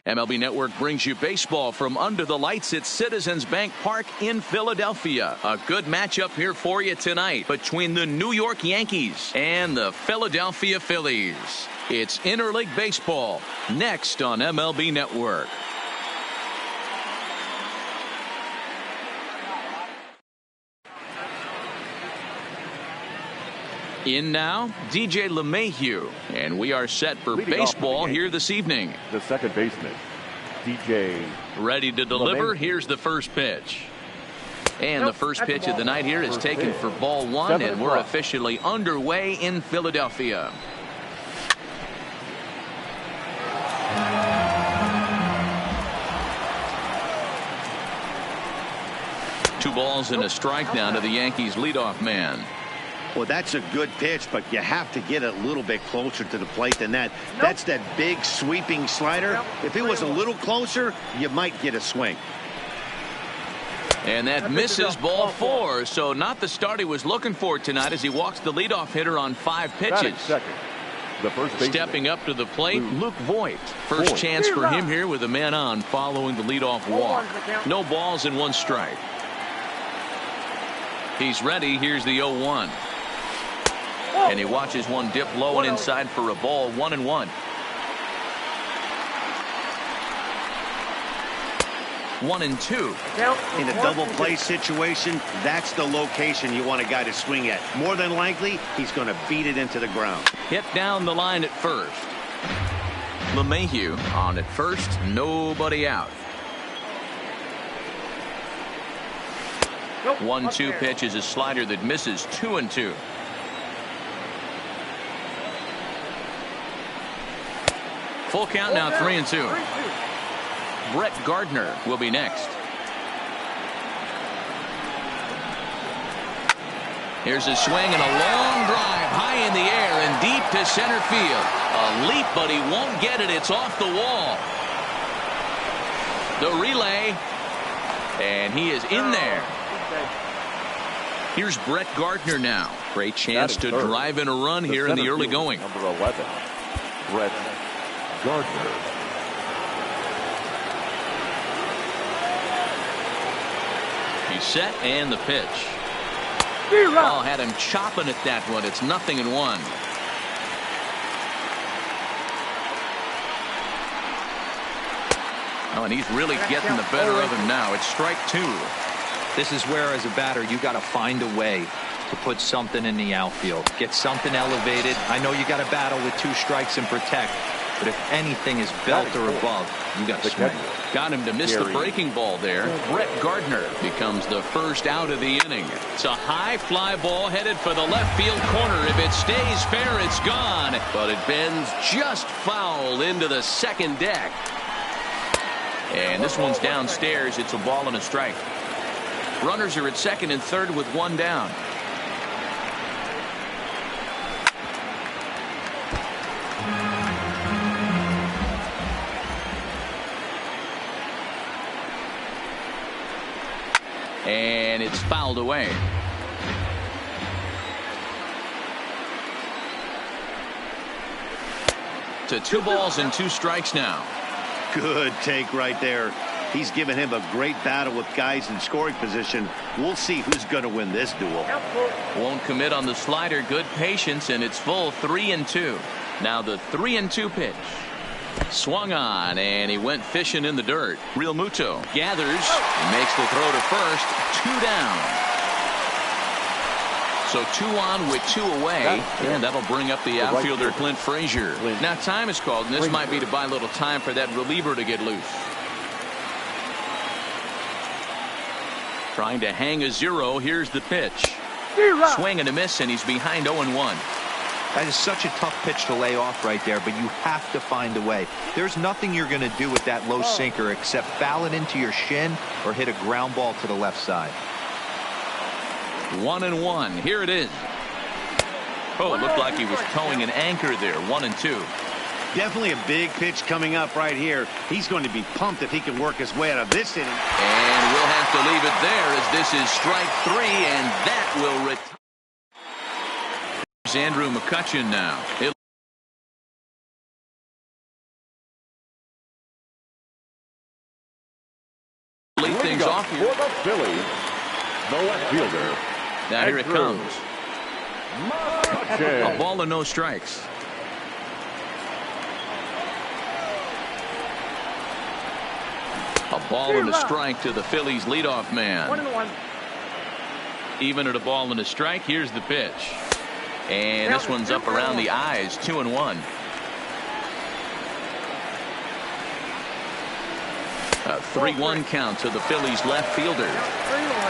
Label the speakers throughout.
Speaker 1: MLB Network brings you baseball from under the lights at Citizens Bank Park in Philadelphia. A good matchup here for you tonight between the New York Yankees and the Philadelphia Phillies. It's interleague baseball next on MLB Network. In now, DJ LeMahieu, and we are set for baseball here this evening.
Speaker 2: The second baseman, DJ.
Speaker 1: Ready to deliver. Here's the first pitch. And the first pitch of the night here is taken for ball one, and we're officially underway in Philadelphia. Two balls and a strike now to the Yankees leadoff man.
Speaker 3: Well, that's a good pitch, but you have to get a little bit closer to the plate than that. That's that big sweeping slider. If it was a little closer, you might get a swing.
Speaker 1: And that misses ball four, so not the start he was looking for tonight as he walks the leadoff hitter on 5 pitches.
Speaker 2: The first baseman.
Speaker 1: Stepping up to the plate, Luke Voigt. First chance for him here with a man on following the leadoff walk. No balls and 1 strike. He's ready. Here's the 0-1. And he watches one dip low and inside for a ball. 1-1. 1-2.
Speaker 3: In a double play situation, that's the location you want a guy to swing at. More than likely, he's going to beat it into the ground.
Speaker 1: Hit down the line at first. LeMahieu on at first. Nobody out. 1-2 pitch is a slider that misses. 2-2. Full count now, 3-2. Brett Gardner will be next. Here's a swing and a long drive high in the air and deep to center field. A leap, but he won't get it. It's off the wall. The relay, and he is in there. Here's Brett Gardner now. Great chance to drive in a run here in the early going.
Speaker 2: Number 11, Brett Gardner.
Speaker 1: He's set and the pitch. Oh, had him chopping at that one. It's 0-1. Oh, and he's really getting the better of him now. It's strike 2.
Speaker 4: This is where, as a batter, you got to find a way to put something in the outfield. Get something elevated. I know you got to battle with 2 strikes and protect, but if anything is belt or above, you got to swing.
Speaker 1: Got him to miss the breaking ball there. Brett Gardner becomes the first out of the inning. It's a high fly ball headed for the left field corner. If it stays fair, it's gone. But it bends just foul into the second deck. And this one's downstairs. It's a ball and a strike. Runners are at second and third with 1 down. And it's fouled away. To 2 balls and 2 strikes now.
Speaker 3: Good take right there. He's given him a great battle with guys in scoring position. We'll see who's going to win this duel.
Speaker 1: Won't commit on the slider. Good patience, and it's full 3-2. Now the 3-2 pitch. Swung on, and he went fishing in the dirt. Real Muto gathers, makes the throw to first. 2 down. So 2 on with 2 away, and that'll bring up the outfielder Clint Frazier. Now time is called, and this might be to buy a little time for that reliever to get loose. Trying to hang a 0. Here's the pitch. Swing and a miss, and he's behind 0-1.
Speaker 4: That is such a tough pitch to lay off right there, but you have to find a way. There's nothing you're going to do with that low sinker except foul it into your shin or hit a ground ball to the left side.
Speaker 1: 1-1. Here it is. Oh, it looked like he was towing an anchor there. 1-2.
Speaker 3: Definitely a big pitch coming up right here. He's going to be pumped if he can work his way out of this inning.
Speaker 1: And we'll have to leave it there as this is strike 3, and that will retire. Andrew McCutchen now. things
Speaker 2: up
Speaker 1: off here.
Speaker 2: for the Phillies, the left fielder.
Speaker 1: Now here it comes.
Speaker 2: McCutcheon.
Speaker 1: A ball and no strikes. A ball and a strike to the Phillies leadoff man.
Speaker 5: 1-1.
Speaker 1: Even at a ball and a strike, here's the pitch. And this one's up around the eyes, 2-1. A 3-1 count to the Phillies left fielder.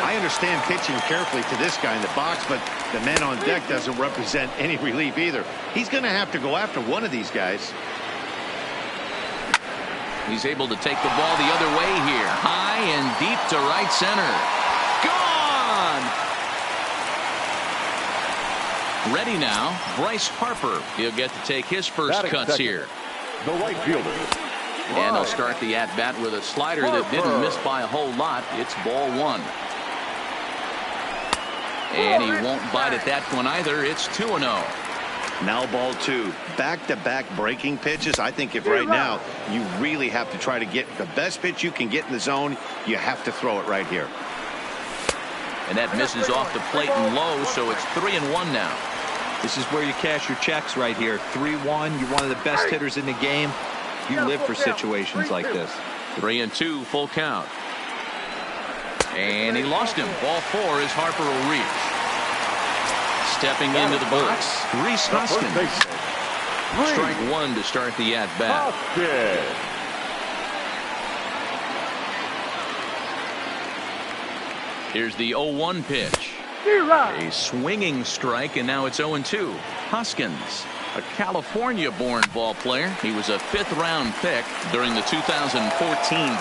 Speaker 3: I understand pitching carefully to this guy in the box, but the man on deck doesn't represent any relief either. He's going to have to go after one of these guys.
Speaker 1: He's able to take the ball the other way here. High and deep to right center. Gone! Ready now, Bryce Harper. He'll get to take his first cuts here.
Speaker 2: The right fielder.
Speaker 1: And he'll start the at-bat with a slider that didn't miss by a whole lot. It's ball one. And he won't bite at that one either. It's 2-0.
Speaker 3: Now ball two. Back-to-back breaking pitches. I think if right now you really have to try to get the best pitch you can get in the zone, you have to throw it right here.
Speaker 1: And that misses off the plate and low, so it's 3-1 now.
Speaker 4: This is where you cash your checks right here. 3-1. You're one of the best hitters in the game. You live for situations like this.
Speaker 1: 3-2, full count. And he lost him. Ball four as Harper will reach. Stepping into the box, Rhys Hoskins. Strike one to start the at-bat. Here's the 0-1 pitch. A swinging strike, and now it's 0-2. Hoskins, a California-born ball player. He was a fifth-round pick during the 2014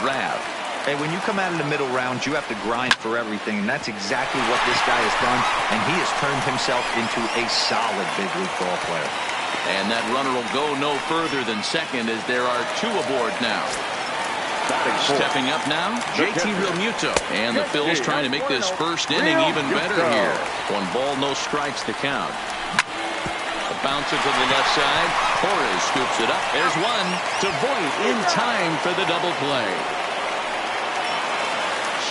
Speaker 1: draft.
Speaker 4: Hey, when you come out of the middle rounds, you have to grind for everything, and that's exactly what this guy has done, and he has turned himself into a solid big league ball player.
Speaker 1: And that runner will go no further than second as there are two aboard now. Stepping up now, JT Realmuto. And the Phils trying to make this first inning even better here. 1 ball, no strikes to count. A bouncer to the left side. Torres scoops it up. There's one to Voit in time for the double play.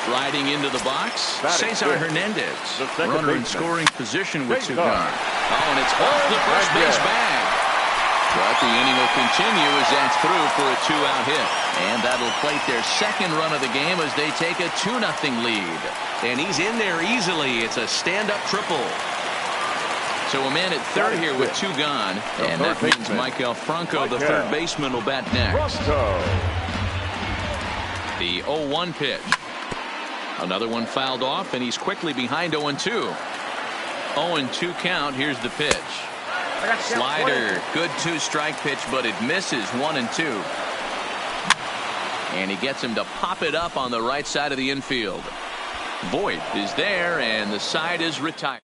Speaker 1: Striding into the box, Cesar Hernandez. Runner in scoring position with Cigar. Oh, and it's off the first base bag. But the inning will continue as that's through for a 2-out hit. And that'll plate their second run of the game as they take a 2-0 lead. And he's in there easily. It's a stand-up triple. So a man at third here with 2 gone. And that means Michael Franco, the third baseman, will bat next. The 0-1 pitch. Another one fouled off, and he's quickly behind 0-2. 0-2 count. Here's the pitch. Slider. Good 2-strike pitch, but it misses 1-2. And he gets him to pop it up on the right side of the infield. Voit is there, and the side is retired.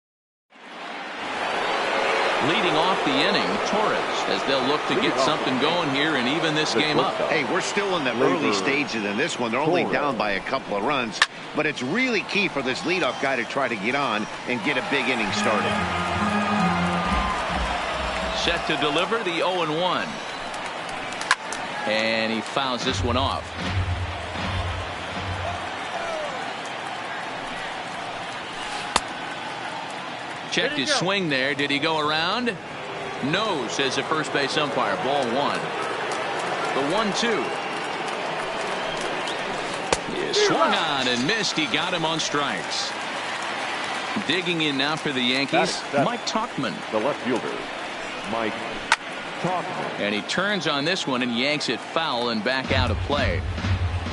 Speaker 1: Leading off the inning, Torres, as they'll look to get something going here and even this game up.
Speaker 3: Hey, we're still in the early stages in this one. They're only down by a couple of runs, but it's really key for this leadoff guy to try to get on and get a big inning started.
Speaker 1: Set to deliver the 0-1. And he fouls this one off. Checked his swing there. Did he go around? No, says the first base umpire. Ball one. The 1-2. He swung on and missed. He got him on strikes. Digging in now for the Yankees, Mike Tauchman.
Speaker 2: The left fielder, Mike Tauchman.
Speaker 1: And he turns on this one and yanks it foul and back out of play.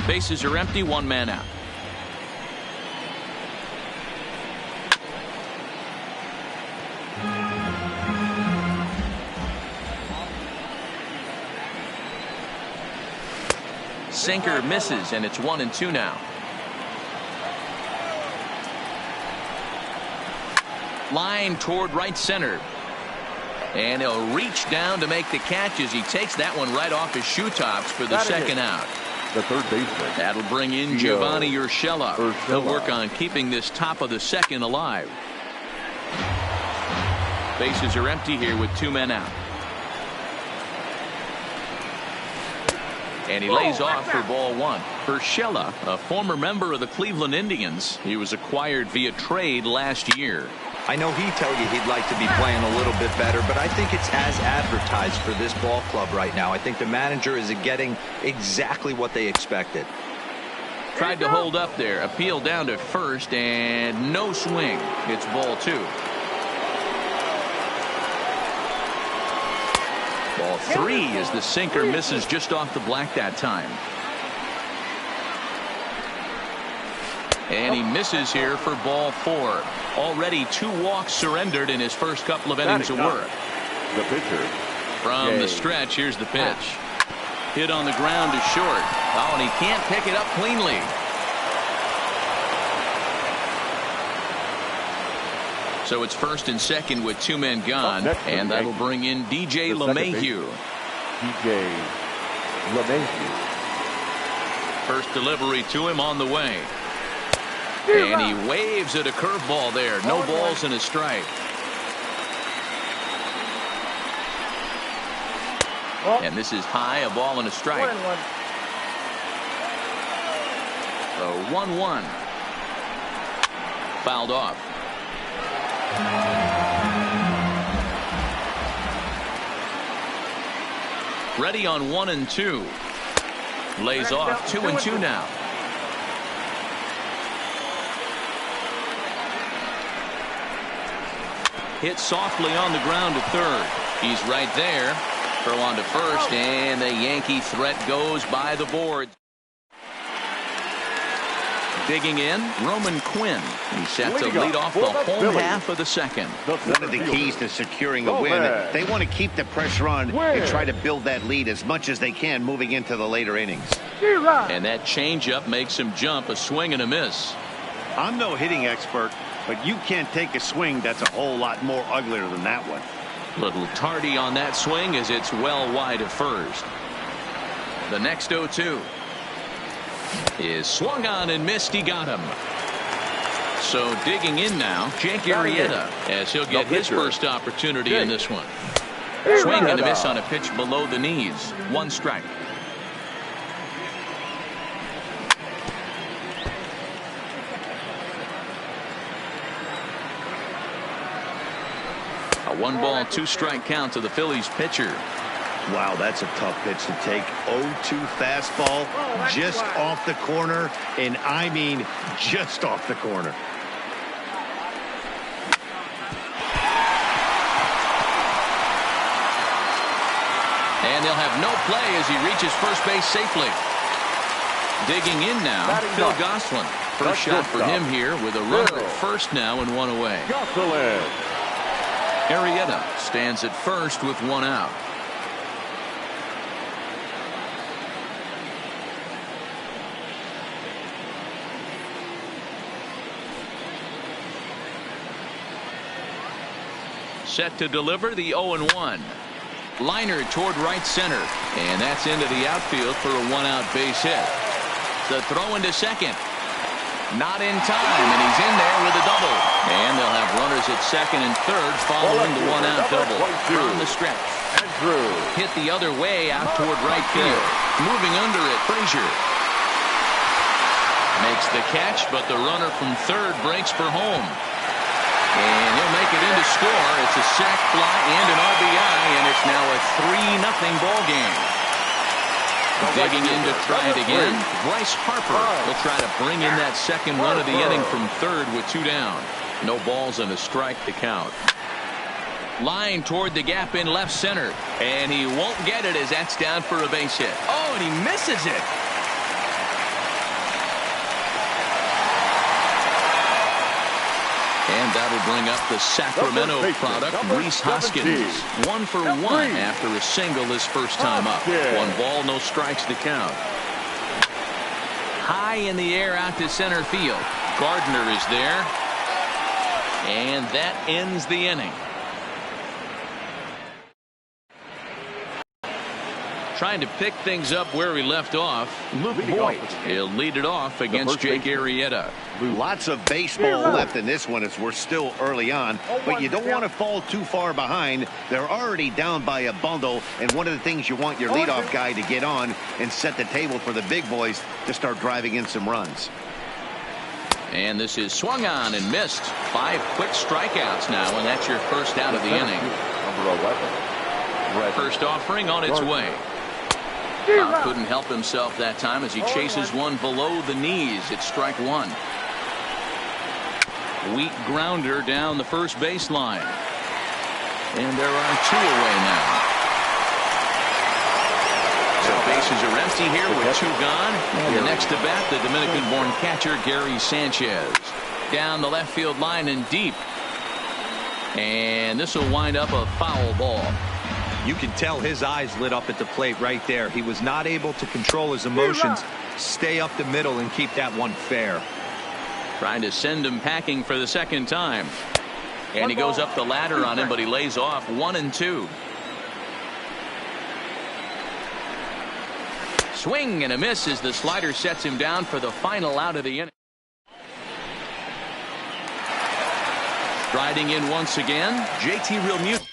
Speaker 1: Bases are empty, 1 man out. Sinker misses, and it's 1-2 now. Line toward right center. And he'll reach down to make the catch as he takes that one right off his shoe tops for the second out.
Speaker 2: The third baseman.
Speaker 1: That'll bring in Giovanni Urshela. He'll work on keeping this top of the second alive. Bases are empty here with 2 men out. And he lays off for ball 1. Urshela, a former member of the Cleveland Indians. He was acquired via trade last year.
Speaker 4: I know he'd tell you he'd like to be playing a little bit better, but I think it's as advertised for this ball club right now. I think the manager is getting exactly what they expected.
Speaker 1: Tried to hold up there. Appeal down to first, and no swing. It's ball 2. Ball 3 as the sinker misses just off the black that time. And he misses here for ball 4. Already 2 walks surrendered in his first couple of innings of work.
Speaker 2: The pitcher.
Speaker 1: From the stretch, here's the pitch. Hit on the ground to short. Oh, and he can't pick it up cleanly. So it's first and second with 2 men gone. And that'll bring in DJ LeMahieu.
Speaker 2: DJ LeMahieu.
Speaker 1: First delivery to him on the way. And he waves at a curveball there. No balls and a strike. And this is high, a ball and a strike. So 1-1. Fouled off. Ready on 1 and 2. Lays off 2 and 2 now. Hit softly on the ground to third. He's right there. Throw on to first, and the Yankee threat goes by the board. Digging in, Roman Quinn. He's set to lead off the home half of the second.
Speaker 3: One of the keys to securing a win, they want to keep the pressure on and try to build that lead as much as they can moving into the later innings.
Speaker 1: And that changeup makes him jump, a swing and a miss.
Speaker 3: I'm no hitting expert, but you can't take a swing that's a whole lot more uglier than that one.
Speaker 1: Little tardy on that swing as it's well wide of first. The next 0-2 is swung on and missed. He got him. So digging in now, Jake Arrieta, as he'll get his first opportunity in this one. Swing and a miss on a pitch below the knees. 1 strike. A 1-ball, 2-strike count to the Phillies pitcher.
Speaker 3: Wow, that's a tough pitch to take. 0-2 fastball, just off the corner, and I mean just off the corner.
Speaker 1: And they'll have no play as he reaches first base safely. Digging in now, Phil Gosselin. First shot for him here with a runner at first now and 1 away. Arrieta stands at first with 1 out. Set to deliver the 0-1. Liner toward right center. And that's into the outfield for a 1-out base hit. The throw into second. Not in time, and he's in there with a double. And they'll have runners at second and third following the 1-out double. From the stretch. Hit the other way out toward right field. Moving under it, Frazier. Makes the catch, but the runner from third breaks for home. And he'll make it in to score. It's a sac fly and an RBI, and it's now a 3-0 ball game. Digging in to try it again. Bryce Harper will try to bring in that second run of the inning from third with 2 down. No balls and a strike to count. Line toward the gap in left center. And he won't get it as that's down for a base hit. Oh, and he misses it. And that'll bring up the Sacramento product, Rhys Hoskins. 1 for 1 after a single his first time up. 1 ball, no strikes to count. High in the air out to center field. Gardner is there. And that ends the inning. Trying to pick things up where he left off. He'll lead it off against Jake Arrieta.
Speaker 3: Lots of baseball left in this one as we're still early on, but you don't want to fall too far behind. They're already down by a bundle, and one of the things you want your leadoff guy to get on and set the table for the big boys to start driving in some runs.
Speaker 1: And this is swung on and missed. 5 quick strikeouts now, and that's your first out of the inning. First offering on its way. Couldn't help himself that time as he chases one below the knees. It's strike 1. Weak grounder down the first baseline. And there are 2 away now. So bases are empty here with 2 gone. And the next to bat, the Dominican-born catcher Gary Sanchez. Down the left field line and deep. And this will wind up a foul ball.
Speaker 4: You can tell his eyes lit up at the plate right there. He was not able to control his emotions, stay up the middle, and keep that one fair.
Speaker 1: Trying to send him packing for the second time. And he goes up the ladder on him, but he lays off 1-2. Swing and a miss as the slider sets him down for the final out of the inning. Striding in once again, JT Realmuto.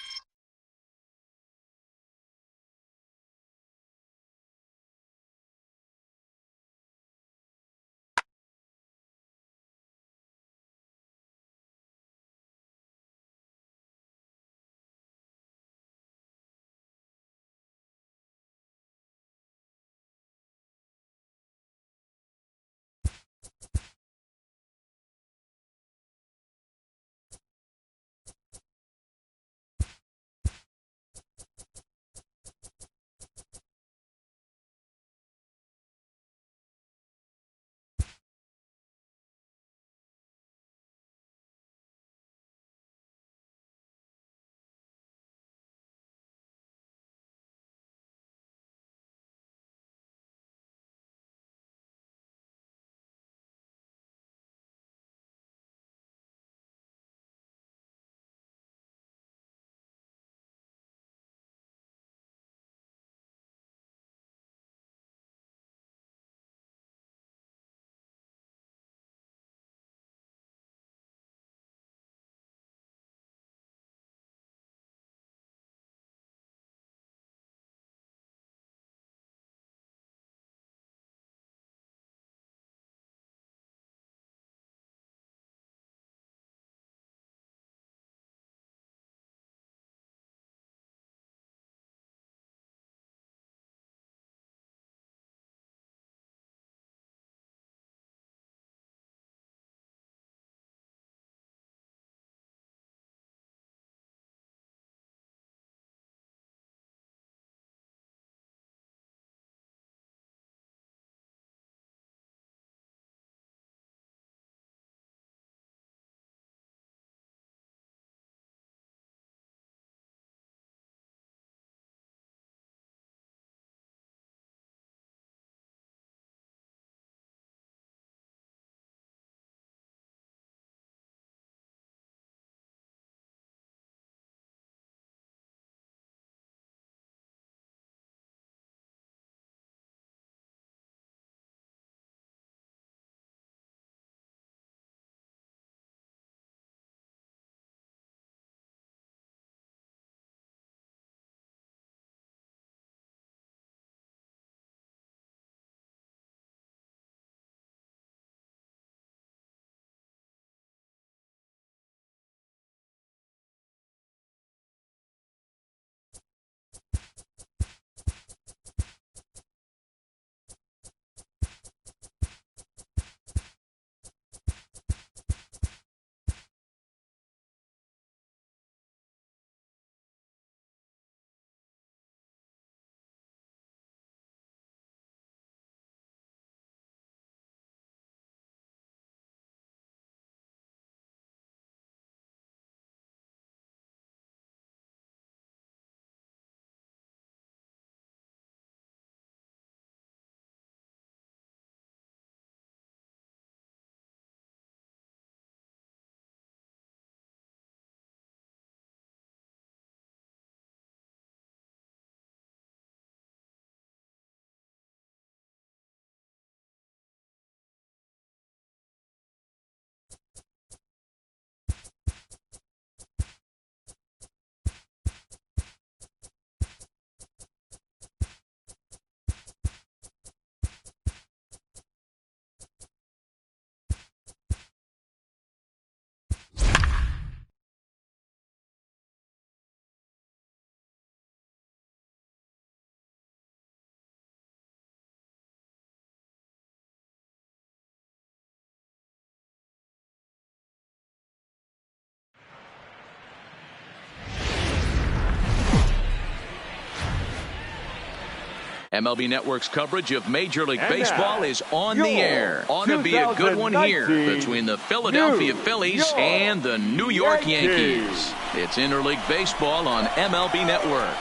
Speaker 1: MLB Network's coverage of Major League
Speaker 2: And
Speaker 1: Baseball
Speaker 2: now,
Speaker 1: is on the air. Ought to be a good one here between the Philadelphia Phillies and the New York Yankees. It's Interleague Baseball on MLB Network.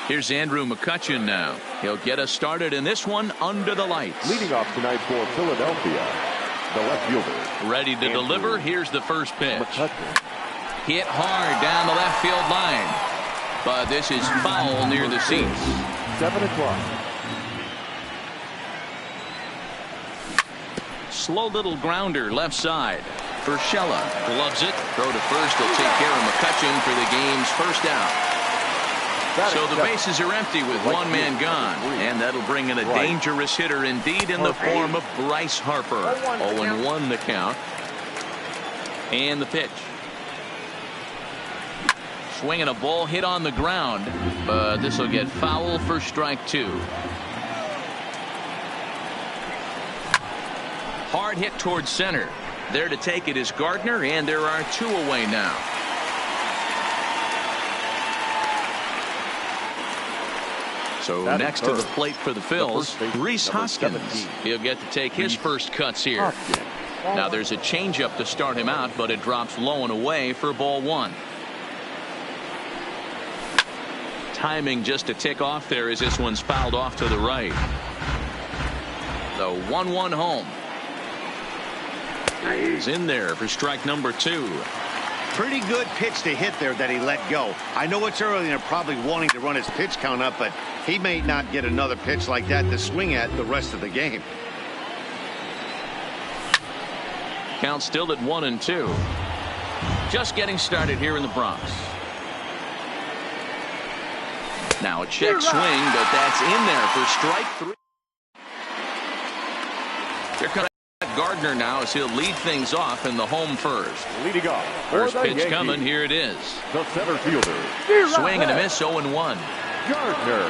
Speaker 1: Here's Andrew McCutchen now. He'll get us started in this one under the lights.
Speaker 2: Leading off tonight for Philadelphia, the left fielder.
Speaker 1: Ready to deliver. Here's the first pitch.
Speaker 2: McCutchen.
Speaker 1: Hit hard down the left field line. But this is foul near the seats.
Speaker 2: 7 o'clock.
Speaker 1: Slow little grounder left side. Urshela gloves it. Throw to first will take care of McCutchen for the game's first out. So the bases are empty with one man gone. And that'll bring in a dangerous hitter indeed in the form of Bryce Harper. 0-1 the count. And the pitch. Swinging a ball hit on the ground. But this will get foul for strike 2. Hard hit towards center. There to take it is Gardner, and there are 2 away now. So next to the plate for the Phils, Rhys Hoskins. He'll get to take his first cuts here. Now there's a changeup to start him out, but it drops low and away for ball 1. Timing just a tick off there as this one's fouled off to the right. The 1-1 home. He's in there for strike number 2.
Speaker 3: Pretty good pitch to hit there that he let go. I know it's early and they're probably wanting to run his pitch count up, but he may not get another pitch like that to swing at the rest of the game.
Speaker 1: Count still at 1-2. Just getting started here in the Bronx. Now a check swing, but that's in there for strike 3. Here comes Gardner now as he'll lead things off in the home first.
Speaker 2: Leading off.
Speaker 1: First pitch coming. Here it is.
Speaker 2: The center fielder.
Speaker 1: Swing and a miss. 0-1.
Speaker 2: Gardner.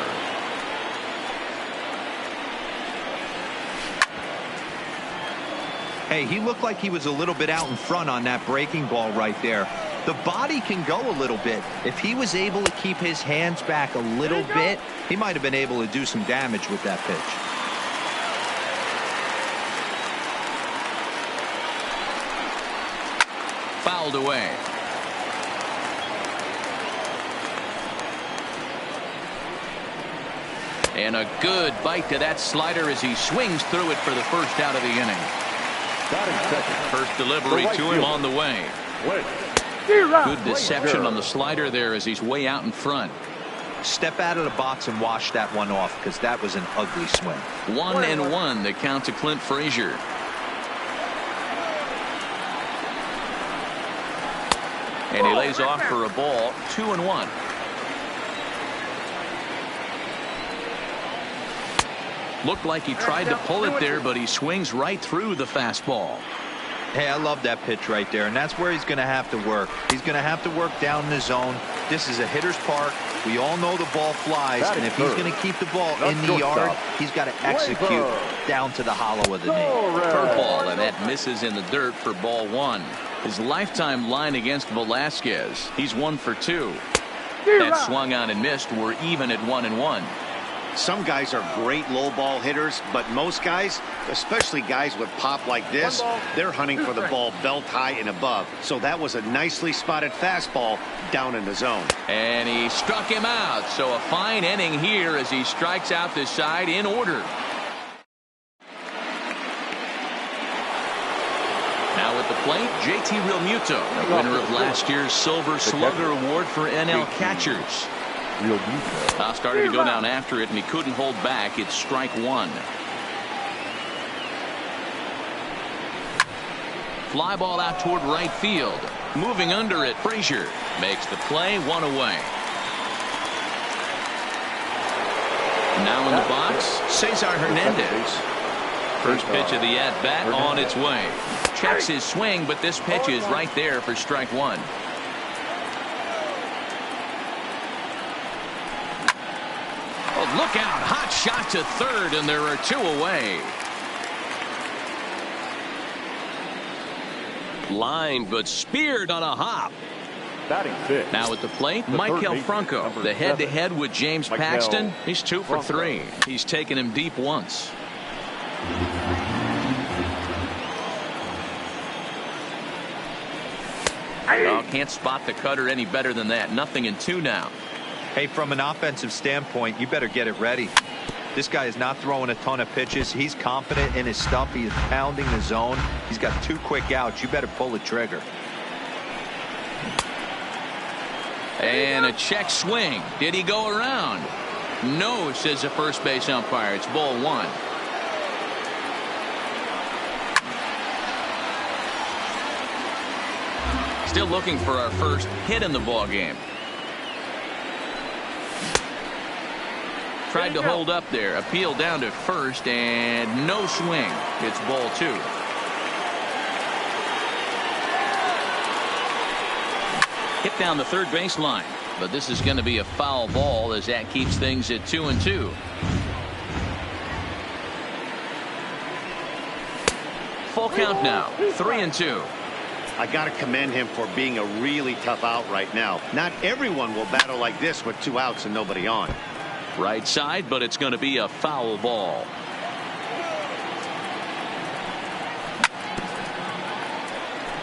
Speaker 4: Hey, he looked like he was a little bit out in front on that breaking ball right there. The body can go a little bit. If he was able to keep his hands back a little bit, he might have been able to do some damage with that pitch.
Speaker 1: Fouled away. And a good bite to that slider as he swings through it for the first out of the inning. First delivery to him on the way. Good deception on the slider there as he's way out in front.
Speaker 4: Step out of the box and wash that one off because that was an ugly swing.
Speaker 1: 1-1 the count to Clint Frazier. And he lays off for a ball. 2-1. Looked like he tried to pull it there, but he swings right through the fastball.
Speaker 4: Hey, I love that pitch right there, and that's where he's going to have to work. He's going to have to work down in the zone. This is a hitter's park. We all know the ball flies, and if he's going to keep the ball in the yard, he's got to execute down to the hollow of the knee.
Speaker 1: Curveball, and that misses in the dirt for ball 1. His lifetime line against Velasquez, he's 1 for 2. That swung on and missed. We're even at 1-1.
Speaker 3: Some guys are great low ball hitters, but most guys, especially guys with pop like this, they're hunting for the ball belt high and above. So that was a nicely spotted fastball down in the zone.
Speaker 1: And he struck him out. So a fine inning here as he strikes out this side in order. Now at the plate, JT Realmuto, the winner of last year's Silver Slugger Award for NL catchers. Started to go down after it, and he couldn't hold back. It's strike 1. Fly ball out toward right field. Moving under it, Frazier makes the play. 1 away. Now in the box, Cesar Hernandez. First pitch of the at-bat on its way. Checks his swing, but this pitch is right there for strike 1. Oh, look out. Hot shot to third, and there are 2 away.
Speaker 5: Lined but speared on a hop.
Speaker 2: Batting fifth.
Speaker 1: Now at the plate,
Speaker 2: The
Speaker 1: Michael
Speaker 2: third baseman,
Speaker 1: Franco.
Speaker 2: number
Speaker 1: The head-to-head with James
Speaker 2: Michael
Speaker 1: Paxton. He's 2 for
Speaker 2: Franco.
Speaker 1: 3. He's taken him deep once. Oh, can't spot the cutter any better than that. 0-2 now.
Speaker 4: Hey, from an offensive standpoint, you better get it ready. This guy is not throwing a ton of pitches. He's confident in his stuff. He is pounding the zone. He's got 2 quick outs. You better pull the trigger.
Speaker 1: And a check swing. Did he go around? No, says the first base umpire. It's ball 1. Still looking for our first hit in the ball game. Tried to hold up there. Appeal down to first and no swing. It's ball 2. Hit down the third baseline, but this is going to be a foul ball as that keeps things at 2-2. Full count now, 3-2.
Speaker 3: I got to commend him for being a really tough out right now. Not everyone will battle like this with 2 outs and nobody on.
Speaker 1: Right side, but it's going to be a foul ball.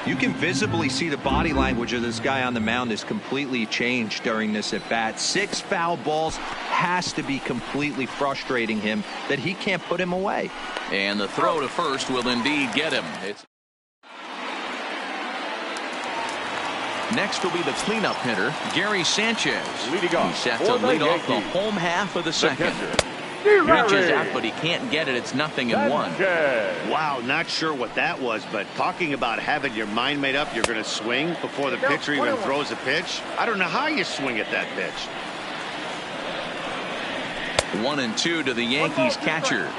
Speaker 4: You can visibly see the body language of this guy on the mound is completely changed during this at bat. 6 foul balls has to be completely frustrating him that he can't put him away.
Speaker 1: And the throw to first will indeed get him. Next will be the cleanup hitter, Gary Sanchez.
Speaker 2: Leading off
Speaker 1: He's set to
Speaker 2: for the
Speaker 1: lead off the
Speaker 2: Yankees.
Speaker 1: home half of the second.
Speaker 2: catcher,
Speaker 1: Reaches out, but he can't get it. It's 0-1.
Speaker 2: Sanchez.
Speaker 3: Wow, not sure what that was, but talking about having your mind made up, you're going to swing before the pitcher even throws a pitch. I don't know how you swing at that pitch.
Speaker 1: 1-2 to the Yankees catcher.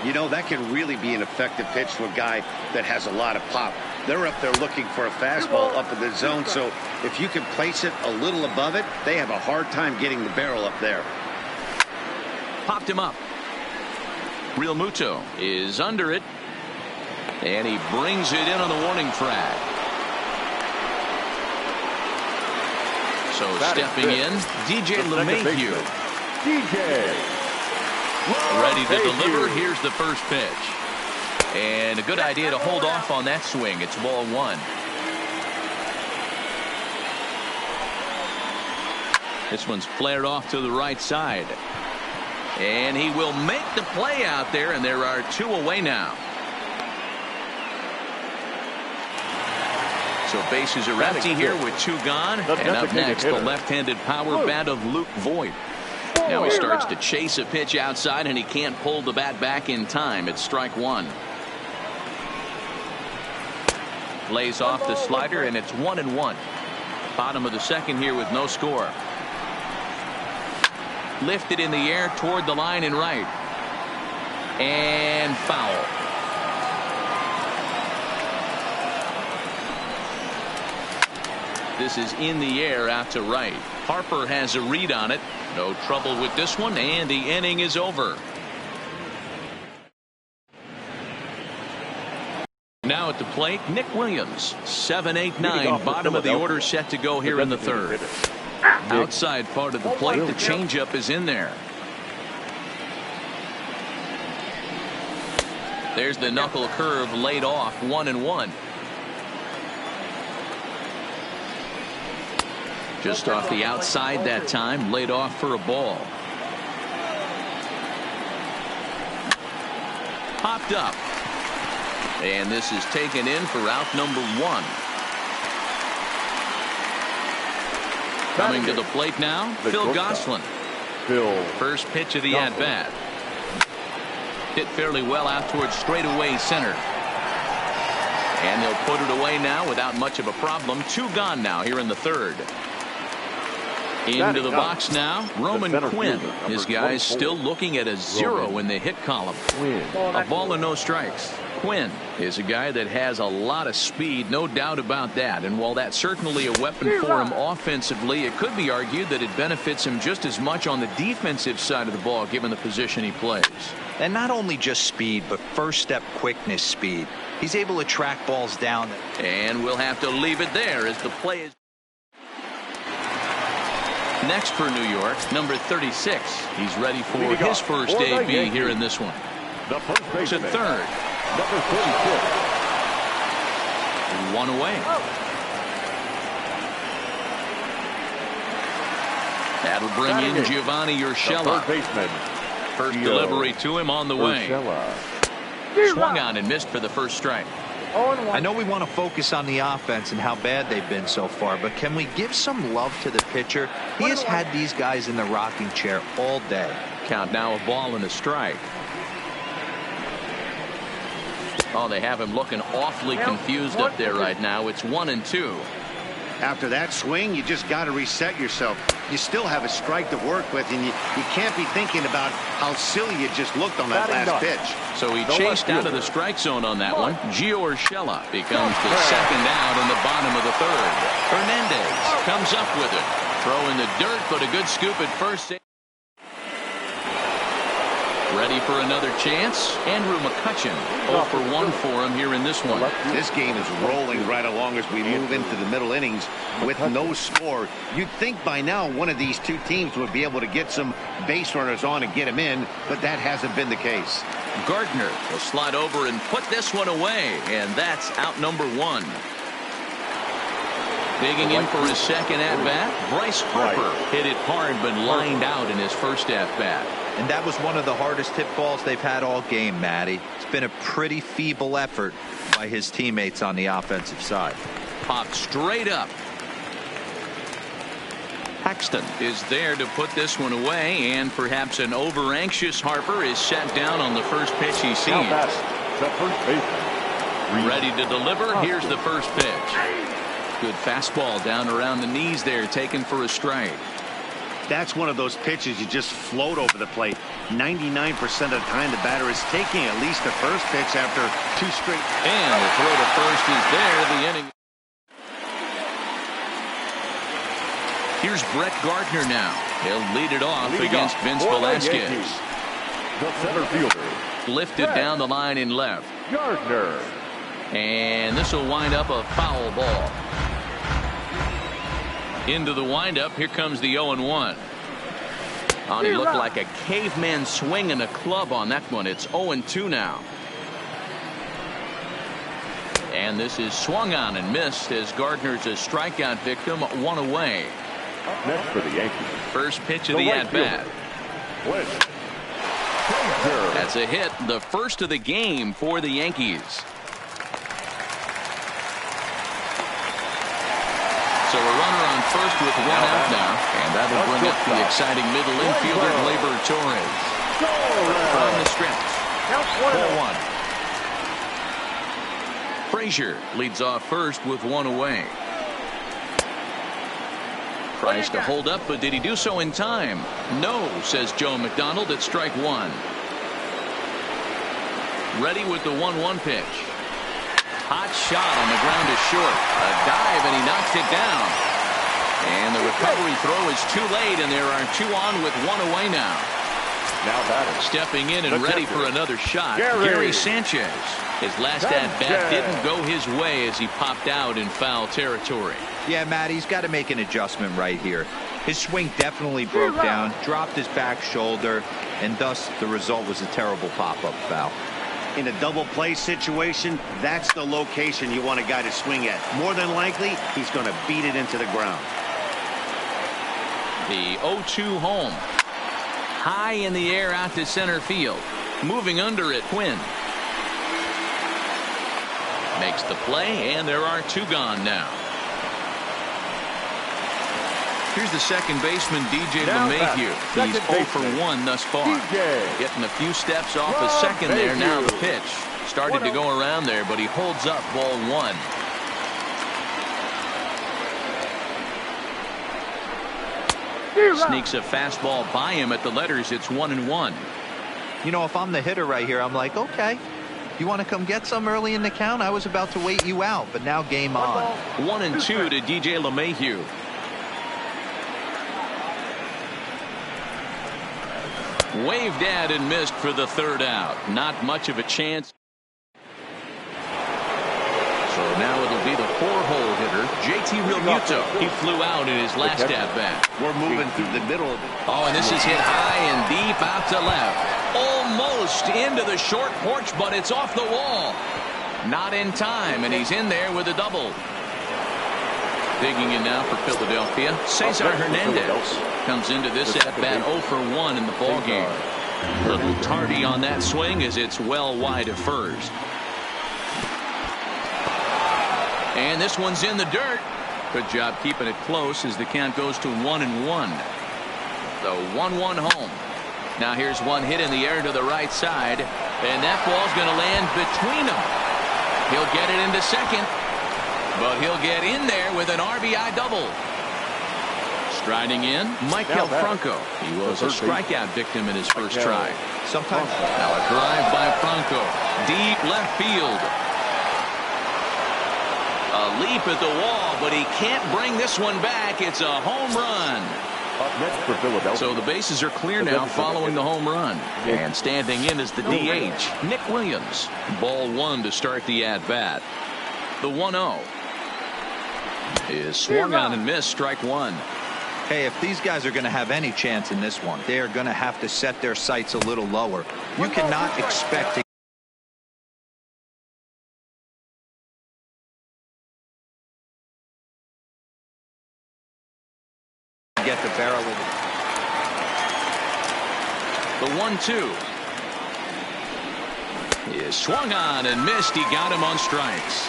Speaker 3: You know, that can really be an effective pitch to a guy that has a lot of pop. They're up there looking for a fastball up in the zone, so if you can place it a little above it, they have a hard time getting the barrel up there.
Speaker 1: Popped him up. Real Muto is under it, and he brings it in on the warning track. So stepping in, DJ LeMahieu.
Speaker 2: DJ.
Speaker 1: Ready to deliver. Here's the first pitch. And a good idea to hold off on that swing. It's ball 1. This one's flared off to the right side. And he will make the play out there, and there are 2 away now. So bases are empty here with 2 gone. And up next, the left-handed power bat of Luke Voigt. Now he starts to chase a pitch outside, and he can't pull the bat back in time. It's strike 1. Lays off the slider, and it's 1-1. Bottom of the second here with no score. Lifted in the air toward the line and right. And foul. This is in the air out to right. Harper has a read on it. No trouble with this one, and the inning is over. Now at the plate, Nick Williams. 7-8-9, bottom of the order set to go here in the third. Outside part of the plate, the changeup is in there. There's the knuckle curve laid off, 1-1. Just off the outside that time, laid off for a ball. Popped up. And this is taken in for out number 1. Coming to the plate now, Phil Gosselin. First pitch of the at-bat. Hit fairly well out towards straightaway center. And they'll put it away now without much of a problem. 2 gone now here in the third. Into the box now, Roman Quinn. His guys still looking at a 0 in the hit column. A ball and no strikes. Quinn is a guy that has a lot of speed, no doubt about that. And while that's certainly a weapon for him offensively, it could be argued that it benefits him just as much on the defensive side of the ball, given the position he plays.
Speaker 4: And not only just speed, but first step quickness speed. He's able to track balls down.
Speaker 1: And we'll have to leave it there as the play is. Next for New York, number 36. He's ready for his first AB here in this one.
Speaker 2: The first baseman,
Speaker 1: To third.
Speaker 2: number 36.
Speaker 1: One away. That'll bring in Giovanni Urshela.
Speaker 2: Third baseman,
Speaker 1: First delivery to him on the way. Swung on and missed for the first strike.
Speaker 4: I know we want to focus on the offense and how bad they've been so far, but can we give some love to the pitcher? He has had these guys in the rocking chair all day.
Speaker 1: Count now, a ball and a strike. Oh, they have him looking awfully confused up there right now. It's 1-2.
Speaker 3: After that swing, you just got to reset yourself. You still have a strike to work with, and you can't be thinking about how silly you just looked on that last pitch.
Speaker 1: So he chased out of the strike zone on that one. Gio Urshela becomes the second out in the bottom of the third. Hernandez comes up with it. Throw in the dirt, but a good scoop at first. Ready for another chance. Andrew McCutchen 0 for 1 for him here in this one.
Speaker 3: This game is rolling right along as we move into the middle innings with no score. You'd think by now one of these two teams would be able to get some base runners on and get them in, but that hasn't been the case.
Speaker 1: Gardner will slide over and put this one away, and that's out number 1. Digging in for his second at-bat, Bryce Harper hit it hard but lined out in his first at-bat.
Speaker 4: And that was one of the hardest hit balls they've had all game, Matty. It's been a pretty feeble effort by his teammates on the offensive side.
Speaker 1: Popped straight up. Paxton is there to put this one away, and perhaps an over-anxious Harper is set down on the first pitch he sees.
Speaker 2: The first baseman,
Speaker 1: Ready to deliver. Here's the first pitch. Good fastball down around the knees there, taken for a strike.
Speaker 3: That's one of those pitches you just float over the plate. 99% of the time the batter is taking at least the first pitch after 2 straight.
Speaker 1: And the throw to first is there. The inning. Here's Brett Gardner now. He'll lead it off against Vince Velasquez.
Speaker 2: the center fielder.
Speaker 1: Lifted down the line in left.
Speaker 2: Gardner.
Speaker 1: And this will wind up a foul ball. Into the windup. Here comes the 0-1. Oh, he looked like a caveman swinging a club on that one. It's 0-2 now. And this is swung on and missed as Gardner's a strikeout victim, 1 away.
Speaker 2: Next for the Yankees.
Speaker 1: First pitch of the at-bat. That's a hit, the first of the game for the Yankees. So a runner on first with 1 out now, and that'll bring up the exciting middle infielder Gleyber Torres. On the stretch. 4-1. Frazier leads off first with 1 away. Tries to hold up, but did he do so in time? No, says Joe McDonald at strike 1. Ready with the 1-1 pitch. Hot shot on the ground is short. A dive, and he knocks it down. And the recovery throw is too late, and there are 2 on with 1 away now.
Speaker 2: Now batter.
Speaker 1: Stepping in and ready for another shot, Gary Sanchez. His last at-bat didn't go his way as he popped out in foul territory.
Speaker 4: Yeah, Matt, he's got to make an adjustment right here. His swing definitely broke down, dropped his back shoulder, and thus the result was a terrible pop-up foul.
Speaker 3: In a double play situation, that's the location you want a guy to swing at. More than likely, he's going to beat it into the ground.
Speaker 1: The 0-2 home. High in the air out to center field. Moving under it, Quinn. Makes the play, and there are 2 gone now. Here's the second baseman, DJ LeMahieu. He's 0 for 1 thus far. Getting a few steps off a second there. Now the pitch. Started to go around there, but he holds up ball 1. Sneaks a fastball by him at the letters. It's 1-1.
Speaker 4: You know, if I'm the hitter right here, I'm like, okay, you want to come get some early in the count? I was about to wait you out, but now game on.
Speaker 1: 1-2 to DJ LeMahieu. Waved at and missed for the 3rd out. Not much of a chance. Now it'll be the 4-hole hitter, JT Realmuto. He flew out in his last at-bat.
Speaker 3: We're moving through the middle.
Speaker 1: Oh, and this is hit high and deep out to left. Almost into the short porch, but it's off the wall. Not in time, and he's in there with a double. Digging in now for Philadelphia, Cesar Hernandez comes into this at-bat 0 for 1 in the ballgame. A little tardy on that swing as it's well wide of first. And this one's in the dirt. Good job keeping it close as the count goes to 1-1. The 1-1 home. Now here's one hit in the air to the right side, and that ball's going to land between them. He'll get it into second, but he'll get in there with an RBI double. Striding in, Michael Franco. He was a strikeout victim in his first try.
Speaker 4: Sometimes.
Speaker 1: Now a drive by Franco. Deep left field. A leap at the wall, but he can't bring this one back. It's a home run.
Speaker 2: Up next for Philadelphia.
Speaker 1: So the bases are clear now following the home run. And standing in is the DH, Nick Williams. Ball 1 to start the at-bat. The 1-0 is swung on and missed, strike 1.
Speaker 4: Hey, if these guys are going to have any chance in this one, they are going to have to set their sights a little lower. You cannot expect to get the barrel of it.
Speaker 1: The 1-2 is swung on and missed. He got him on strikes.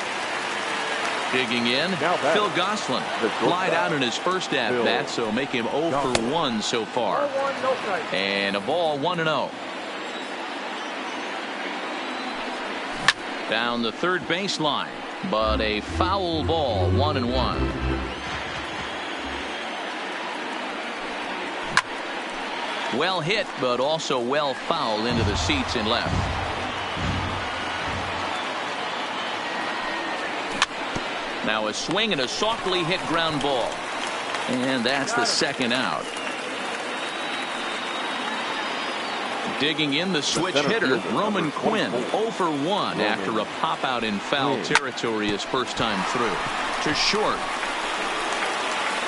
Speaker 1: Digging in, Phil Gosselin flied out in his first at-bat, so make him 0 for 1 so far. And a ball 1-0. Down the third baseline, but a foul ball, 1-1. Well hit, but also well fouled into the seats in left. Now a swing and a softly hit ground ball. And that's the second out. Digging in, the switch hitter, Roman Quinn, 0 for 1 after a pop out in foul territory his first time through. To short.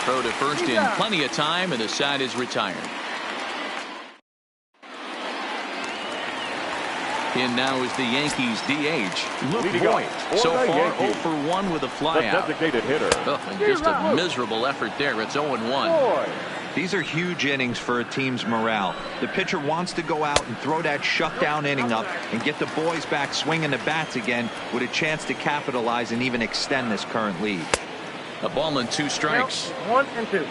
Speaker 1: Throw to first in plenty of time, and the side is retired. In now is the Yankees DH, Luke Voigt. So far 0 for 1 with a flyout.
Speaker 2: Designated hitter.
Speaker 1: Oh, and just a miserable effort there. It's 0-1.
Speaker 4: These are huge innings for a team's morale. The pitcher wants to go out and throw that shutdown inning up and get the boys back swinging the bats again with a chance to capitalize and even extend this current lead.
Speaker 1: A ball and 2 strikes.
Speaker 6: 1 and 2.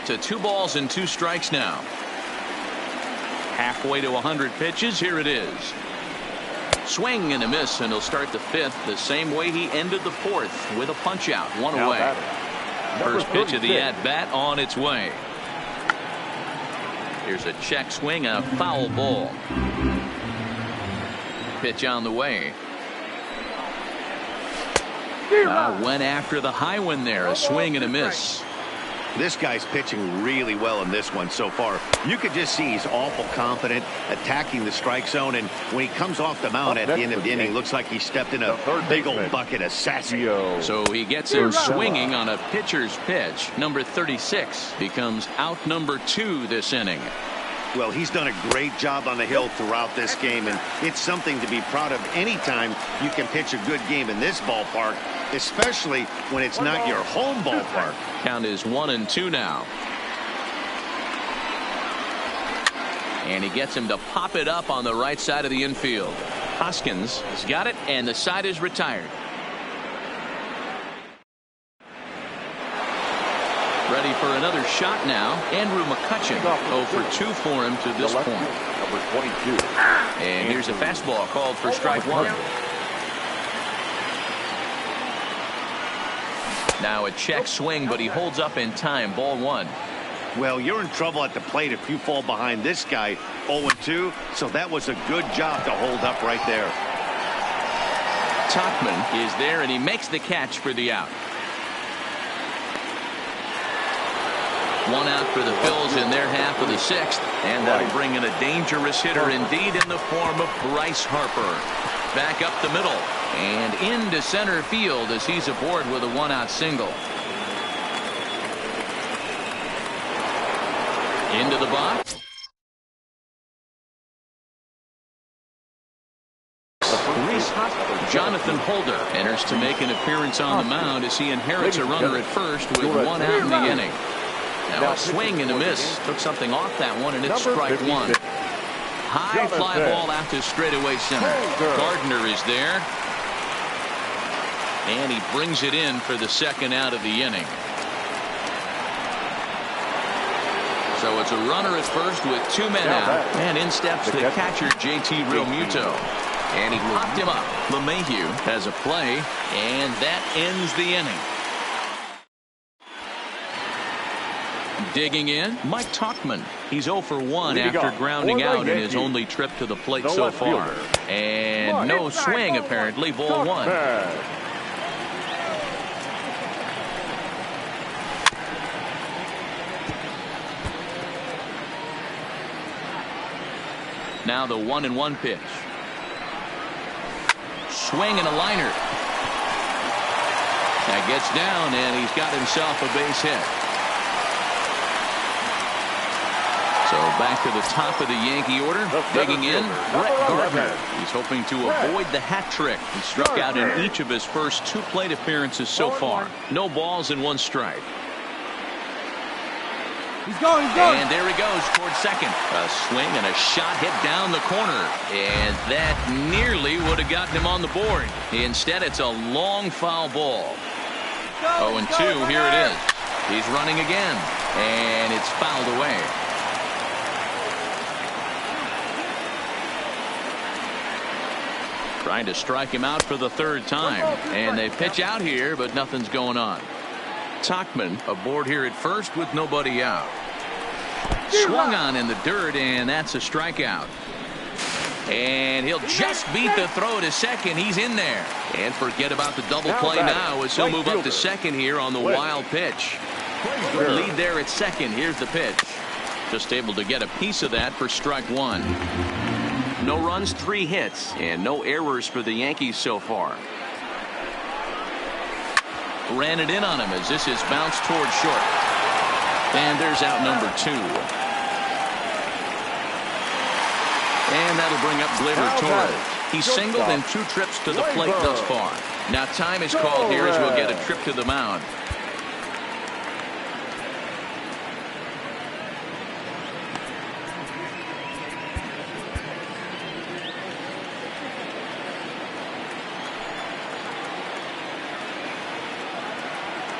Speaker 1: To 2 balls and 2 strikes now. Halfway to 100 pitches. Here it is. Swing and a miss, and he'll start the 5th the same way he ended the 4th with a punch out, 1 away. First pitch of the at-bat on its way. Here's a check swing and a foul ball. Pitch on the way. Went after the high one there. A swing and a miss.
Speaker 3: This guy's pitching really well in this one so far. You could just see he's awful confident attacking the strike zone, and when he comes off the mound at the end of the inning, looks like he stepped in a big old bucket of sassy.
Speaker 1: So he gets him swinging on a pitcher's pitch. Number 36 becomes out number 2 this inning.
Speaker 3: Well, he's done a great job on the hill throughout this game, and it's something to be proud of anytime you can pitch a good game in this ballpark, especially when it's not your home ballpark.
Speaker 1: Count is 1-2 now. And he gets him to pop it up on the right side of the infield. Hoskins has got it, and the side is retired. Ready for another shot now. Andrew McCutchen, 0 for 2 for him to this point.
Speaker 2: Number 22.
Speaker 1: And here's a fastball called for strike 1. Now a check swing, but he holds up in time. Ball 1.
Speaker 3: Well, you're in trouble at the plate if you fall behind this guy 0-2, so that was a good job to hold up right there.
Speaker 1: Topman is there, and he makes the catch for the out. One out for the Phils in their half of the sixth, and that'll bring in a dangerous hitter indeed in the form of Bryce Harper. Back up the middle and into center field as he's aboard with a one-out single. Into the box. Jonathan Holder enters to make an appearance on the mound as he inherits a runner at first with one out in the inning. Now a swing and a miss. Took something off that one, and it's strike one. High fly ball out to straightaway center. Gardner is there. And he brings it in for the second out of the inning. So it's a runner at first with two men out. And in steps the catcher, JT Realmuto. And he popped him up. LeMahieu has a play, and that ends the inning. Digging in, Mike Tauchman. He's 0 for 1 after grounding out in his only trip to the plate so far. And no swing, apparently. Ball one. Now the 1-1 pitch. Swing and a liner. That gets down, and he's got himself a base hit. So back to the top of the Yankee order. Digging in, Brett Gardner. He's hoping to avoid the hat trick. He struck out in each of his first 2 plate appearances so far. No balls and 1 strike.
Speaker 6: He's going.
Speaker 1: And there he goes towards second. A swing and a shot hit down the corner. And that nearly would have gotten him on the board. Instead, it's a long foul ball. 0-2, here it is. He's running again. And it's fouled away. Trying to strike him out for the 3rd time. And they pitch out here, but nothing's going on. Tauchman aboard here at first with nobody out. Swung on in the dirt, and that's a strikeout. And he'll just beat the throw to second. He's in there. And forget about the double play now as he'll move up to second here on the wild pitch. Lead there at second. Here's the pitch. Just able to get a piece of that for strike one. No runs, 3 hits, and no errors for the Yankees so far. Ran it in on him as this is bounced towards short. And there's out number 2. And that'll bring up Gleyber Torres. He's singled in 2 trips to the plate thus far. Now time is called here as we'll get a trip to the mound.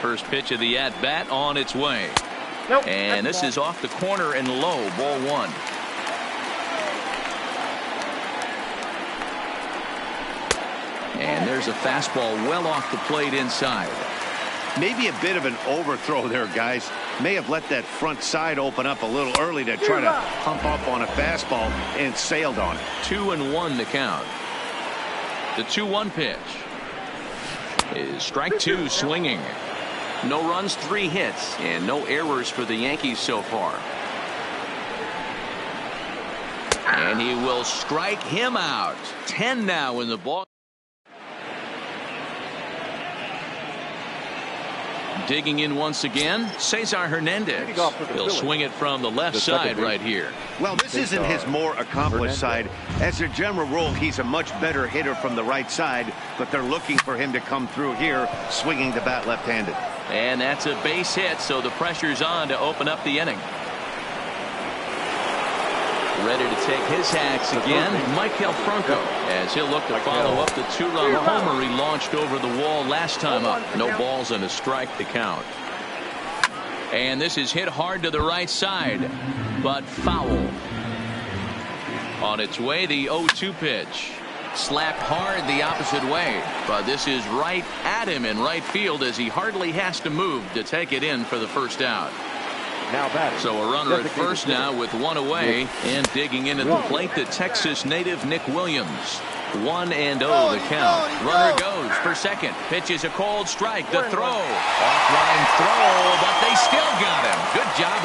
Speaker 1: First pitch of the at-bat on its way. And this is off the corner and low. Ball 1. And there's a fastball well off the plate inside.
Speaker 3: Maybe a bit of an overthrow there, guys. May have let that front side open up a little early to try to pump up on a fastball and sailed on it.
Speaker 1: 2-1 the count. The 2-1 pitch is strike 2 swinging. No runs, 3 hits, and no errors for the Yankees so far. And he will strike him out. 10 now in the ball. Digging in once again, Cesar Hernandez. He'll swing it from the left side right here.
Speaker 3: Well, this isn't his more accomplished side. As a general rule, he's a much better hitter from the right side, but they're looking for him to come through here, swinging the bat left-handed.
Speaker 1: And that's a base hit, so the pressure's on to open up the inning. Ready to take his hacks again, Maikel Franco, as he'll look to follow up the 2-run homer he launched over the wall last time up. No balls and a strike to count. And this is hit hard to the right side, but foul. On its way, the 0-2 pitch. Slapped hard the opposite way, but this is right at him in right field as he hardly has to move to take it in for the first out. So a runner at first now with 1 away, and digging in at the plate, the Texas native Nick Williams. 1-0 the count. Runner goes for second. Pitch is a cold strike. The throw. Offline throw, but they still got him. Good job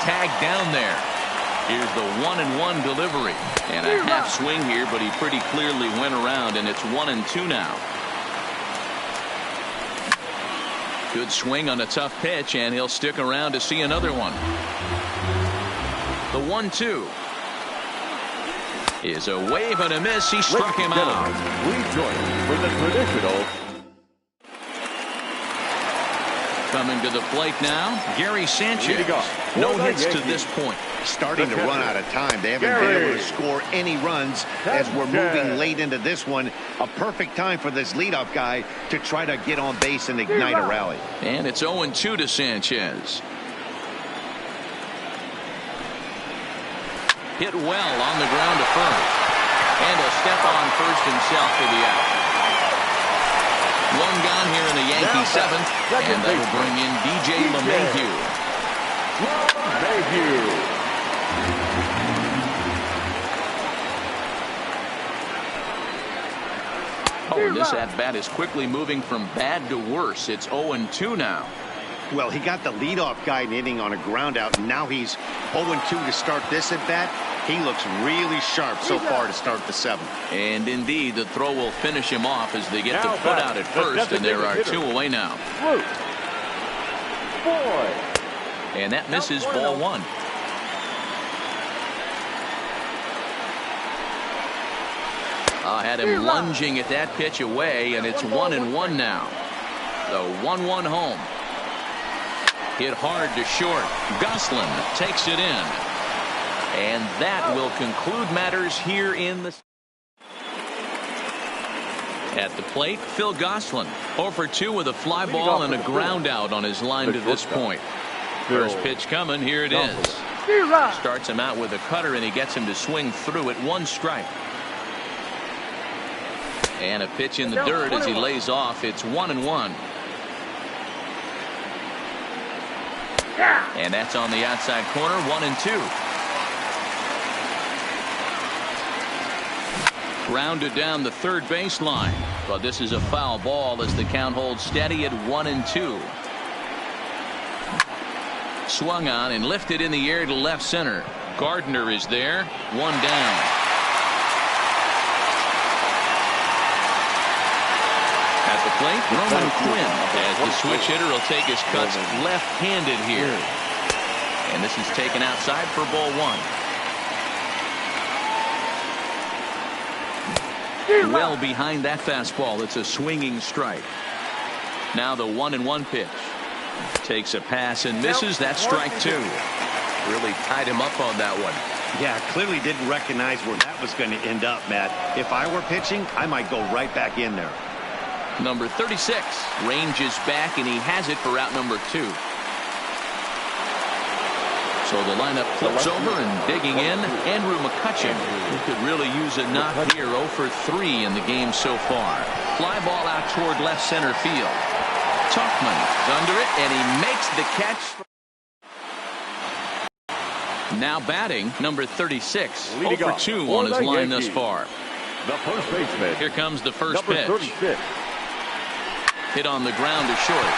Speaker 1: tag down there. Here's the 1-1 delivery. And a half swing here, but he pretty clearly went around, and it's 1-2 now. Good swing on a tough pitch, and he'll stick around to see another one. The 1-2 is a wave and a miss. He struck him out.
Speaker 2: We join for the traditional.
Speaker 1: Coming to the plate now, Gary Sanchez. No hits to this point.
Speaker 3: Starting to run out of time. They haven't been able to score any runs as we're moving late into this one. A perfect time for this leadoff guy to try to get on base and ignite a rally.
Speaker 1: And it's 0-2 to Sanchez. Hit well on the ground to first. And a step on first himself for the out. One gone here in the Yankee seventh, and they will bring in DJ LeMahieu. Oh, and this at-bat is quickly moving from bad to worse. It's 0-2 now.
Speaker 3: Well, he got the leadoff guy hitting on a ground out, and now he's 0-2 to start this at-bat. He looks really sharp so far to start the seventh.
Speaker 1: And indeed, the throw will finish him off as they get the put out at first, and there are 2 away now. And that misses ball 1. Had him lunging at that pitch away, and it's 1-1 now. The 1-1 home. Hit hard to short. Gosselin takes it in. And that will conclude matters here in the... At the plate, Phil Gosselin. 0 for 2 with a fly ball and a ground out on his line to this point. First pitch coming. Here it is. Starts him out with a cutter, and he gets him to swing through it. 1 strike. And a pitch in the dirt as he lays off. It's 1-1. And that's on the outside corner. 1-2. Grounded down the third baseline. But this is a foul ball as the count holds steady at 1-2. Swung on and lifted in the air to left center. Gardner is there. 1 down. At the plate, Roman Quinn, as the switch hitter will take his cuts left-handed here. And this is taken outside for ball 1. Well behind that fastball. It's a swinging strike. Now the 1-1 pitch. Takes a pass and misses. That's strike 2. Really tied him up on that one.
Speaker 3: Yeah, clearly didn't recognize where that was going to end up, Matt. If I were pitching, I might go right back in there.
Speaker 1: Number 36 ranges back, and he has it for out number 2. So the lineup flips over, and digging in, Andrew McCutcheon, who could really use a knock here. 0 for 3 in the game so far. Fly ball out toward left center field. Tuchman is under it, and he makes the catch. Now batting, number 36. 0 for 2 on his line thus far.
Speaker 2: The first baseman.
Speaker 1: Here comes the first pitch.
Speaker 2: 36.
Speaker 1: Hit on the ground to short.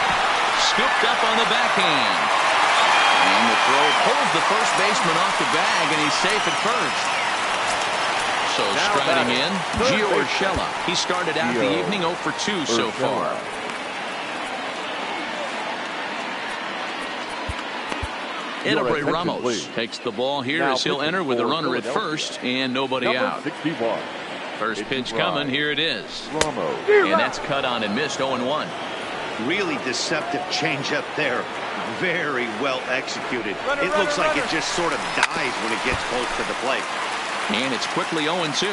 Speaker 1: Scooped up on the backhand. And the throw pulls the first baseman off the bag, and he's safe at first. So striding in, Gio Urshela. He started out the evening 0 for 2 so far. Eloy Ramos takes the ball here as he'll enter with a runner at first and nobody out.
Speaker 2: 61.
Speaker 1: First pitch coming. Here it is. And that's cut on and missed. 0-1.
Speaker 3: Really deceptive changeup there. Very well executed. It looks like it just sort of dies when it gets close to the plate.
Speaker 1: And it's quickly 0-2.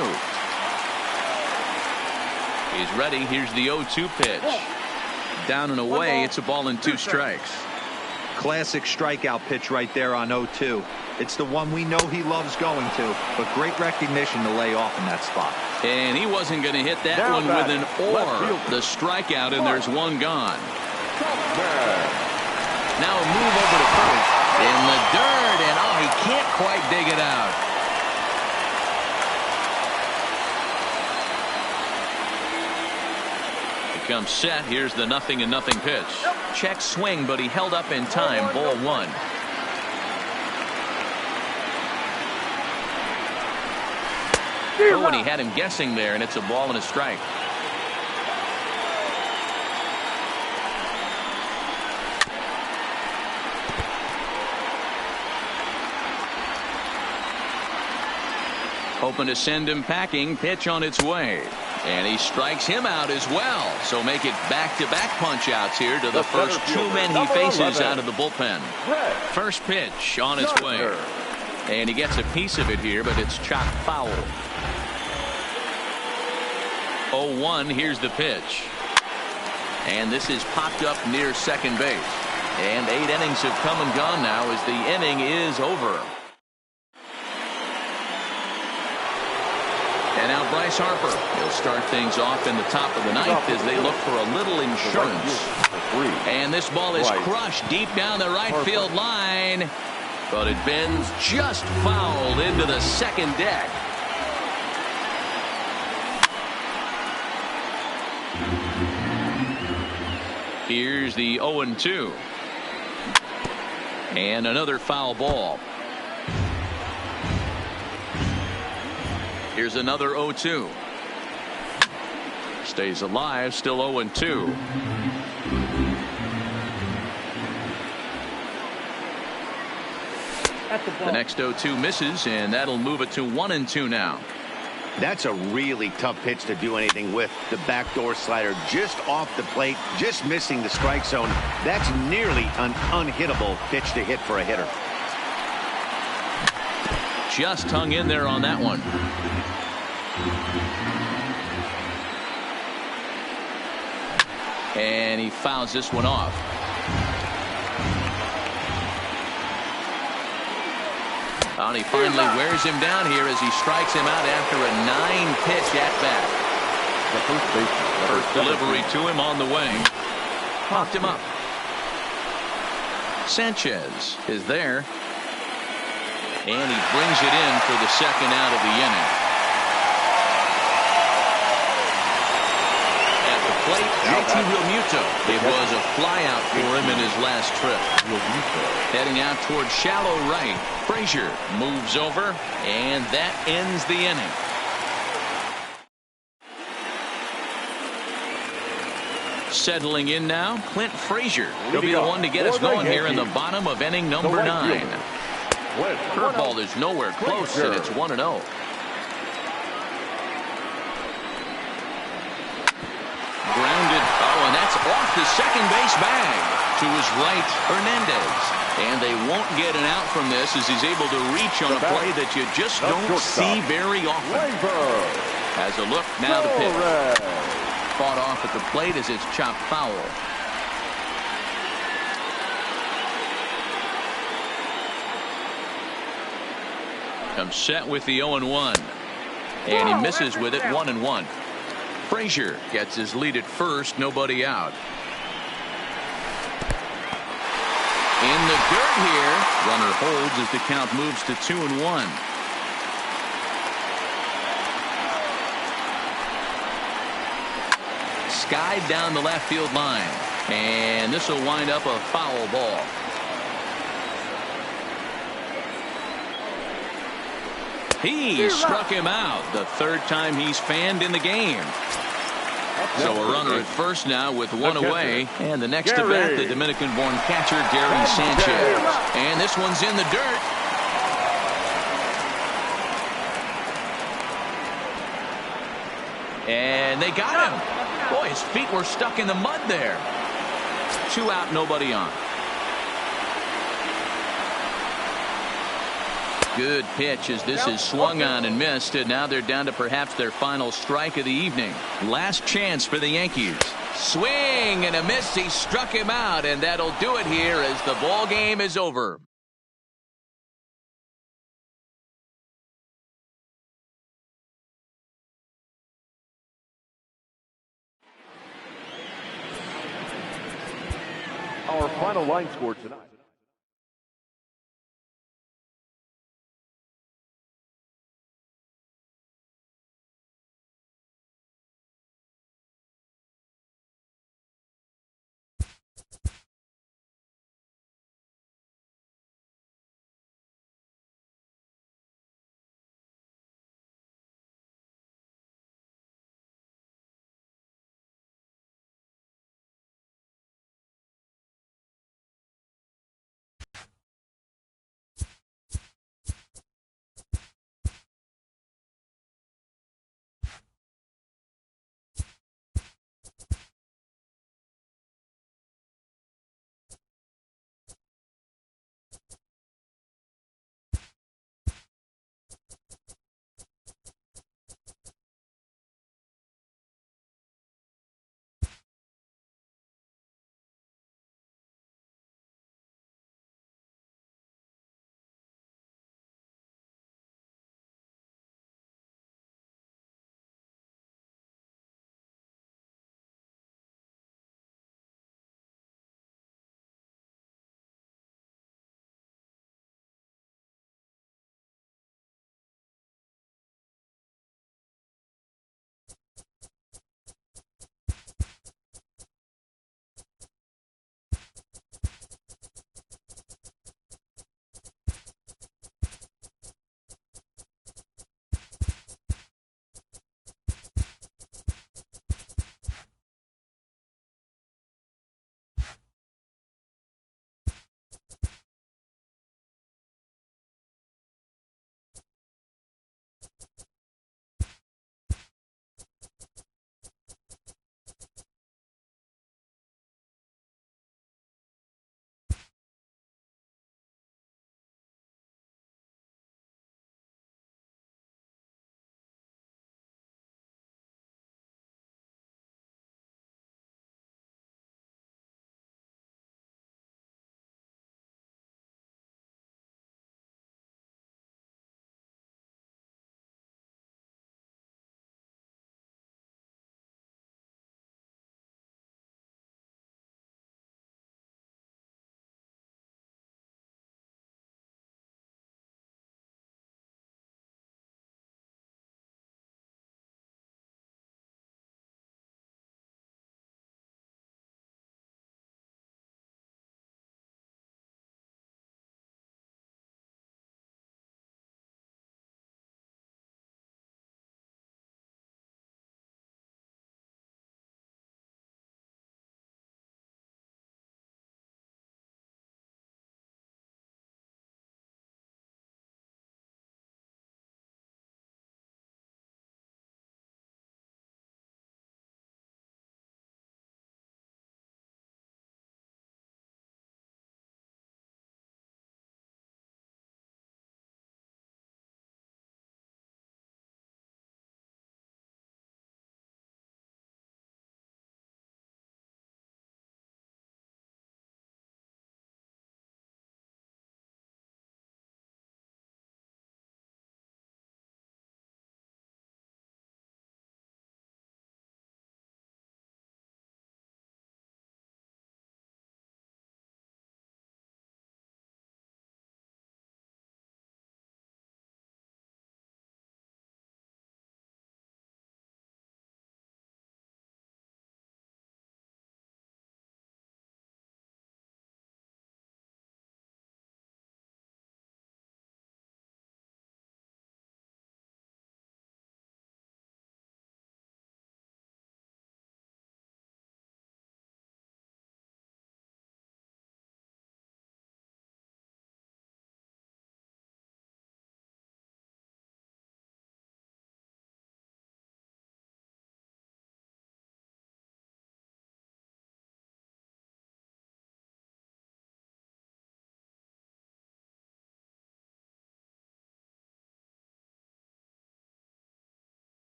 Speaker 1: He's ready. Here's the 0-2 pitch. Down and away. It's a ball and 2 strikes.
Speaker 4: Classic strikeout pitch right there on 0-2. It's the one we know he loves going to, but great recognition to lay off in that spot.
Speaker 1: And he wasn't going to hit that one with an or. The strikeout, and there's 1 gone. Now a move over to first. In the dirt, and oh, he can't quite dig it out. Comes set. Here's the 0-0 pitch. Check swing, but he held up in time. Ball 1. Oh, and he had him guessing there, and it's a ball and a strike. Hoping to send him packing. Pitch on its way. And he strikes him out as well. So make it back-to-back punch-outs here to the first two men he faces out of the bullpen. First pitch on its way. And he gets a piece of it here, but it's chopped foul. 0-1, here's the pitch. And this is popped up near second base. And 8 innings have come and gone now as the inning is over. And now Bryce Harper. He'll start things off in the top of the ninth as they look for a little insurance. And this ball is crushed deep down the right field line. But it bends just foul into the second deck. Here's the 0-2. And another foul ball. Here's another 0-2. Stays alive, still 0-2. The next 0-2 misses, and that'll move it to 1-2 now.
Speaker 3: That's a really tough pitch to do anything with. The backdoor slider just off the plate, just missing the strike zone. That's nearly an unhittable pitch to hit for a hitter.
Speaker 1: Just hung in there on that one. And he fouls this one off. And he finally wears him down here as he strikes him out after a 9-pitch at-bat. First delivery to him on the way. Popped him up. Sanchez is there. And he brings it in for the second out of the inning. At the plate, JT Realmuto. It was a flyout for him in his last trip. Heading out towards shallow right. Frazier moves over, and that ends the inning. Settling in now, Clint Frazier. He'll be the one to get us going here in the bottom of inning number 9. Curveball is nowhere close, and it's 1-0. Grounded. Oh, and that's off the second base bag. To his right, Hernandez. And they won't get an out from this as he's able to reach on a play that you just don't see very often. Has a look, now the pitch. Fought off at the plate as it's chopped foul. Comes set with the 0-1. And he misses with it, 1-1. Frazier gets his lead at first, nobody out. In the dirt here. Runner holds as the count moves to 2-1. Skied down the left field line. And this will wind up a foul ball. He struck him out. The third time he's fanned in the game. So a runner at first now with one away. And the next to bat, the Dominican-born catcher, Gary Sanchez. And this one's in the dirt. And they got him. Boy, his feet were stuck in the mud there. 2 out, nobody on. Good pitch as this is swung on and missed, and now they're down to perhaps their final strike of the evening. Last chance for the Yankees. Swing and a miss. He struck him out, and that'll do it here as the ball game is over.
Speaker 2: Our final line score tonight.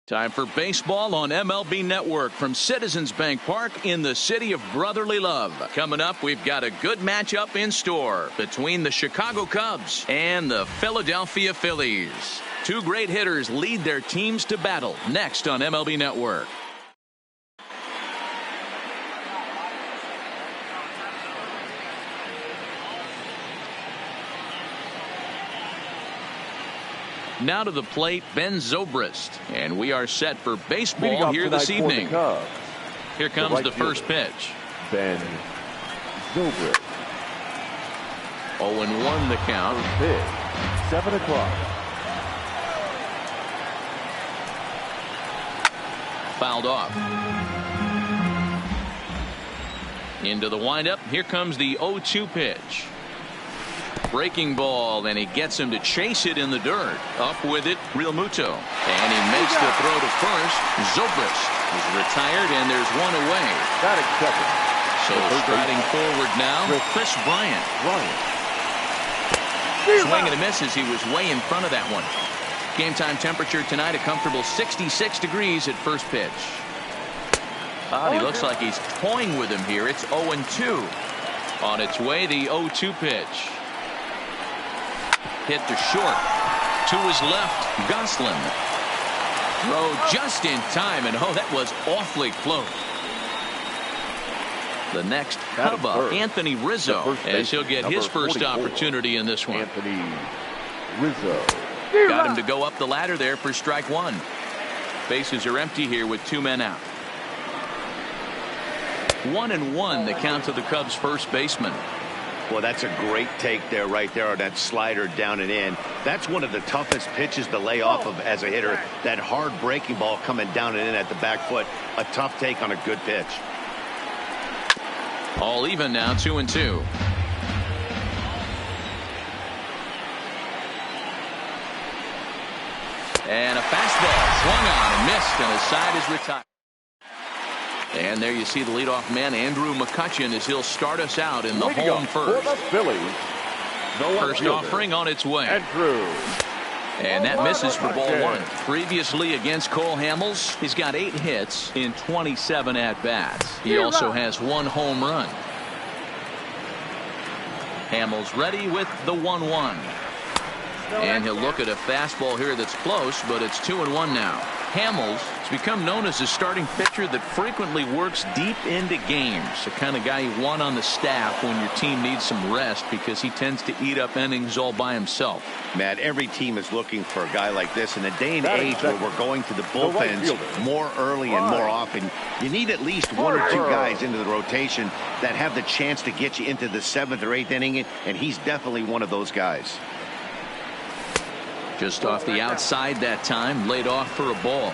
Speaker 1: Time for baseball on MLB Network from Citizens Bank Park in the city of brotherly love. Coming up, we've got a good matchup in store between the Chicago Cubs and the Philadelphia Phillies. Two great hitters lead their teams to battle next on MLB Network. Now to the plate, Ben Zobrist. And we are set for baseball here this evening. Here comes the first pitch.
Speaker 2: Ben Zobrist.
Speaker 1: 0-1 the count.
Speaker 2: First pitch, 7 o'clock.
Speaker 1: Fouled off. Into the windup. Here comes the 0-2 pitch. Breaking ball, and he gets him to chase it in the dirt. Up with it, Realmuto. And he makes the throw to first. Zobrist is retired, and there's one away.
Speaker 2: Got it, second.
Speaker 1: So striding forward now, Chris Bryant. Swing and a miss as he was way in front of that one. Game time temperature tonight, a comfortable 66 degrees at first pitch. He looks like he's toying with him here. It's 0-2. On its way, the 0-2 pitch. Hit to short. To his left, Goslin. Throw just in time, and that was awfully close. The next Cub up, Anthony Rizzo, as he'll get his first opportunity in this one.
Speaker 2: Anthony Rizzo.
Speaker 1: Got him to go up the ladder there for strike one. Bases are empty here with two men out. 1-1 the count to the Cubs first baseman.
Speaker 3: Well, that's a great take there, right there, on that slider down and in. That's one of the toughest pitches to lay off of as a hitter. That hard breaking ball coming down and in at the back foot. A tough take on a good pitch.
Speaker 1: All even now, 2-2. And a fastball swung on and missed, and his side is retired. And there you see the leadoff man, Andrew McCutchen, as he'll start us out in the home first.
Speaker 2: For the Phillies,
Speaker 1: First offering on its way.
Speaker 2: Andrew.
Speaker 1: And that misses for ball one. Previously against Cole Hamels, he's got 8 hits in 27 at-bats. He also has 1 home run. Hamels ready with the 1-1. And he'll look at a fastball here that's close, but it's 2-1 now. Hamels has become known as a starting pitcher that frequently works deep into games. The kind of guy you want on the staff when your team needs some rest, because he tends to eat up innings all by himself.
Speaker 3: Matt, every team is looking for a guy like this. In a day and age where we're going to the bullpens more early and more often, you need at least 1 or 2 guys into the rotation that have the chance to get you into the 7th or 8th inning, and he's definitely one of those guys.
Speaker 1: Just off the outside that time, laid off for a ball.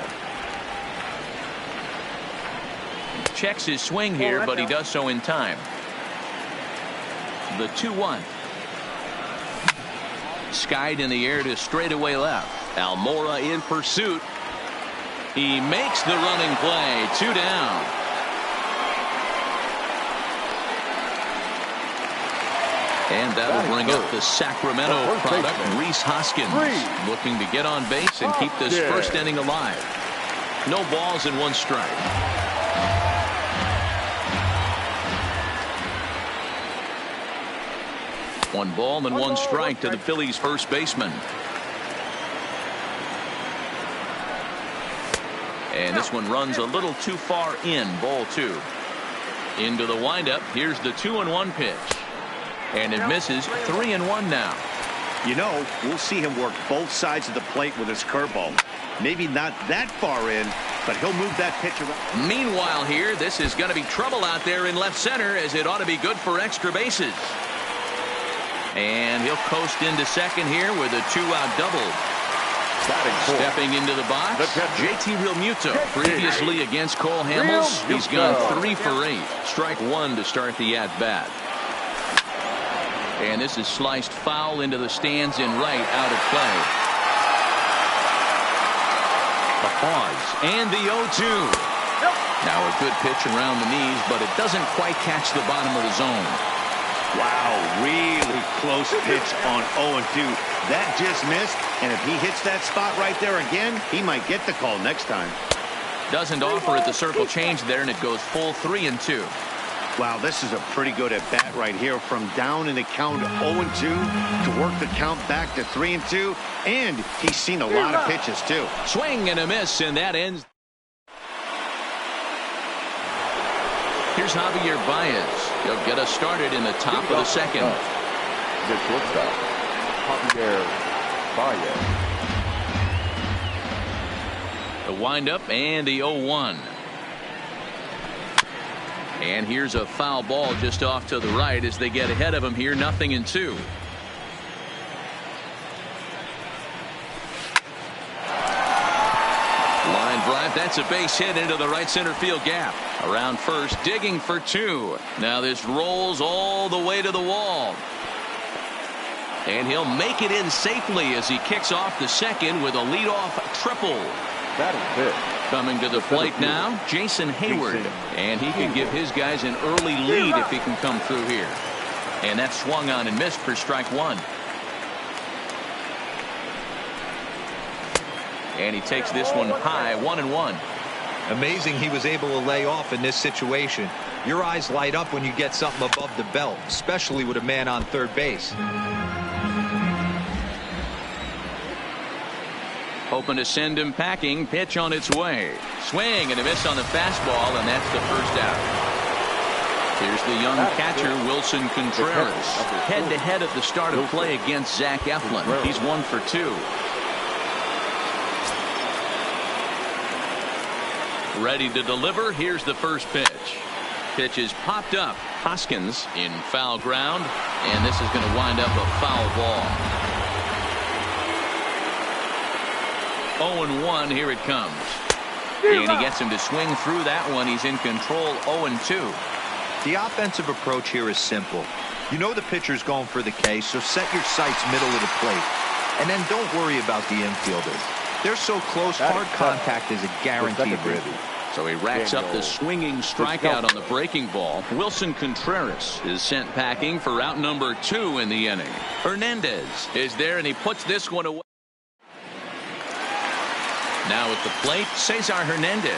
Speaker 1: Checks his swing here, but he does so in time. The 2-1. Skied in the air to straightaway left. Almora in pursuit. He makes the running play. 2 down. And that'll bring up the Sacramento product, Rhys Hoskins, looking to get on base and keep this first inning alive. No balls and 1 strike. One ball and 1 strike to the Phillies first baseman. And this one runs a little too far in, ball 2. Into the windup. Here's the 2-1 pitch. And it misses. 3-1 now.
Speaker 3: You know, we'll see him work both sides of the plate with his curveball. Maybe not that far in, but he'll move that pitch around.
Speaker 1: Meanwhile here, this is going to be trouble out there in left center, as it ought to be good for extra bases. And he'll coast into second here with a 2-out double. Stepping into the box, JT Realmuto. Previously against Cole Hamels, he's gone 3 for 8. Strike 1 to start the at-bat. And this is sliced foul into the stands in right, out of play. A pause, and the 0-2. Now a good pitch around the knees, but it doesn't quite catch the bottom of the zone.
Speaker 3: Wow, really close pitch on 0-2. That just missed, and if he hits that spot right there again, he might get the call next time.
Speaker 1: Doesn't offer at the circle change there, and it goes full 3-2.
Speaker 3: Wow, this is a pretty good at-bat right here. From down in the count 0-2 to work the count back to 3-2, and he's seen a lot of pitches, too.
Speaker 1: Swing and a miss, and that ends. Here's Javier Baez. He'll get us started in the top of the second.
Speaker 2: The shortstop, Javier Baez.
Speaker 1: The windup and the 0-1. And here's a foul ball just off to the right as they get ahead of him here. 0-2. Line drive. That's a base hit into the right center field gap. Around first, digging for 2. Now this rolls all the way to the wall. And he'll make it in safely as he kicks off the second with a leadoff triple.
Speaker 2: That is it.
Speaker 1: Coming to the plate now, Jason Hayward. And he can give his guys an early lead if he can come through here. And that's swung on and missed for strike 1. And he takes this one high, 1-1.
Speaker 4: Amazing he was able to lay off in this situation. Your eyes light up when you get something above the belt, especially with a man on third base.
Speaker 1: Hoping to send him packing. Pitch on its way. Swing and a miss on the fastball, and that's the first out. Here's the young catcher, Wilson Contreras. Head-to-head at the start of play against Zach Eflin. He's 1 for 2. Ready to deliver. Here's the first pitch. Pitch is popped up. Hoskins in foul ground, and this is going to wind up a foul ball. 0-1, here it comes. And he gets him to swing through that one. He's in control, 0-2.
Speaker 4: The offensive approach here is simple. You know the pitcher's going for the K, so set your sights middle of the plate. And then don't worry about the infielders. They're so close, hard contact is a guaranteed ribby.
Speaker 1: So he racks up the swinging strikeout on the breaking ball. Wilson Contreras is sent packing for out number 2 in the inning. Hernandez is there, and he puts this one away. Now at the plate, Cesar Hernandez,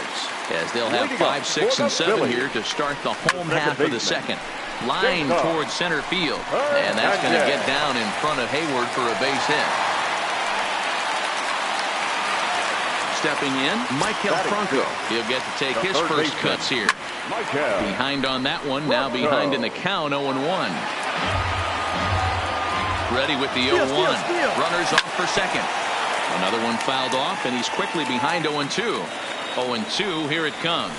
Speaker 1: as they'll have 5, 6, and 7 here to start the home half of the second. Line towards center field, and that's going to get down in front of Hayward for a base hit. Stepping in, Michael Franco. He'll get to take his first cuts here. Behind on that one, now behind in the count, 0-1. Ready with the 0-1. Runners off for second. Another one fouled off, and he's quickly behind 0-2. 0-2, here it comes.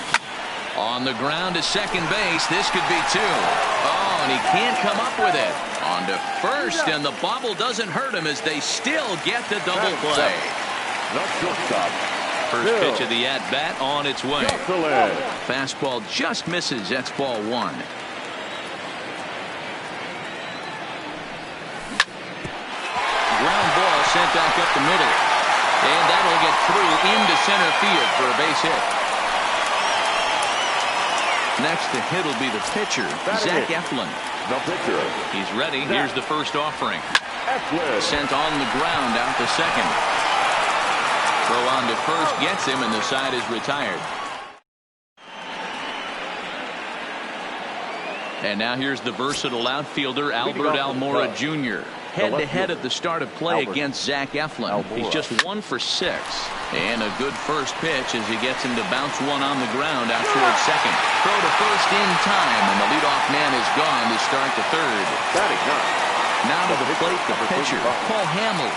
Speaker 1: On the ground to second base, this could be 2. Oh, and he can't come up with it. On to first, and the bobble doesn't hurt him as they still get the double play. First pitch of the at-bat on its way. Fastball just misses. That's ball 1. Ground ball sent back up the middle. And that'll get through into center field for a base hit. Next to hit will be the pitcher, Zach Eflin.
Speaker 2: The pitcher.
Speaker 1: He's ready. Here's the first offering. Sent on the ground out to second. Throw on to first gets him, and the side is retired. And now here's the versatile outfielder, Albert Almora Jr. Head-to-head at the start of play against Zach Eflin. He's just 1 for 6. And a good first pitch as he gets him to bounce one on the ground out towards second. Throw to first in time, and the leadoff man is gone to start the third. Now to the plate, the pitcher, Paul Hamels.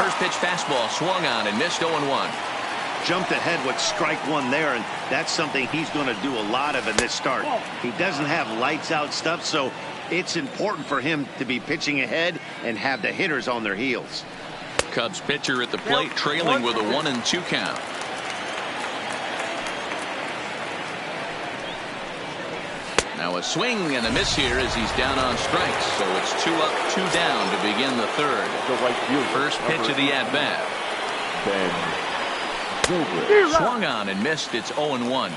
Speaker 1: First pitch fastball swung on and missed 0-1.
Speaker 3: Jumped ahead with strike 1 there, and that's something he's going to do a lot of in this start. He doesn't have lights out stuff, so it's important for him to be pitching ahead and have the hitters on their heels.
Speaker 1: Cubs pitcher at the plate, trailing with a 1-2 count. Now a swing and a miss here as he's down on strikes. So it's 2 up, 2 down to begin the third. First pitch of the at-bat. Swung on and missed. It's 0-1.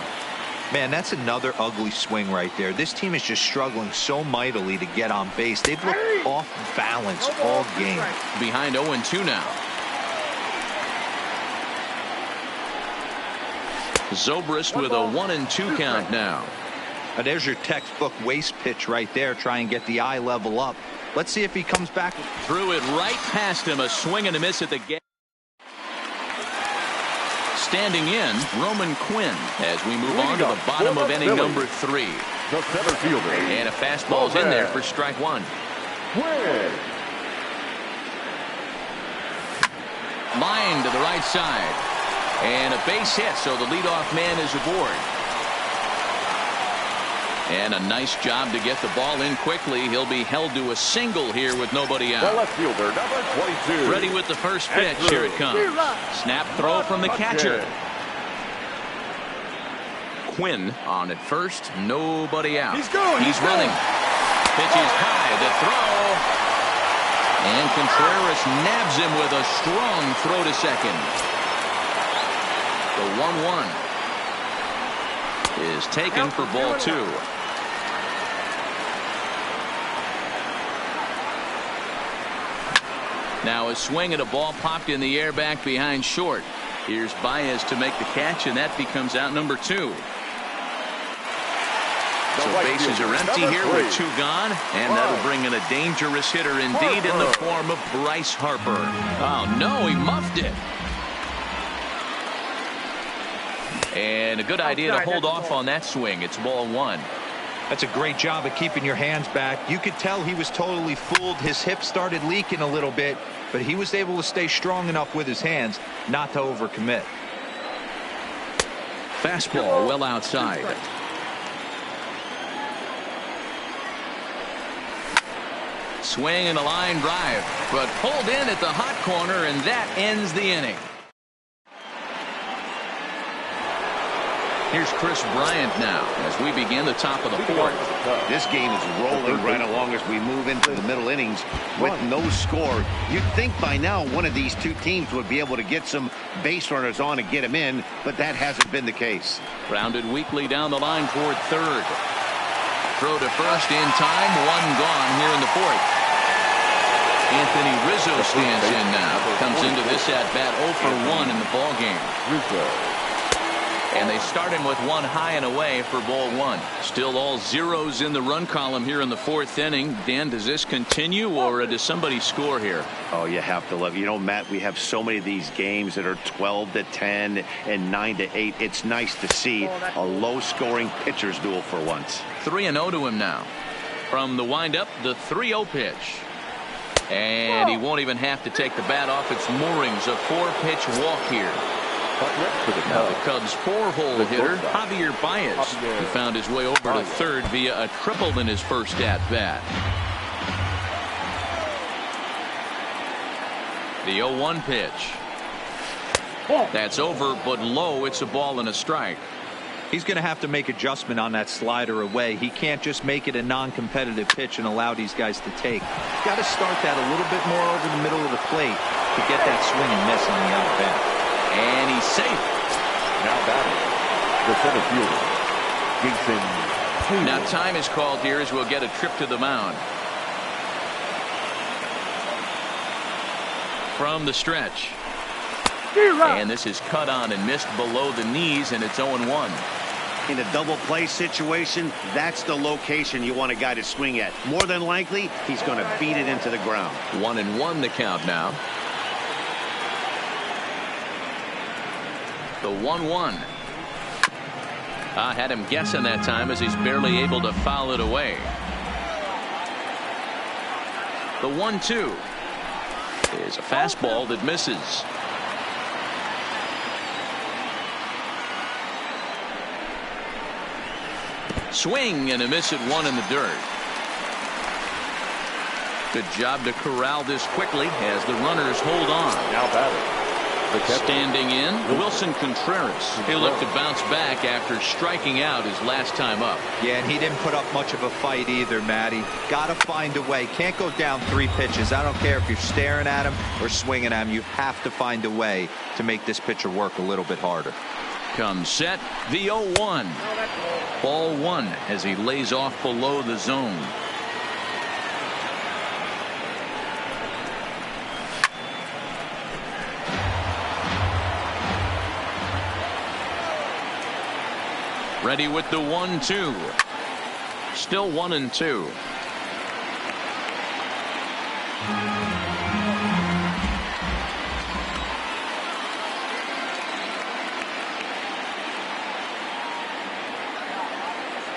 Speaker 4: Man, that's another ugly swing right there. This team is just struggling so mightily to get on base. They've looked off balance all game.
Speaker 1: Behind 0-2 now. Zobrist with a 1-2 count now.
Speaker 4: There's your textbook waste pitch right there. Try and get the eye level up. Let's see if he comes back.
Speaker 1: Threw it right past him. A swing and a miss at the gap. Standing in, Roman Quinn, as we move on to the bottom of inning number 3.
Speaker 2: The center fielder.
Speaker 1: And a fastball's in there for strike 1. Line to the right side. And a base hit, so the leadoff man is aboard. And a nice job to get the ball in quickly. He'll be held to a single here with nobody out.
Speaker 2: The left fielder, number 22.
Speaker 1: Ready with the first pitch. Here it comes. Snap throw from the catcher. Quinn on at first. Nobody out. He's running. Pitch is high. The throw. And Contreras nabs him with a strong throw to second. The 1-1 is taken for ball 2. Now a swing and a ball popped in the air back behind short. Here's Baez to make the catch, and that becomes out number 2. So bases are empty here with 2 gone, and that'll bring in a dangerous hitter indeed in the form of Bryce Harper. Oh no, he muffed it. And a good idea to hold off on that swing. It's ball 1.
Speaker 4: That's a great job of keeping your hands back. You could tell he was totally fooled. His hip started leaking a little bit, but he was able to stay strong enough with his hands not to overcommit.
Speaker 1: Fastball well outside. Swing and a line drive, but pulled in at the hot corner, and that ends the inning. Here's Chris Bryant now as we begin the top of the 4th.
Speaker 3: This game is rolling right along as we move into the middle innings with no score. You'd think by now one of these 2 teams would be able to get some base runners on and get them in, but that hasn't been the case.
Speaker 1: Grounded weakly down the line toward third. Throw to first in time. 1 gone here in the 4th. Anthony Rizzo stands in now. Comes into this at bat 0 for 1 in the ball game. And they start him with 1 high and away for ball 1. Still all zeros in the run column here in the 4th inning. Dan, does this continue, or does somebody score here?
Speaker 3: Oh, you have to love it. You know, Matt, we have so many of these games that are 12-10 and 9-8. It's nice to see a low-scoring pitcher's duel for once.
Speaker 1: 3-0 to him now. From the windup, the 3-0 pitch. And he won't even have to take the bat off its moorings. A 4-pitch walk here. Now the Cubs' 4-hole hitter, Javier Baez. He found his way over to third via a triple in his first at-bat. The 0-1 pitch. That's over, but low. It's a ball and a strike.
Speaker 4: He's going to have to make adjustment on that slider away. He can't just make it a non-competitive pitch and allow these guys to take. Got to start that a little bit more over the middle of the plate to get that swing and miss on the out bench.
Speaker 1: And he's safe.
Speaker 2: Now batting, the center fielder, Jason Taylor.
Speaker 1: Now time is called here as we'll get a trip to the mound. From the stretch. And this is cut on and missed below the knees, and it's 0-1.
Speaker 3: In a double play situation, that's the location you want a guy to swing at. More than likely, he's going to beat it into the ground.
Speaker 1: 1-1 the count now. The 1-1. I had him guessing that time as he's barely able to foul it away. The 1-2 is a fastball that misses. Swing and a miss at 1 in the dirt. Good job to corral this quickly as the runners hold on.
Speaker 2: Now batting.
Speaker 1: Standing in, Wilson Contreras. He'll look to bounce back after striking out his last time up.
Speaker 4: Yeah, and he didn't put up much of a fight either, Matty. Got to find a way. Can't go down 3 pitches. I don't care if you're staring at him or swinging at him. You have to find a way to make this pitcher work a little bit harder.
Speaker 1: comes set. The 0-1. Ball one as he lays off below the zone. Ready with the 1-2. Still 1-2.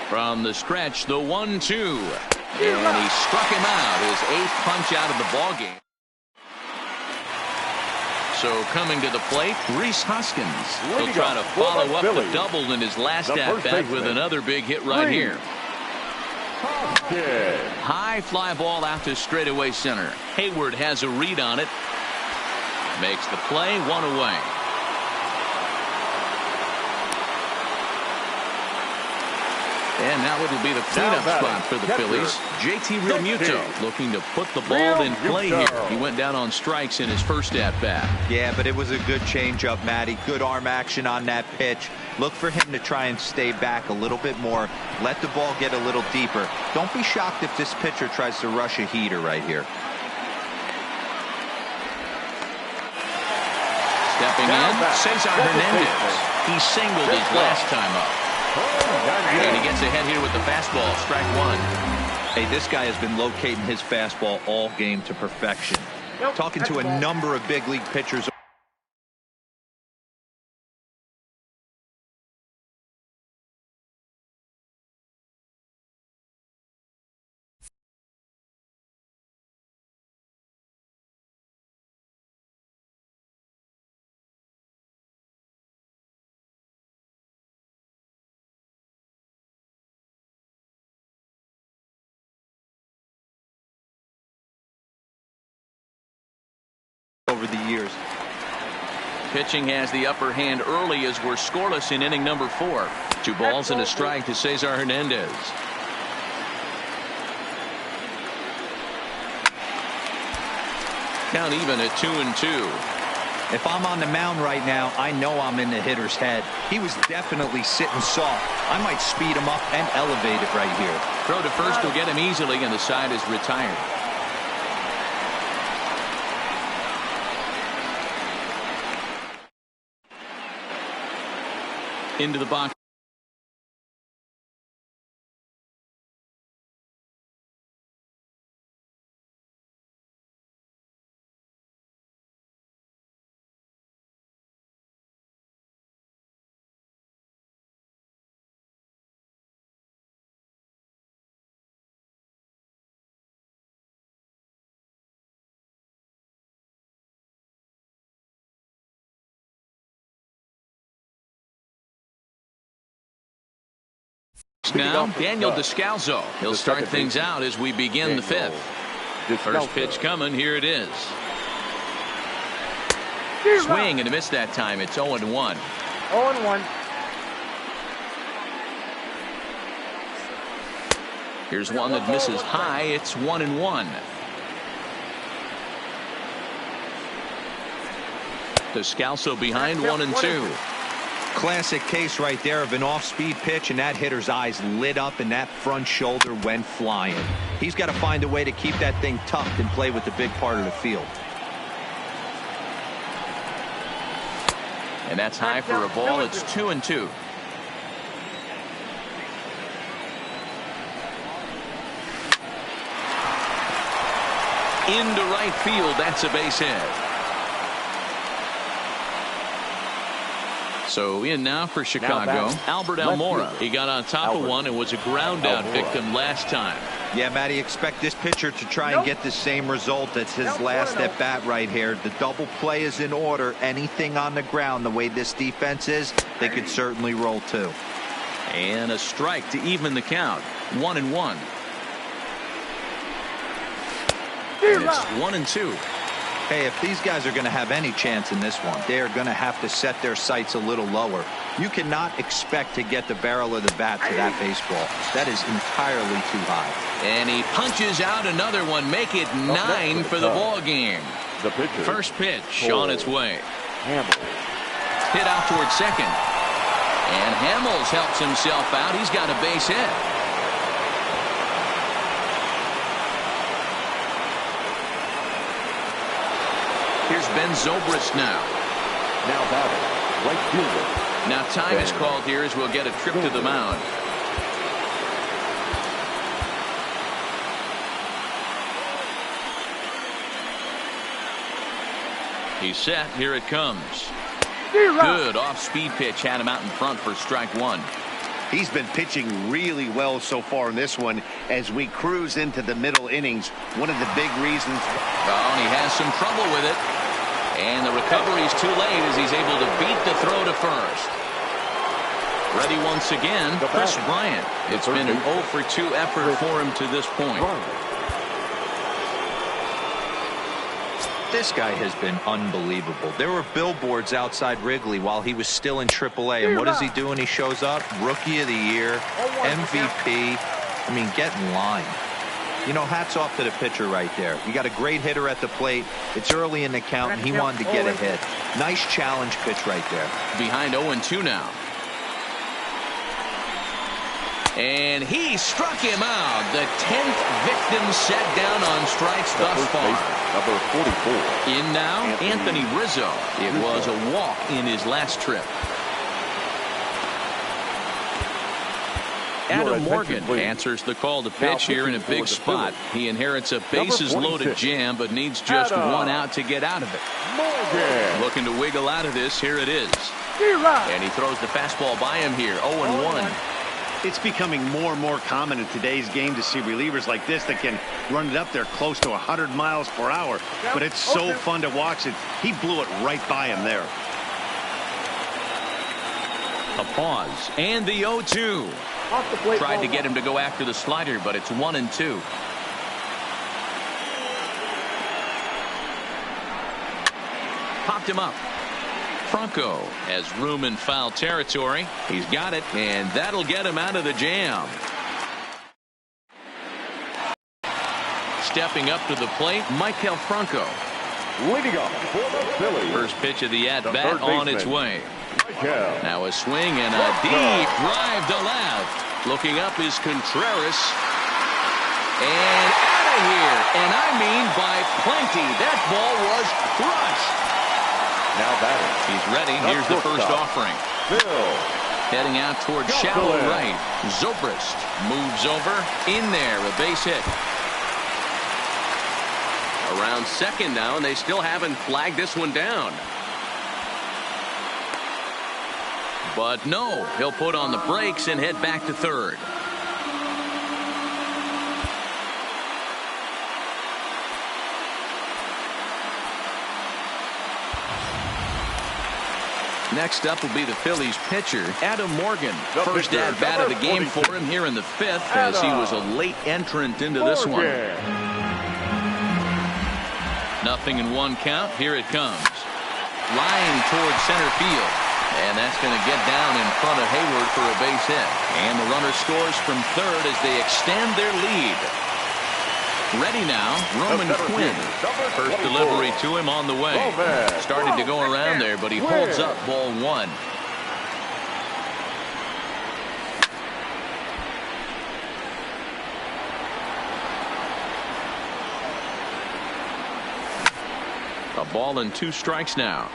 Speaker 1: From the stretch, the 1-2. And he struck him out. His 8th punch out of the ballgame. So coming to the plate, Rhys Hoskins. He'll try to follow up the double in his last at-bat with another big hit right here. High fly ball out to straightaway center. Hayward has a read on it. Makes the play, 1 away. And now it'll be the cleanup spot for the Phillies. JT Realmuto looking to put the ball in play here. He went down on strikes in his first at-bat.
Speaker 4: Yeah, but it was a good changeup, Matty. Good arm action on that pitch. Look for him to try and stay back a little bit more. Let the ball get a little deeper. Don't be shocked if this pitcher tries to rush a heater right here.
Speaker 1: Stepping in, Cesar Hernandez. He singled his last time up. And he gets ahead here with the fastball, strike one.
Speaker 4: Hey, this guy has been locating his fastball all game to perfection. Talking to a number of big league pitchers. Over the years.
Speaker 1: Pitching has the upper hand early as we're scoreless in inning number 4. 2 balls and a strike to Cesar Hernandez. Count even at 2-2.
Speaker 4: If I'm on the mound right now, I know I'm in the hitter's head. He was definitely sitting soft. I might speed him up and elevate it right here.
Speaker 1: Throw to first will get him easily, and the side is retired. Into the box. Now, Daniel Descalso. He'll start things out as we begin the 5th. First pitch coming. Here it is. Swing and a miss that time. It's 0-1.
Speaker 6: 0-1.
Speaker 1: Here's one that misses high. It's 1-1. Descalso behind 1-2.
Speaker 4: Classic case right there of an off-speed pitch, and that hitter's eyes lit up and that front shoulder went flying. He's got to find a way to keep that thing tucked and play with the big part of the field.
Speaker 1: And that's high for a ball. It's 2-2. Into right field. That's a base hit. So in now for Chicago, Albert Almora. He got on top of one and was a ground out victim last time.
Speaker 4: Yeah, Matty, expect this pitcher to try and get the same result as his last at bat right here. The double play is in order. Anything on the ground, the way this defense is, they could certainly roll too.
Speaker 1: And a strike to even the count. 1-1. And it's 1-2.
Speaker 4: Hey, if these guys are going to have any chance in this one, they are going to have to set their sights a little lower. You cannot expect to get the barrel of the bat to that baseball. That is entirely too high.
Speaker 1: And he punches out another one. Make it 9 for the ball game. First pitch on its way. Hit out towards second. And Hamels helps himself out. He's got a base hit. Here's Ben Zobrist now.
Speaker 2: Now batting, right fielder.
Speaker 1: Now time is called here as we'll get a trip to the mound. He's set. Here it comes. Good off-speed pitch. Had him out in front for strike one.
Speaker 3: He's been pitching really well so far in this one as we cruise into the middle innings. One of the big reasons.
Speaker 1: Oh, and he has some trouble with it. And the recovery's too late as he's able to beat the throw to first. Ready once again, Chris Bryant. It's been an 0 for 2 effort for him to this point.
Speaker 4: This guy has been unbelievable. There were billboards outside Wrigley while he was still in AAA. And what does he do when he shows up? Rookie of the Year, MVP. I mean, get in line. You know, hats off to the pitcher right there. You got a great hitter at the plate. It's early in the count, and he wanted to get a hit. Nice challenge pitch right there.
Speaker 1: Behind 0-2 now. And he struck him out. The 10th victim set down on strikes thus far.
Speaker 2: Number 44.
Speaker 1: In now, Anthony Rizzo. It was a walk in his last trip. Adam Morgan answers the call to pitch here in a big spot. He inherits a bases-loaded jam, but needs just one out to get out of it.
Speaker 2: Morgan.
Speaker 1: Looking to wiggle out of this. Here it is. And he throws the fastball by him here. 0-1.
Speaker 3: It's becoming more and more common in today's game to see relievers like this that can run it up there close to 100 miles per hour. But it's so fun to watch it. He blew it right by him there.
Speaker 1: A pause. And the 0-2. Tried to get him to go after the slider, but it's 1-2. Popped him up. Franco has room in foul territory. He's got it, and that'll get him out of the jam. Stepping up to the plate, Maikel Franco.
Speaker 2: Leading up for the Phillies.
Speaker 1: First pitch of the at-bat on its way.
Speaker 2: Maikel.
Speaker 1: Now a swing and a deep drive to left. Looking up is Contreras. And out of here. And I mean by plenty. That ball was crushed.
Speaker 2: Now batting.
Speaker 1: He's ready. Here's the first offering.
Speaker 2: Bill.
Speaker 1: Heading out toward shallow right. Zobrist moves over. In there, a base hit. Around second now, and they still haven't flagged this one down. But no, he'll put on the brakes and head back to third. Next up will be the Phillies pitcher, Adam Morgan. First at-bat of the game for him here in the fifth, as he was a late entrant into this one. Nothing in one count. Here it comes. Line towards center field. And that's going to get down in front of Hayward for a base hit. And the runner scores from third as they extend their lead. Ready now, Roman Quinn. First delivery to him on the way. Started to go around there, but he holds up ball one. A ball and 2 strikes now.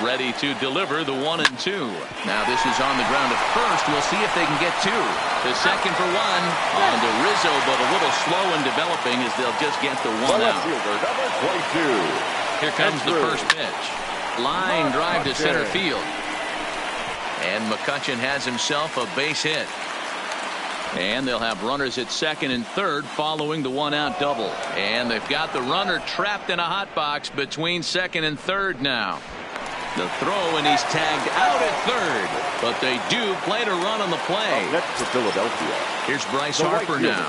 Speaker 1: Ready to deliver the 1-2. Now this is on the ground at first. We'll see if they can get 2. The second for 1 on to Rizzo, but a little slow in developing as they'll just get the 1 out. Here comes the first pitch. Line drive to center field. And McCutchen has himself a base hit. And they'll have runners at second and third following the 1-out double. And they've got the runner trapped in a hot box between second and third now. The throw, and he's tagged out at third. But they do play to run on the play.
Speaker 2: Next to Philadelphia.
Speaker 1: Here's Bryce Harper now.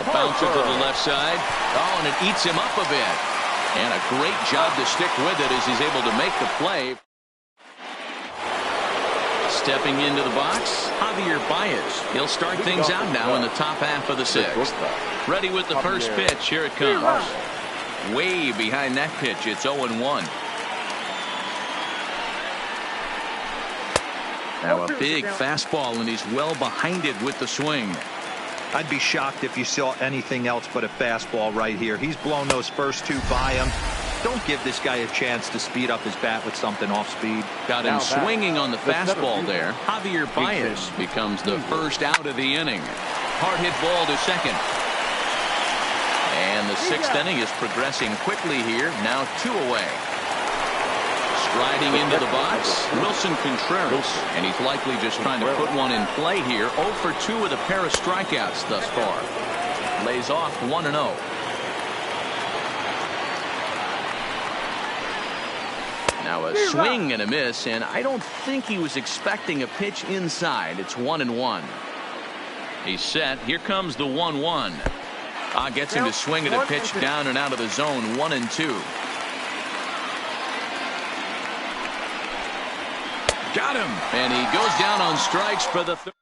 Speaker 1: A bouncer to the left side. Oh, and it eats him up a bit. And a great job to stick with it as he's able to make the play. Stepping into the box, Javier Baez. He'll start things out now in the top half of the sixth. Ready with the first pitch. Here it comes. Way behind that pitch. It's 0-1. Now a big fastball, and he's well behind it with the swing.
Speaker 4: I'd be shocked if you saw anything else but a fastball right here. He's blown those first two by him. Don't give this guy a chance to speed up his bat with something off speed.
Speaker 1: Got him swinging on the fastball there. Javier Baez becomes the first out of the inning. Hard hit ball to second. And the sixth inning is progressing quickly here. Now 2 away. Striding into the box, Wilson Contreras. And he's likely just trying to put one in play here. 0 for 2 with a pair of strikeouts thus far. Lays off 1-0. Now a swing and a miss, and I don't think he was expecting a pitch inside. It's 1-1. He's set. Here comes the 1-1. Gets him to swing at a pitch down and out of the zone. 1-2. Got him, and he goes down on strikes for the third.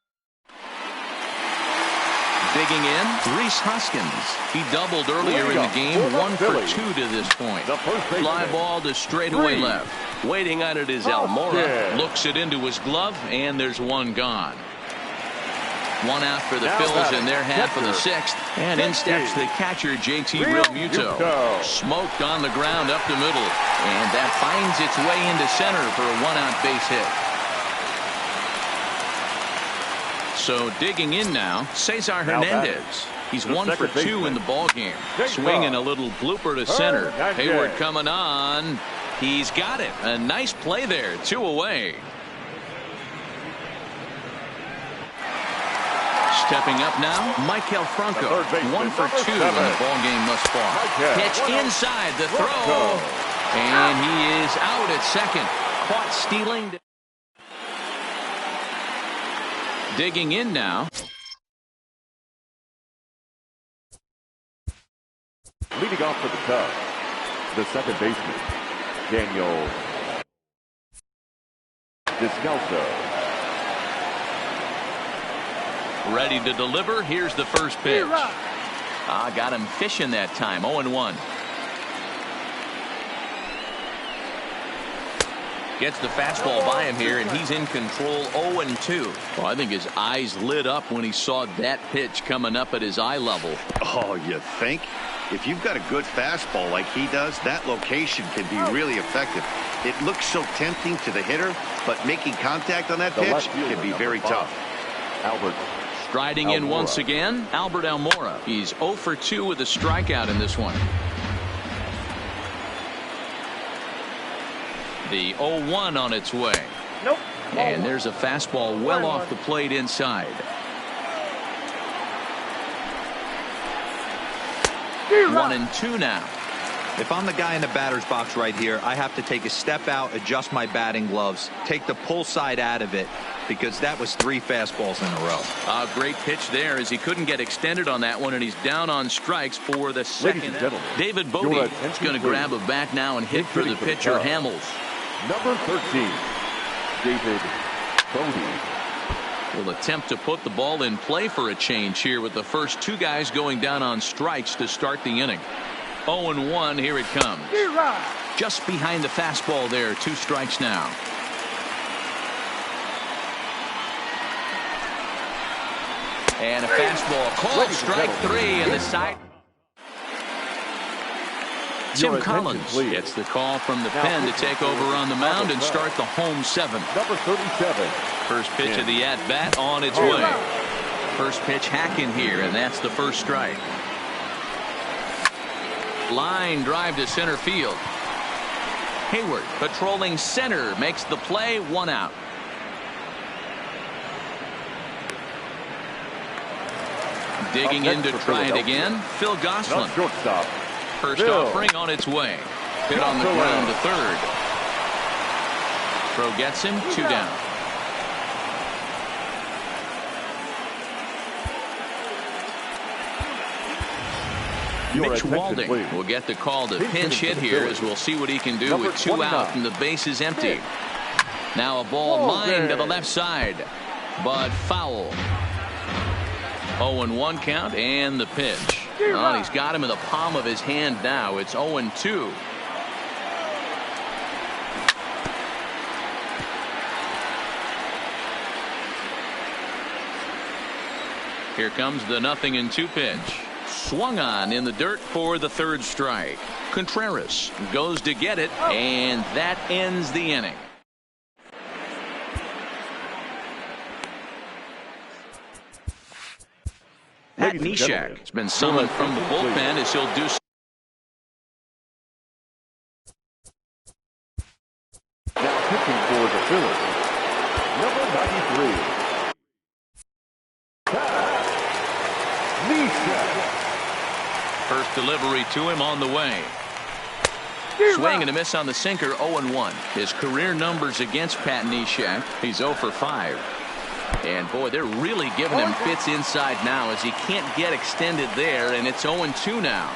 Speaker 1: Digging in, Rhys Hoskins. He doubled earlier in the game. 1 for 2 to this point. Fly ball to straightaway left.
Speaker 5: Waiting on it is Almora.
Speaker 1: Looks it into his glove, and there's one gone. One out for the Phils in their half of the sixth. And in steps the catcher, JT Realmuto. Smoked on the ground up the middle. And that finds its way into center for a one-out base hit. So digging in now, Cesar Hernandez. He's 1 for 2 in the ballgame. Swinging a little blooper to center. Hayward coming on. He's got it. A nice play there. 2 away. Stepping up now, Maikel Franco. 1 for 2 in the ballgame thus far. Pitch inside the throw. And he is out at second. Caught stealing. Digging in now.
Speaker 2: Leading off for the Cubs, the second baseman, Daniel Descalso.
Speaker 1: Ready to deliver. Here's the first pitch. Got him fishing that time. 0-1. Gets the fastball by him here, and he's in control. 0-2. Well, I think his eyes lit up when he saw that pitch coming up at his eye level.
Speaker 3: Oh, you think? If you've got a good fastball like he does, that location can be really effective. It looks so tempting to the hitter, but making contact on that pitch can be very tough.
Speaker 2: Albert.
Speaker 1: Striding in once again, Albert Almora. He's 0 for 2 with a strikeout in this one. The 0-1 on its way.
Speaker 6: Nope.
Speaker 1: And there's a fastball well off the plate inside. 1-2 now.
Speaker 4: If I'm the guy in the batter's box right here, I have to take a step out, adjust my batting gloves, take the pull side out of it, because that was 3 fastballs in a row.
Speaker 1: A great pitch there as he couldn't get extended on that one, and he's down on strikes for the second. David Bodie is going to grab a bat now and hit for the pitcher, Hamels.
Speaker 2: Number 13, David Bodie.
Speaker 1: Will attempt to put the ball in play for a change here with the first 2 guys going down on strikes to start the inning. 0-1, here it comes. Just behind the fastball there, 2 strikes now. And a fastball called strike 3 in the side. Tim Collins gets the call from the pen to take over on the mound and start the home 7th.
Speaker 2: Number 37.
Speaker 1: First pitch of the at-bat on its way. First pitch hacking here, and that's the first strike. Line drive to center field. Hayward patrolling center makes the play. 1 out. Digging in to try it again, Phil Gosselin. First offering on its way. Hit on the ground to third. Throw gets him. 2 down. Mitch Walding will get the call to pinch hit here as we'll see what he can do with 2 out and the base is empty. Now a ball lined to the left side, but foul. 0-1 count and the pitch. Oh, he's got him in the palm of his hand now. It's 0-2. Here comes the 0-2 pitch. Swung on in the dirt for the third strike. Contreras goes to get it, and that ends the inning. Pat Neshek has been summoned from the bullpen as he'll do.
Speaker 2: Now pitching for the Phillies, number 93. Pat Neshek.
Speaker 1: First delivery to him on the way. Swing and a miss on the sinker. 0-1. His career numbers against Pat Neshek. He's 0 for 5. And boy, they're really giving him fits inside now as he can't get extended there, and it's 0-2 now.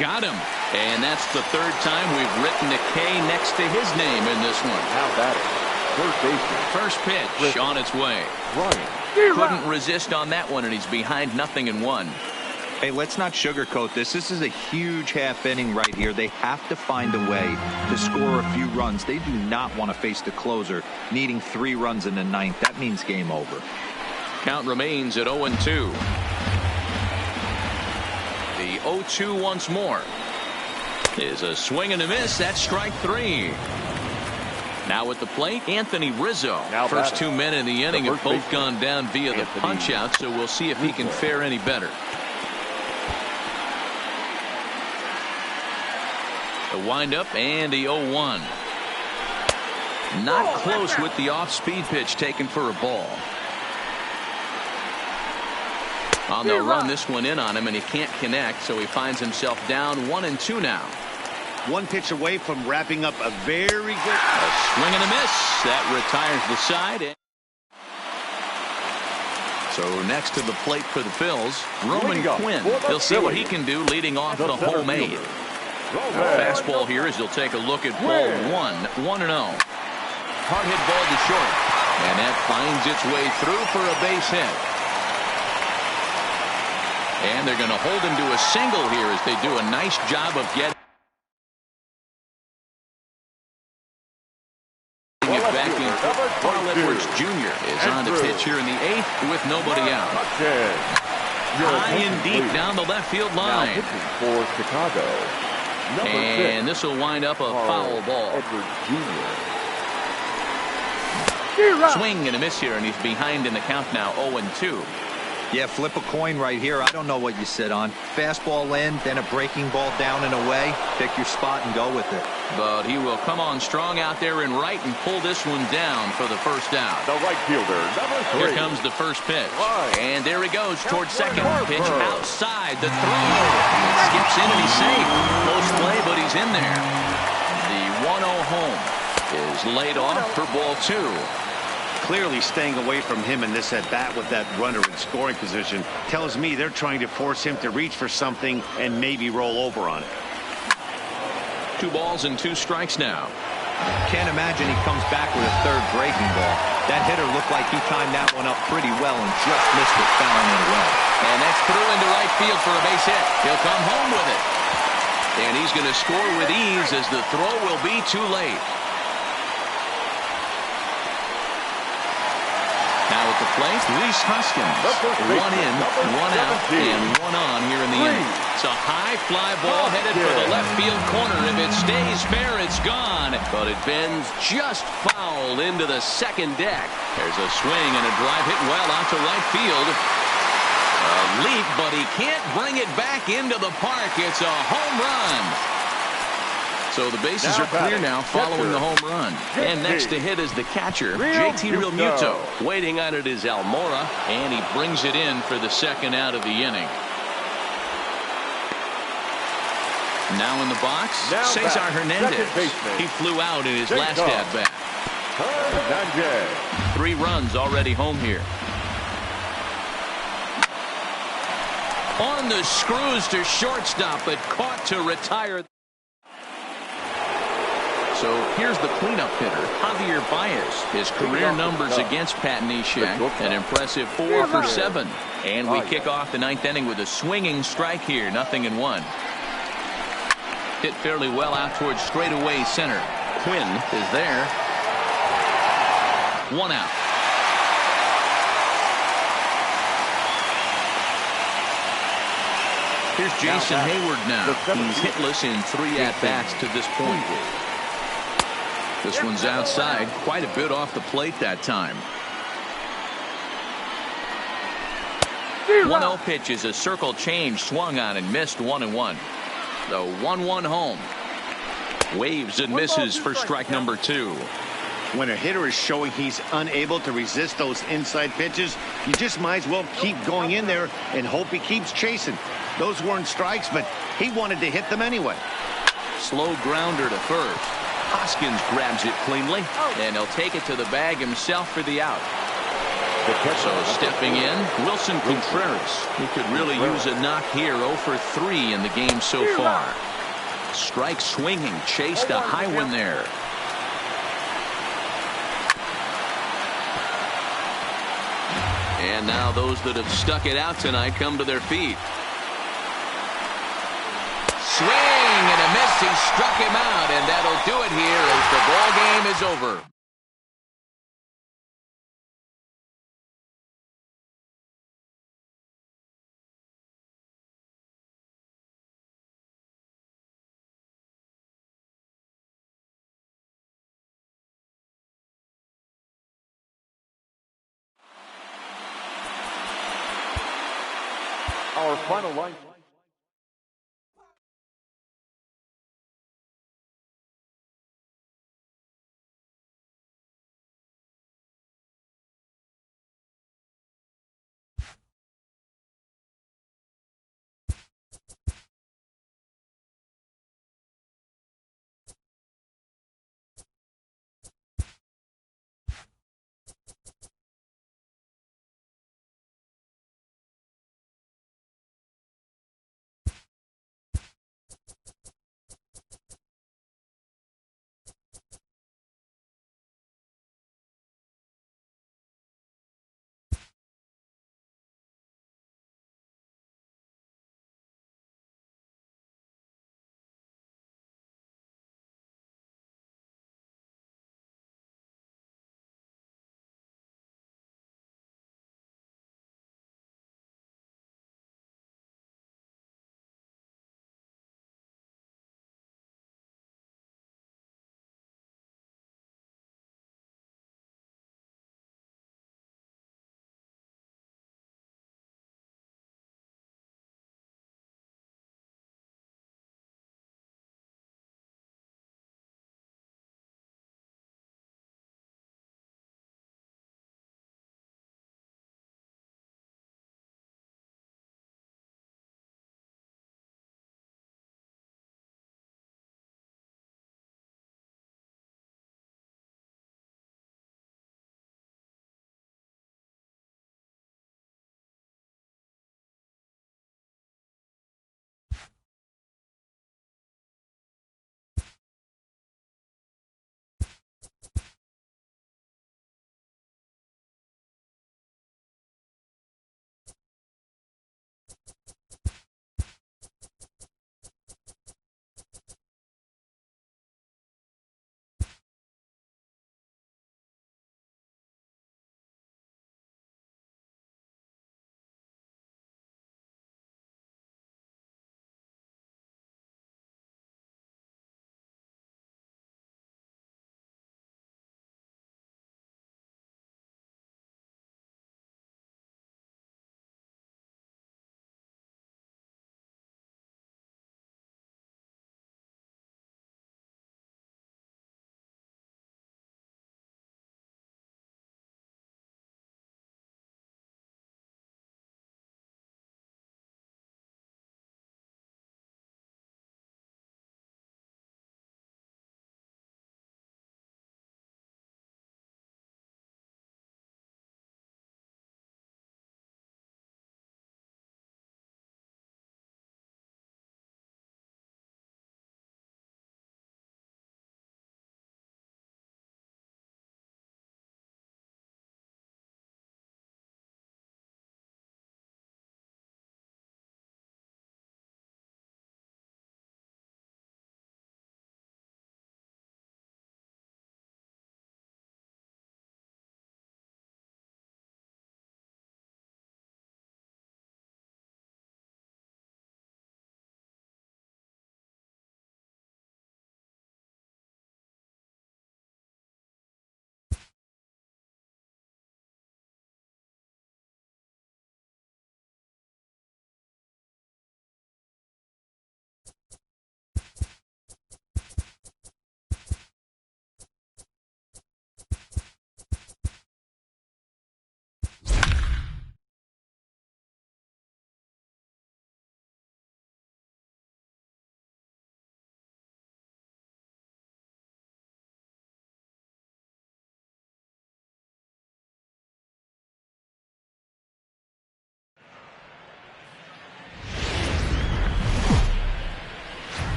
Speaker 1: Got him. And that's the third time we've written a K next to his name in this one.
Speaker 2: How about it? First baseman.
Speaker 1: First pitch on its way.
Speaker 2: Ryan.
Speaker 1: Couldn't resist on that one, and he's behind 0-1.
Speaker 4: Hey, let's not sugarcoat this. This is a huge half inning right here. They have to find a way to score a few runs. They do not want to face the closer needing 3 runs in the 9th. That means game over.
Speaker 1: Count remains at 0-2. The 0-2 once more is a swing and a miss. That's strike 3. Now at the plate, Anthony Rizzo. First 2 men in the inning have both gone down via the punch out, so we'll see if he can fare any better. A windup and a 0-1. Not close with the off-speed pitch taken for a ball. They'll run this one in on him, and he can't connect, so he finds himself down 1-2 now.
Speaker 3: One pitch away from wrapping up a very good.
Speaker 1: A swing and a miss. That retires the side. So next to the plate for the Phils, Roman Quinn. He'll see what he can do leading off the homemade. Fastball here as he'll take a look at ball 1. 1-0. Hard hit ball to short. And that finds its way through for a base hit. And they're going to hold him to a single here as they do a nice job of getting it back in. Carl Edwards Jr. is on the pitch here in the 8th with nobody out. High and deep down the left field line.
Speaker 2: For Chicago.
Speaker 1: And this will wind up a foul ball. Swing and a miss here, and he's behind in the count now, 0-2.
Speaker 4: Yeah, flip a coin right here. I don't know what you sit on. Fastball in, then a breaking ball down and away. Pick your spot and go with it.
Speaker 1: But he will come on strong out there in right and pull this one down for the first out.
Speaker 2: The right fielder, number 3.
Speaker 1: Here comes the first pitch. And there he goes towards second. Pitch outside. The throw. Skips in and he's safe. Close play, but he's in there. The 1-0 home is laid off for ball 2.
Speaker 3: Clearly staying away from him in this at-bat with that runner in scoring position tells me they're trying to force him to reach for something and maybe roll over on it.
Speaker 1: 2 balls and 2 strikes now.
Speaker 4: Can't imagine he comes back with a third breaking ball. That hitter looked like he timed that one up pretty well and just missed it, fouling it away.
Speaker 1: And that's through into right field for a base hit. He'll come home with it. And he's going to score with ease as the throw will be too late. Now at the plate, Rhys Hoskins. 1 in, 1 out, and 1 on here in the inning. It's a high fly ball headed for the left field corner. If it stays fair, it's gone. But it bends just foul into the second deck. There's a swing and a drive hit well out to right field. A leap, but he can't bring it back into the park. It's a home run. So the bases are clear now following the home run. And next to hit is the catcher, JT Realmuto.
Speaker 5: Waiting on it is Almora.
Speaker 1: And he brings it in for the second out of the inning. Now in the box, Cesar Hernandez. He flew out in his last at-bat. 3 runs already home here. On the screws to shortstop, but caught to retire. So here's the cleanup hitter, Javier Baez. His career numbers against Pat Neshek, an impressive 4 for 7. And we kick off the 9th inning with a swinging strike here, 0-1. Hit fairly well out towards straightaway center. Quinn is there. 1 out. Here's Jason Hayward now. He's hitless in 3 at-bats to this point. This one's outside. Quite a bit off the plate that time. 1-0 pitch is a circle change, swung on and missed. 1-1. The 1-1 home. Waves and misses for strike number 2.
Speaker 3: When a hitter is showing he's unable to resist those inside pitches, you just might as well keep going in there and hope he keeps chasing. Those weren't strikes, but he wanted to hit them anyway.
Speaker 1: Slow grounder to first. Hoskins grabs it cleanly, and he'll take it to the bag himself for the out. So stepping in, Wilson Contreras. He could really use a knock here. 0 for 3 in the game so far. Strike swinging, chased a high one there. And now those that have stuck it out tonight come to their feet. Swing and a miss. He struck him out, and that'll do it here as the ball game is over.
Speaker 2: Our final line.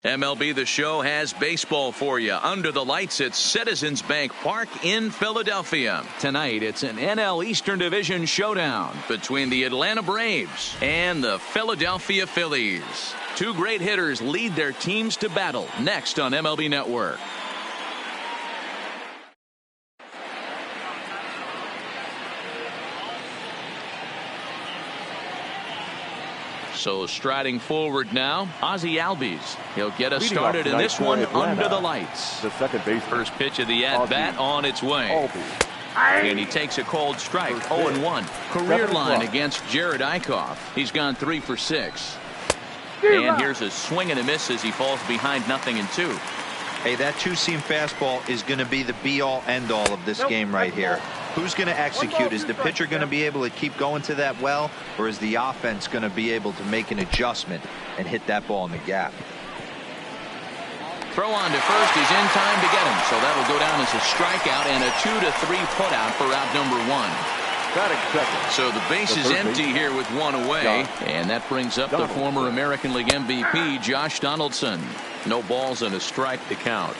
Speaker 1: MLB The Show has baseball for you under the lights at Citizens Bank Park in Philadelphia. Tonight, it's an NL Eastern Division showdown between the Atlanta Braves and the Philadelphia Phillies. Two great hitters lead their teams to battle next on MLB Network. So striding forward now, Ozzie Albies. He'll get us started in this one under the lights.
Speaker 2: The second base.
Speaker 1: First pitch of the at-bat on its way. And he takes a cold strike, 0-1. Career line against Jared Eichhoff. He's gone 3 for 6. And here's a swing and a miss as he falls behind 0-2.
Speaker 4: Hey, that two-seam fastball is going to be the be-all, end-all of this game right here. Who's going to execute? Is the pitcher going to be able to keep going to that well, or is the offense going to be able to make an adjustment and hit that ball in the gap?
Speaker 1: Throw on to first. He's in time to get him. So that'll go down as a strikeout and a 2-3 putout for out number 1. So the base is empty here with 1 away. And that brings up the former American League MVP, Josh Donaldson. No balls and a strike to count.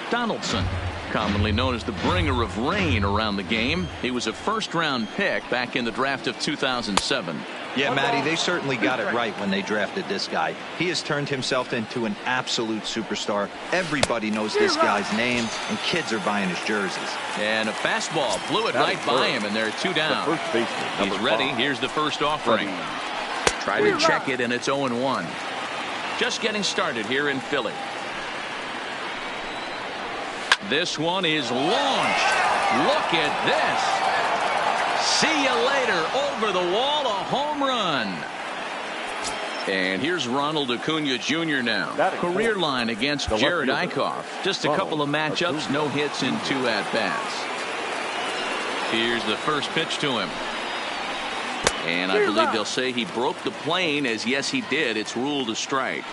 Speaker 1: Donaldson, commonly known as the bringer of rain around the game. He was a first-round pick back in the draft of 2007.
Speaker 4: Yeah, Matty, they certainly got it right when they drafted this guy. He has turned himself into an absolute superstar. Everybody knows this guy's name, and kids are buying his jerseys.
Speaker 1: And a fastball blew it right by him, and they're 2 down. He's ready. Here's the first offering. Try to check it, and it's 0-1. Just getting started here in Philly. This one is launched. Look at this. See you later. Over the wall, a home run. And here's Ronald Acuna Jr. now. Career line against Jared Eichhoff. Just a couple of matchups, no hits in 2 at-bats. Here's the first pitch to him. And I believe they'll say he broke the plane, as yes, he did. It's ruled a strike.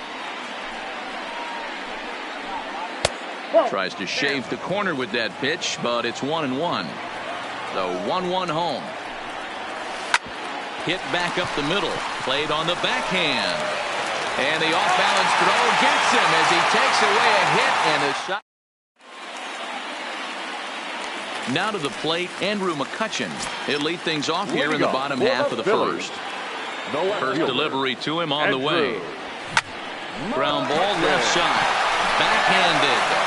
Speaker 1: Tries to shave the corner with that pitch, but it's 1-1. The 1-1 home. Hit back up the middle. Played on the backhand. And the off-balance throw gets him as he takes away a hit and a shot. Now to the plate, Andrew McCutchen. He'll lead things off here in the bottom half of the first. First delivery to him on the way. Ground ball left side. Backhanded.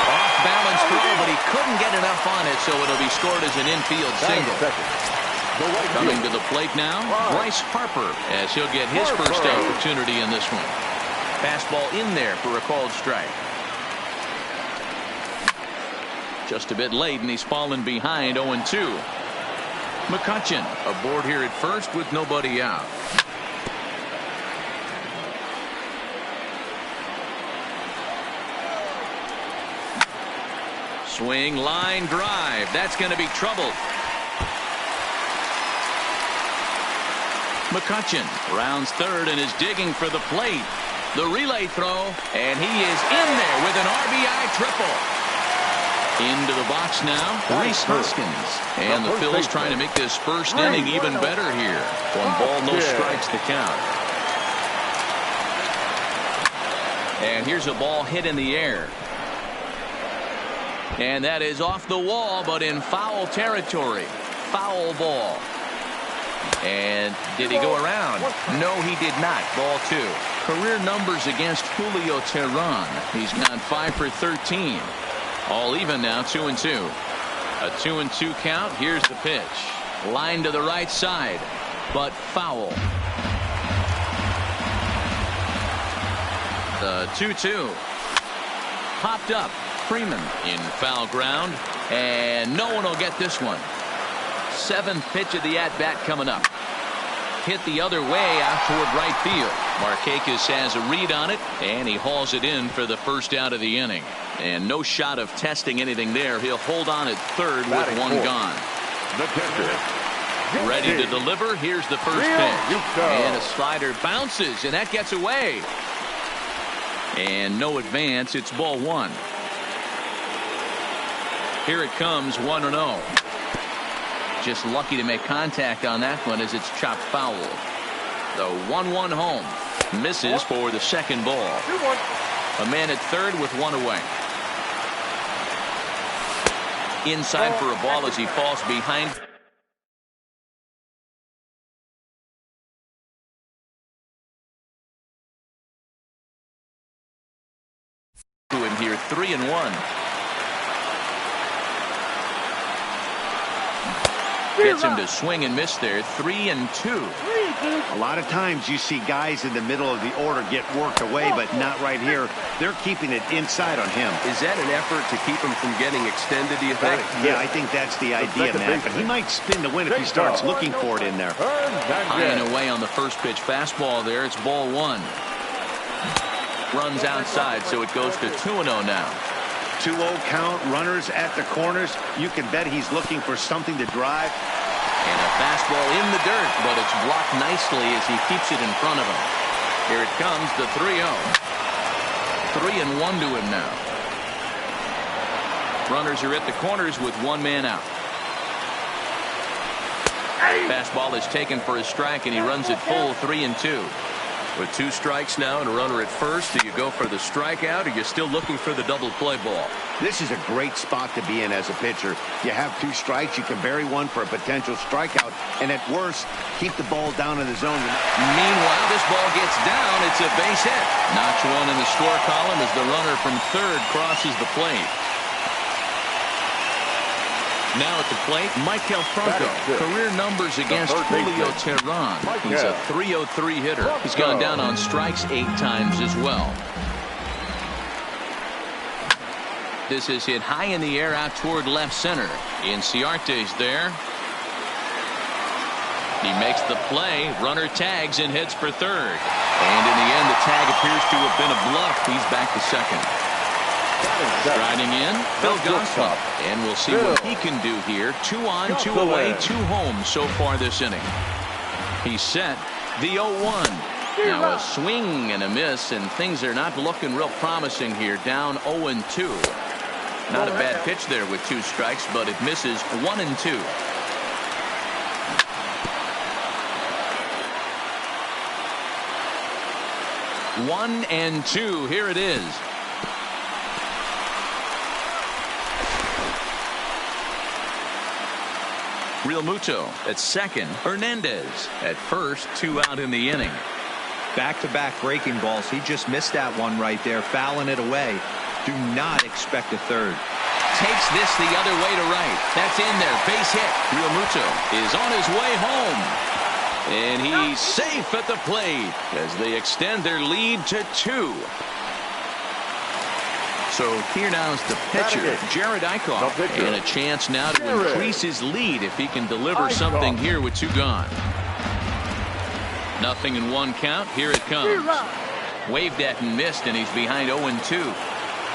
Speaker 1: Off-balance throw, but he couldn't get enough on it, so it'll be scored as an infield single. Coming to the plate now, Bryce Harper, as he'll get his first opportunity in this one. Fastball in there for a called strike. Just a bit late, and he's fallen behind 0-2. McCutchen aboard here at first with nobody out. Swing, line drive. That's going to be trouble. McCutchen rounds third and is digging for the plate. The relay throw, and he is in there with an RBI triple. Into the box now, Rhys Hoskins. And the Phils trying to make this first inning even better here. 1 ball, no strikes to count. And here's a ball hit in the air. And that is off the wall, but in foul territory. Foul ball. And did he go around? No, he did not. Ball 2. Career numbers against Julio Teheran. He's gone 5 for 13. All even now, 2-2. A 2-2 count. Here's the pitch. Line to the right side, but foul. The 2-2. Popped up. Freeman in foul ground, and no one will get this one. 7th pitch of the at-bat coming up. Hit the other way out toward right field. Markakis has a read on it, and he hauls it in for the first out of the inning. And no shot of testing anything there. He'll hold on at third with 1 gone. Ready to deliver. Here's the first pitch. And a slider bounces, and that gets away. And no advance. It's ball 1. Here it comes, 1-0. just lucky to make contact on that one as it's chopped foul. The 1-1 home. Misses for the second ball. A man at third with one away. Inside for a ball as he falls behind. To him here, 3-1. Gets him to swing and miss there, 3-2.
Speaker 3: A lot of times you see guys in the middle of the order get worked away, but not right here. They're keeping it inside on him.
Speaker 5: Is that an effort to keep him from getting extended, do you think?
Speaker 3: Yeah, I think that's the idea, Matt. But he might spin the win if he starts looking for it in there.
Speaker 1: High and away on the first pitch fastball there. It's ball one. Runs outside, so it goes to 2-0 now.
Speaker 3: 2-0 count, runners at the corners. You can bet he's looking for something to drive.
Speaker 1: And a fastball in the dirt, but it's blocked nicely as he keeps it in front of him. Here it comes, the 3-0. 3-1 to him now. Runners are at the corners with one man out. Fastball is taken for a strike, and he runs it full, 3-2.
Speaker 5: With 2 strikes now and a runner at first, do you go for the strikeout or you're still looking for the double play ball?
Speaker 3: This is a great spot to be in as a pitcher. You have 2 strikes, you can bury one for a potential strikeout, and at worst, keep the ball down in the zone.
Speaker 1: Meanwhile, this ball gets down. It's a base hit. Notch one in the score column as the runner from third crosses the plate. Now at the plate, Michael Franco. Career numbers against Julio Teheran. He's a .303 hitter. He's gone down on strikes 8 times as well. This is hit high in the air out toward left center. Inciarte's there. He makes the play. Runner tags and heads for third. And in the end, the tag appears to have been a bluff. He's back to second. Riding in, Phil Gossop, and we'll see what he can do here. 2 on, 2 away, 2 home so far this inning. He's set. The 0-1. Now a swing and a miss, and things are not looking real promising here. Down 0-2. Not a bad pitch there with 2 strikes, but it misses 1-2. One and 2. Here it is. Real Muto at second. Hernandez at first. 2 out in the inning.
Speaker 4: Back-to-back breaking balls. He just missed that one right there, fouling it away. Do not expect a third.
Speaker 1: Takes this the other way to right. That's in there. Base hit. Real Muto is on his way home. And he's safe at the plate as they extend their lead to 2. So here now is the pitcher, Jared Eichhoff, and a chance now to increase his lead if he can deliver something here with 2 gone. Nothing in 1 count. Here it comes. Waved at and missed, and he's behind 0-2.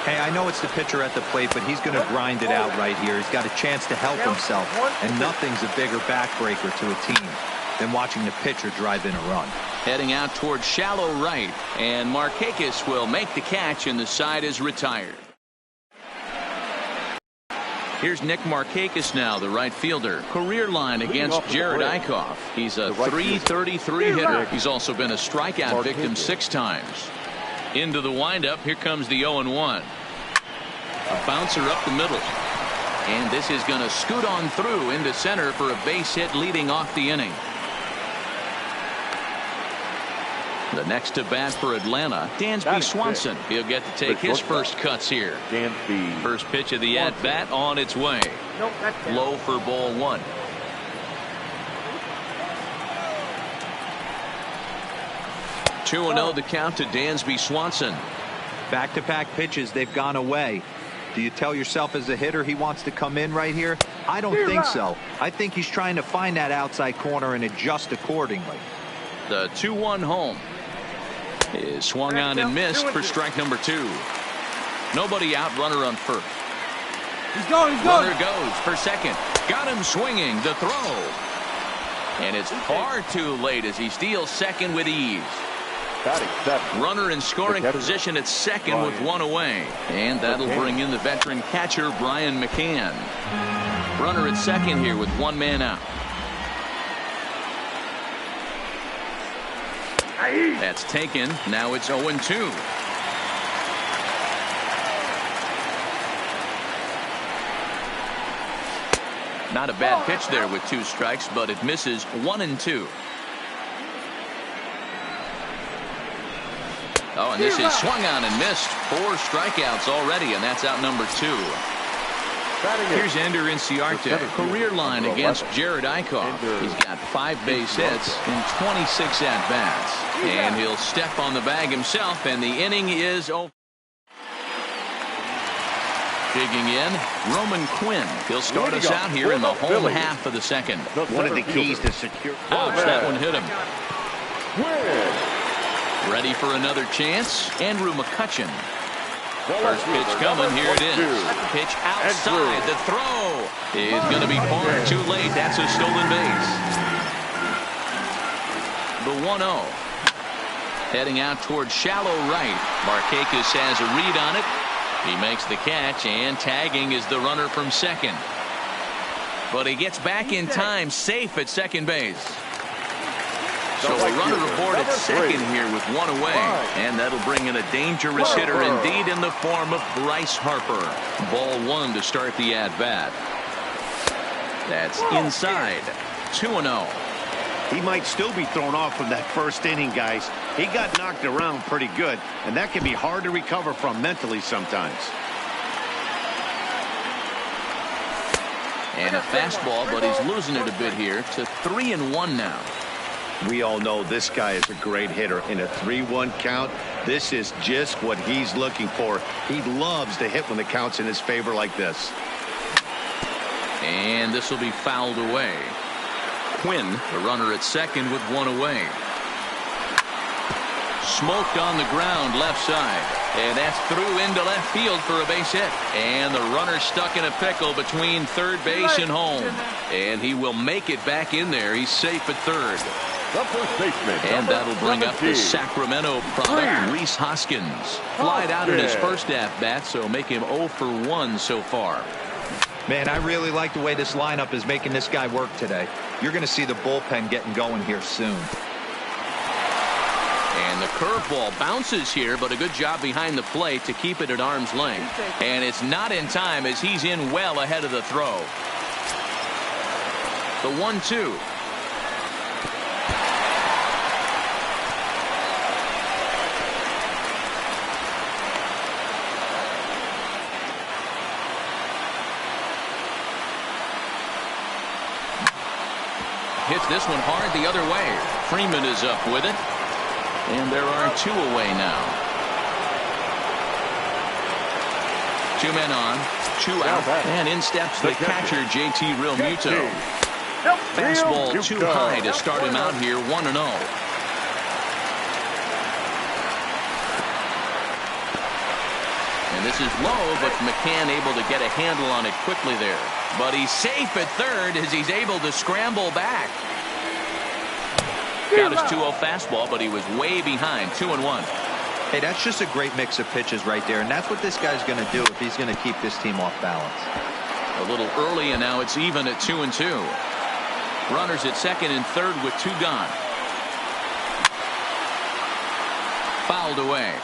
Speaker 4: Hey, I know it's the pitcher at the plate, but he's going to grind it out right here. He's got a chance to help himself, and nothing's a bigger backbreaker to a team than watching the pitcher drive in a run.
Speaker 1: Heading out towards shallow right, and Markakis will make the catch, and the side is retired. Here's Nick Markakis now, the right fielder. Career line against Jared Eichhoff. He's a .333 hitter. He's also been a strikeout victim 6 times. Into the windup. Here comes the 0-1. A bouncer up the middle. And this is going to scoot on through into center for a base hit leading off the inning. The next to bat for Atlanta, Dansby Swanson. He'll get to take his first cuts here. First pitch of the at-bat on its way. Low for ball 1. Two 2-0 the count to Dansby Swanson.
Speaker 4: Back-to-back pitches, they've gone away. Do you tell yourself as a hitter he wants to come in right here? I don't think so. I think he's trying to find that outside corner and adjust accordingly.
Speaker 1: The 2-1 home is swung on and missed for strike number 2. Nobody out, runner on first.
Speaker 6: He's going.
Speaker 1: Runner goes for second. Got him swinging. The throw. And it's far too late as he steals second with ease. Runner in scoring position at second with 1 away. And that'll bring in the veteran catcher, Brian McCann. Runner at second here with one man out. That's taken. Now it's 0-2. Not a bad pitch there with 2 strikes, but it misses 1-2. Oh, and this is swung on and missed. 4 strikeouts already, and that's out number 2. Here's Ender Inciarte, career line against Jared Eichhoff. He's got 5 base hits and 26 at-bats. And he'll step on the bag himself, and the inning is over. Digging in, Roman Quinn. He'll start us out here in the home half of the second.
Speaker 3: One of the keys to secure.
Speaker 1: Ouch, that one hit him. Ready for another chance, Andrew McCutchen. First pitch coming, here it is. Pitch outside, the throw is going to be far too late. That's a stolen base. The 1-0. Heading out towards shallow right. Markakis has a read on it. He makes the catch, and tagging is the runner from second. But he gets back in time, safe at second base. So a runner aboard at second here with 1 away. And that'll bring in a dangerous hitter indeed in the form of Bryce Harper. Ball 1 to start the at-bat. That's inside. 2-0.
Speaker 3: He might still be thrown off from that first inning, guys. He got knocked around pretty good, and that can be hard to recover from mentally sometimes.
Speaker 1: And a fastball, but he's losing it a bit here to 3-1 now.
Speaker 3: We all know this guy is a great hitter. In a 3-1 count, this is just what he's looking for. He loves to hit when the count's in his favor like this.
Speaker 1: And this will be fouled away. Quinn, the runner at second with 1 away. Smoked on the ground left side. And that's through into left field for a base hit. And the runner stuck in a pickle between third base and home. And he will make it back in there. He's safe at third.
Speaker 2: The first baseman.
Speaker 1: And that'll bring up the Sacramento product, Rhys Hoskins. Flied out in his first at-bat, so make him 0 for 1 so far.
Speaker 4: Man, I really like the way this lineup is making this guy work today. You're going to see the bullpen getting going here soon.
Speaker 1: And the curveball bounces here, but a good job behind the plate to keep it at arm's length. And it's not in time as he's in well ahead of the throw. The 1-2. Hits this one hard the other way. Freeman is up with it. And there are 2 away now. 2 men on, 2 out, and in steps the catcher, JT Realmuto. Fastball too high to start him out here, 1-0. And this is low, but McCann able to get a handle on it quickly there. But he's safe at third as he's able to scramble back. Got his 2-0 fastball, but he was way behind, 2-1.
Speaker 4: Hey, that's just a great mix of pitches right there, and that's what this guy's going to do if he's going to keep this team off balance.
Speaker 1: A little early, and now it's even at 2-2. Runners at second and third with 2 gone. Fouled away.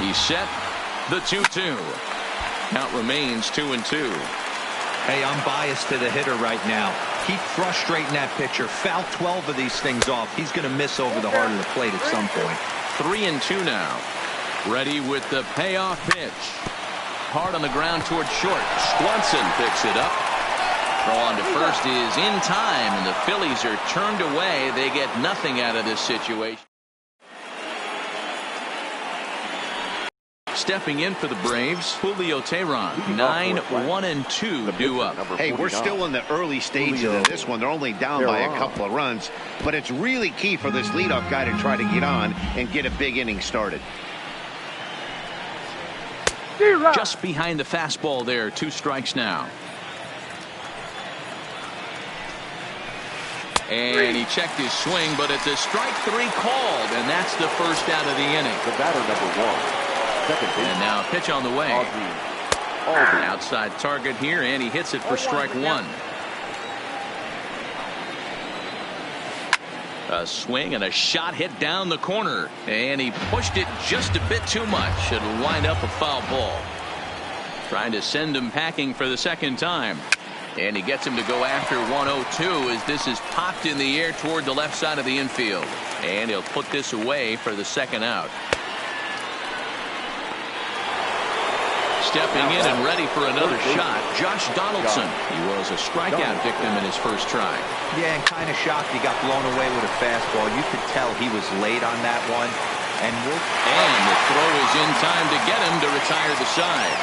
Speaker 1: He's set. The 2-2. Count remains 2-2.
Speaker 4: Hey, I'm biased to the hitter right now. Keep frustrating that pitcher. Foul 12 of these things off. He's going to miss over the heart of the plate at some point.
Speaker 1: 3-2 now. Ready with the payoff pitch. Hard on the ground towards short. Swanson picks it up. Throw on to first is in time, and the Phillies are turned away. They get nothing out of this situation. Stepping in for the Braves, Julio Teheran. 9-1-2 due up.
Speaker 3: Hey, we're still in the early stages of this one. They're only down by a couple of runs, but it's really key for this leadoff guy to try to get on and get a big inning started.
Speaker 1: Just behind the fastball there, 2 strikes now. And he checked his swing, but it's a strike 3 called, and that's the first out of the inning.
Speaker 2: The batter, number 1. Second base.
Speaker 1: And now a pitch on the way. Outside target here, and he hits it for strike 1. A swing and a shot hit down the corner, and he pushed it just a bit too much. It'll wind up a foul ball. Trying to send him packing for the second time. And he gets him to go after 102 as this is popped in the air toward the left side of the infield. And he'll put this away for the second out. Stepping in and ready for another shot, Josh Donaldson. He was a strikeout victim in his first try.
Speaker 4: Yeah, and kind of shocked he got blown away with a fastball. You could tell he was late on that one. And
Speaker 1: the throw is in time to get him to retire the side.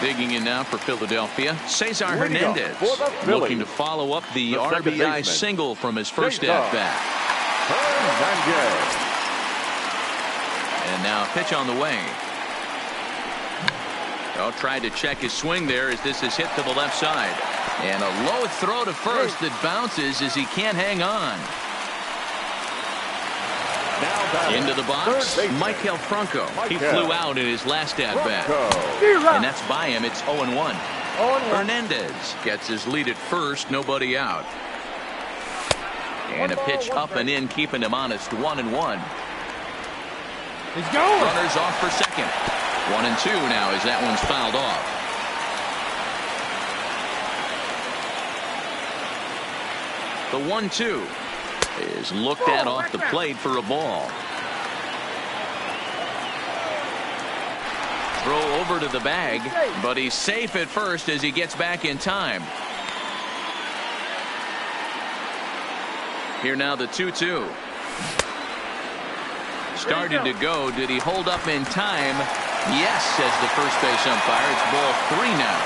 Speaker 1: Digging in now for Philadelphia, Cesar Hernandez, looking to follow up the RBI single from his first at-bat. And now a pitch on the way. Tried to check his swing there as this is hit to the left side. And a low throw to first that bounces as he can't hang on. Into the box, Michael Franco. He flew out in his last at-bat. And that's by him. It's 0-1. Hernandez gets his lead at first, nobody out. And a pitch up and in, keeping him honest, 1-1.
Speaker 6: He's going.
Speaker 1: Runners off for second. 1-2 now as that one's fouled off. The 1-2 is looked at off the plate for a ball. Throw over to the bag, but he's safe at first as he gets back in time. Here now the 2-2. Started to go. Did he hold up in time? Yes, says the first base umpire. It's ball 3 now.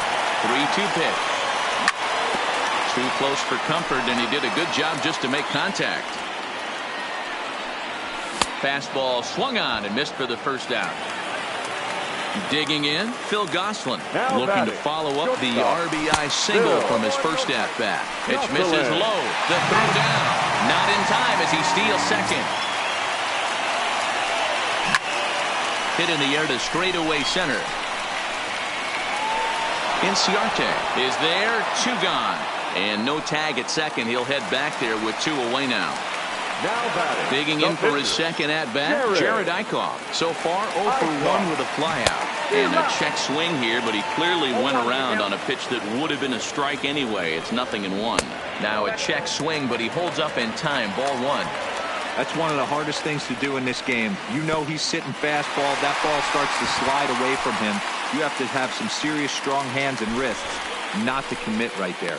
Speaker 1: 3-2 pitch. Too close for comfort, and he did a good job just to make contact. Fastball swung on and missed for the first out. Digging in, Phil Gosselin, looking to follow up the RBI single from his first at-bat. Pitch misses low. The throw down. Not in time as he steals second. Hit in the air to straightaway center. Inciarte is there. 2 gone. And no tag at second. He'll head back there with 2 away now. Digging in for his second at-bat, Jared Eichhoff. So far 0 for 1 with a flyout. And a check swing here, but he clearly went around on a pitch that would have been a strike anyway. It's 0-1. Now a check swing, but he holds up in time. Ball 1.
Speaker 4: That's one of the hardest things to do in this game. You know he's sitting fastball. That ball starts to slide away from him. You have to have some serious strong hands and wrists not to commit right there.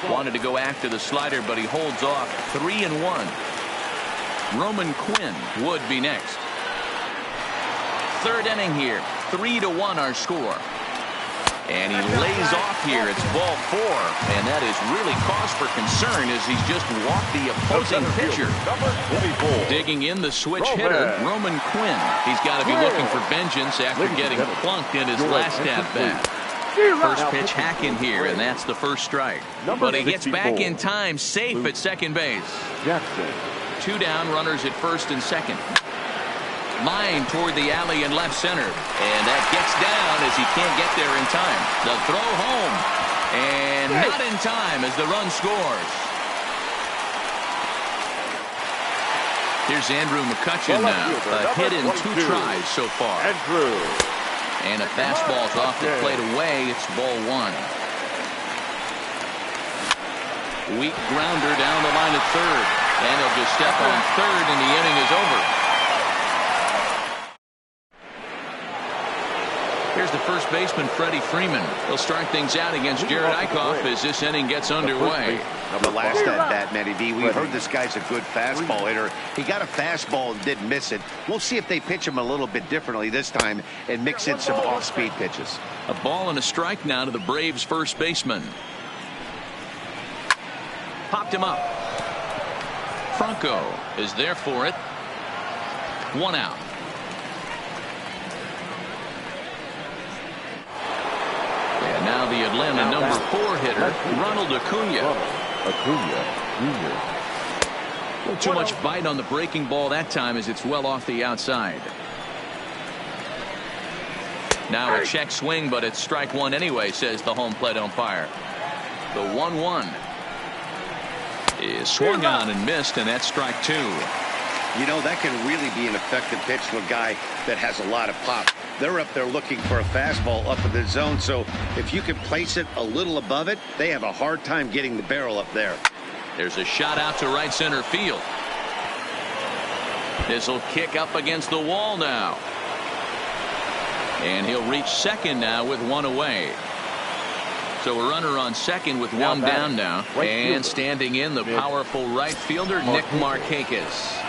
Speaker 1: Wanted to go after the slider, but he holds off. 3-1. Roman Quinn would be next. Third inning here. 3-1 our score. And he lays off here. It's ball 4. And that is really cause for concern as he's just walked the opposing pitcher. Digging in the switch hitter, Roman Quinn. He's got to be looking for vengeance after getting plunked in his last at-bat. First pitch hack in here, and that's the first strike. But he gets back in time, safe at second base. 2 down, runners at first and second. Line toward the alley in left center. And that gets down as he can't get there in time. The throw home. And not in time as the run scores. Here's Andrew McCutcheon now. A hit in 2 tries so far. And a fastball's off the plate away. It's ball 1. Weak grounder down the line at third. And he'll just step on third, and the inning is over. Here's the first baseman, Freddie Freeman. He'll start things out against Jared Eichhoff as this inning gets underway.
Speaker 3: The last at-bat, Matty V, we've heard this guy's a good fastball hitter. He got a fastball and didn't miss it. We'll see if they pitch him a little bit differently this time and mix in some off-speed pitches.
Speaker 1: A ball and a strike now to the Braves' first baseman. Popped him up. Franco is there for it. 1 out. Now the Atlanta number 4 hitter, Ronald Acuna.
Speaker 2: Acuna Jr.
Speaker 1: A little too much bite on the breaking ball that time as it's well off the outside. Now a check swing, but it's strike one anyway, says the home plate umpire. The 1-1 is swung on and missed, and that's strike two.
Speaker 3: You know, that can really be an effective pitch to a guy that has a lot of pop. They're up there looking for a fastball up in the zone, so if you can place it a little above it, they have a hard time getting the barrel up there.
Speaker 1: There's a shot out to right center field. This will kick up against the wall now. And he'll reach second now with one away. So a runner on second with one down now. And standing in, the powerful right fielder, Nick Markakis.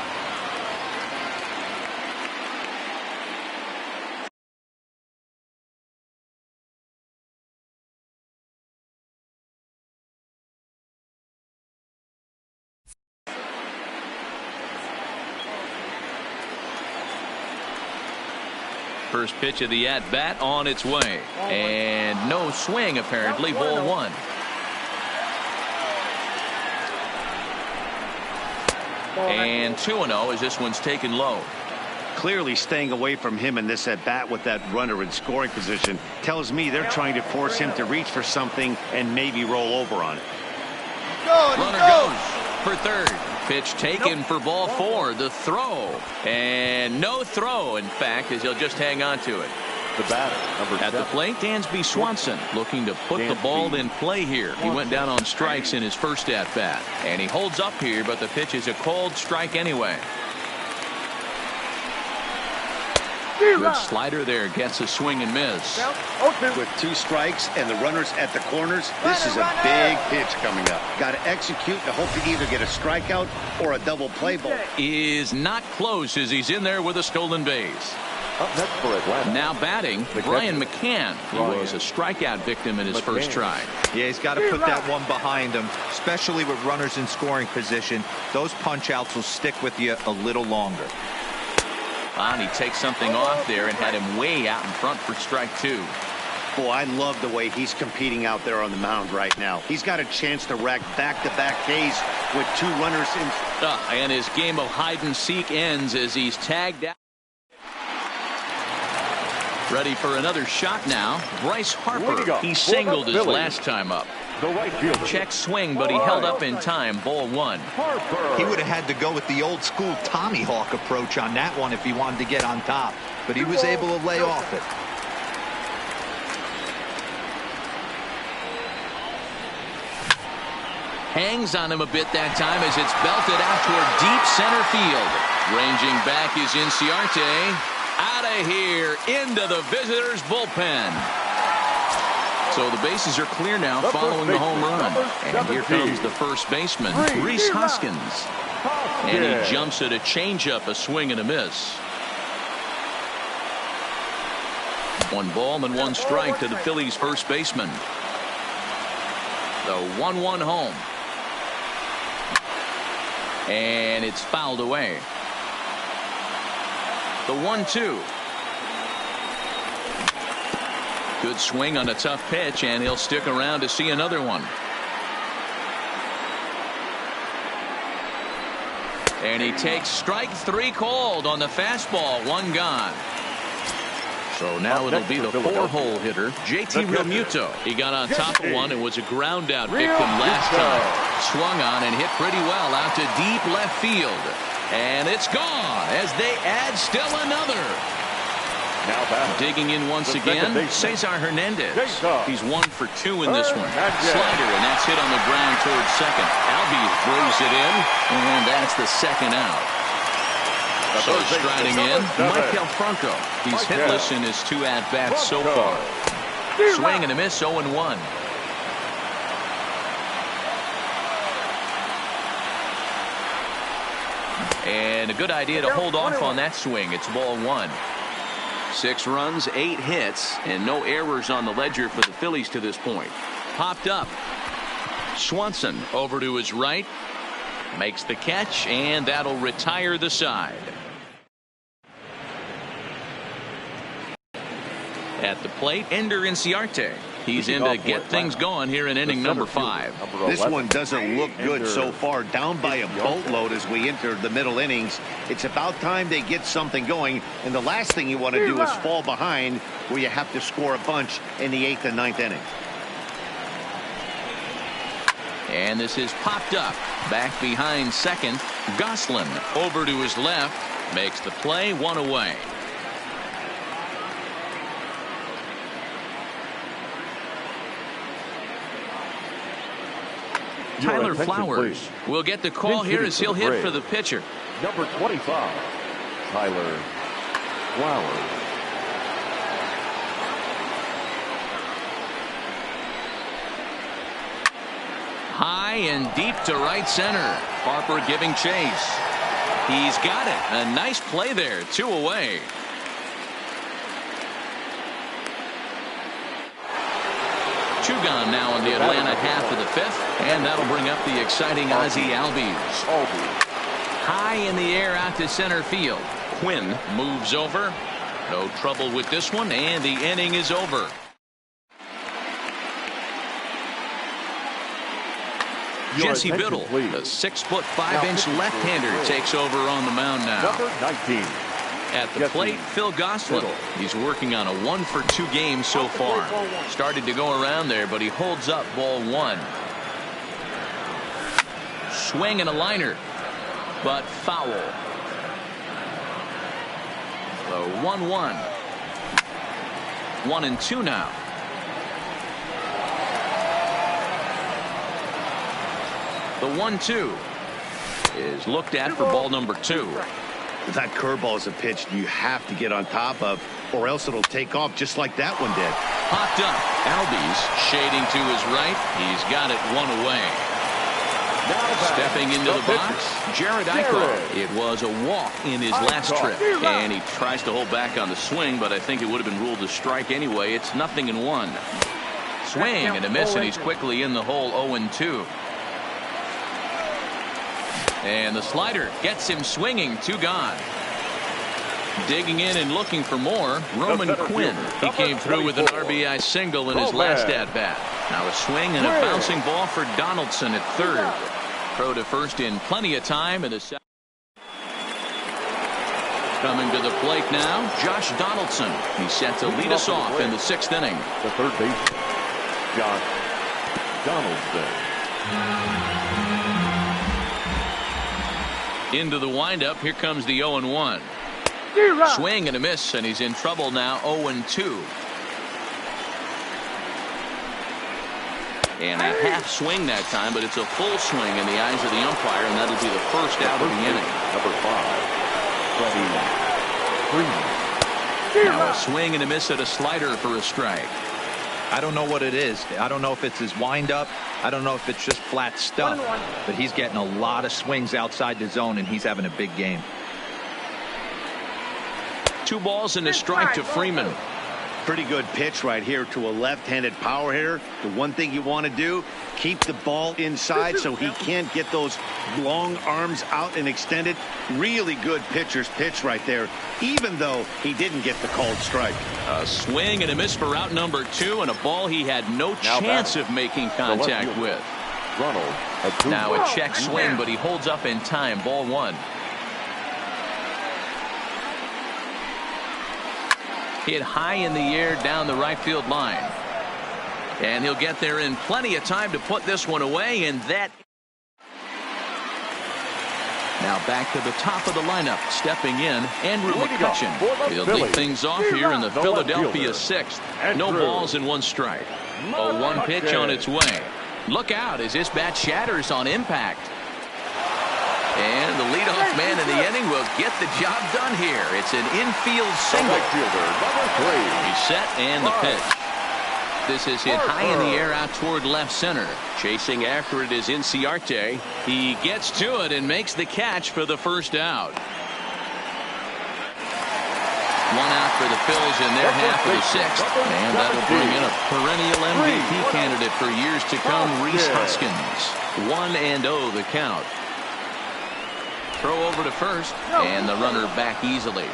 Speaker 1: First pitch of the at-bat on its way. And no swing, apparently. Ball one. And 2-0 as this one's taken low.
Speaker 3: Clearly staying away from him in this at-bat with that runner in scoring position tells me they're trying to force him to reach for something and maybe roll over on it.
Speaker 1: Runner goes for third. Pitch taken for ball four. The throw. And no throw, in fact, as he'll just hang on to it.
Speaker 2: The batter, number 7.
Speaker 1: At the plate, Dansby Swanson looking to put the ball in play here. He went down on strikes in his first at-bat. And he holds up here, but the pitch is a called strike anyway. Good slider there, gets a swing and miss.
Speaker 3: With 2 strikes and the runners at the corners, this is a big pitch coming up. Got to execute to hope to either get a strikeout or a double play ball.
Speaker 1: Is not close as he's in there with a stolen base.
Speaker 2: Up next for Atlanta.
Speaker 1: Now batting, Brian McCann. He was a strikeout victim in his first try.
Speaker 4: Yeah, he's got to put that one behind him, especially with runners in scoring position. Those punch-outs will stick with you a little longer.
Speaker 1: And he takes something off there and had him way out in front for strike two.
Speaker 3: Boy, I love the way he's competing out there on the mound right now. He's got a chance to rack back-to-back Ks with 2 runners in.
Speaker 1: And his game of hide-and-seek ends as he's tagged out. Ready for another shot now. Bryce Harper. He singled his last time up.
Speaker 2: The right fielder.
Speaker 1: Check swing, but he held up in time. Ball one.
Speaker 2: Harper.
Speaker 4: He would have had to go with the old school Tommy Hawk approach on that one if he wanted to get on top, but he was able to lay off it.
Speaker 1: Hangs on him a bit that time as it's belted out toward deep center field. Ranging back is Inciarte. Out of here into the visitors' bullpen. So the bases are clear now following the home run. And here comes the first baseman, Rhys Hoskins. And he jumps at a changeup, a swing and a miss. 1 ball and 1 strike to the Phillies' first baseman. The 1-1 home. And it's fouled away. The 1-2. Good swing on a tough pitch, and he'll stick around to see another one. And he takes strike 3 called on the fastball. 1 gone. So now it'll be the 4-hole hitter, JT Realmuto. He got on top of one and was a ground out victim last time. Swung on and hit pretty well out to deep left field. And it's gone as they add still another.
Speaker 2: Now
Speaker 1: digging in once again, Cesar Hernandez. He's 1 for 2 in this one. Slider, and that's hit on the ground towards second. Albies brings it in, and that's the second out. So striding in, Maikel Franco. He's hitless in his 2 at-bats so far. Swing and a miss, 0-1. And a good idea to hold off on that swing. It's ball 1. 6 runs, 8 hits, and no errors on the ledger for the Phillies to this point. Popped up. Swanson over to his right. Makes the catch, and that'll retire the side. At the plate, Ender Inciarte. He's in to get things going here in inning number 5.
Speaker 3: This one doesn't look good so far. Down by a boatload as we enter the middle innings. It's about time they get something going. And the last thing you want to do is fall behind where you have to score a bunch in the 8th and 9th inning.
Speaker 1: And this is popped up. Back behind second. Goslin over to his left. Makes the play, 1 away. Tyler Flowers will get the call here as he'll hit for the pitcher.
Speaker 2: Number 25, Tyler Flowers.
Speaker 1: High and deep to right center. Harper giving chase. He's got it. A nice play there. 2 away. Two gone now in the Atlanta half of the 5th, and that'll bring up the exciting Ozzie Albies. High in the air out to center field. Quinn moves over. No trouble with this one, and the inning is over. Jesse Biddle, the 6'5" left-hander, takes over on the mound now.
Speaker 2: Number 19.
Speaker 1: At the plate, Phil Goslin. He's working on a 1-for-2 game so far. Started to go around there, but he holds up ball 1. Swing and a liner, but foul. So 1-1. 1-2 now. The 1-2 is looked at for ball number 2.
Speaker 3: That curveball is a pitch you have to get on top of, or else it'll take off just like that one did.
Speaker 1: Popped up. Albies shading to his right. He's got it 1 away. Stepping into the box, Jared Eichel. It was a walk in his last trip, and he tries to hold back on the swing, but I think it would have been ruled a strike anyway. It's 0-1. Swing and a miss, and he's quickly in the hole. 0-2. And the slider gets him swinging. 2 gone. Digging in and looking for more, Roman Quinn. He came through with an RBI single in his last at-bat. Now a swing and a bouncing ball for Donaldson at third. Throw to first in plenty of time in the second. Coming to the plate now, Josh Donaldson. He's set to lead us off in the 6th inning.
Speaker 2: The third baseman, Josh Donaldson.
Speaker 1: Into the windup. Here comes the 0-1. Swing and a miss, and he's in trouble now. 0-2. And a half swing that time, but it's a full swing in the eyes of the umpire, and that'll be the first out of the inning.
Speaker 2: Number 5, Freddie Freeman.
Speaker 1: Now a swing and a miss at a slider for a strike.
Speaker 4: I don't know what it is. I don't know if it's his windup. I don't know if it's just flat stuff. But he's getting a lot of swings outside the zone, and he's having a big game.
Speaker 1: 2 balls and a strike to Freeman.
Speaker 3: Pretty good pitch right here to a left-handed power hitter. The one thing you want to do, keep the ball inside so he can't get those long arms out and extended. Really good pitcher's pitch right there, even though he didn't get the called strike.
Speaker 1: A swing and a miss for out number 2, and a ball he had no chance of making contact with. Now a check swing, but he holds up in time. Ball 1. Hit high in the air down the right field line. And he'll get there in plenty of time to put this one away, and that. Now back to the top of the lineup, stepping in, Andrew McCutchen. He'll lead things off here in the Philadelphia 6th. No balls and 1 strike. A 1 pitch on its way. Look out as this bat shatters on impact. And the leadoff man in the inning will get the job done here. It's an infield single. He's set, and the pitch. This is hit high in the air out toward left center. Chasing after it is Inciarte. He gets to it and makes the catch for the first out. 1 out for the Phils in their half of the 6th. And that'll bring in a perennial MVP candidate for years to come, Rhys Hoskins. 1-0 the count. Throw over to first, and the runner back easily.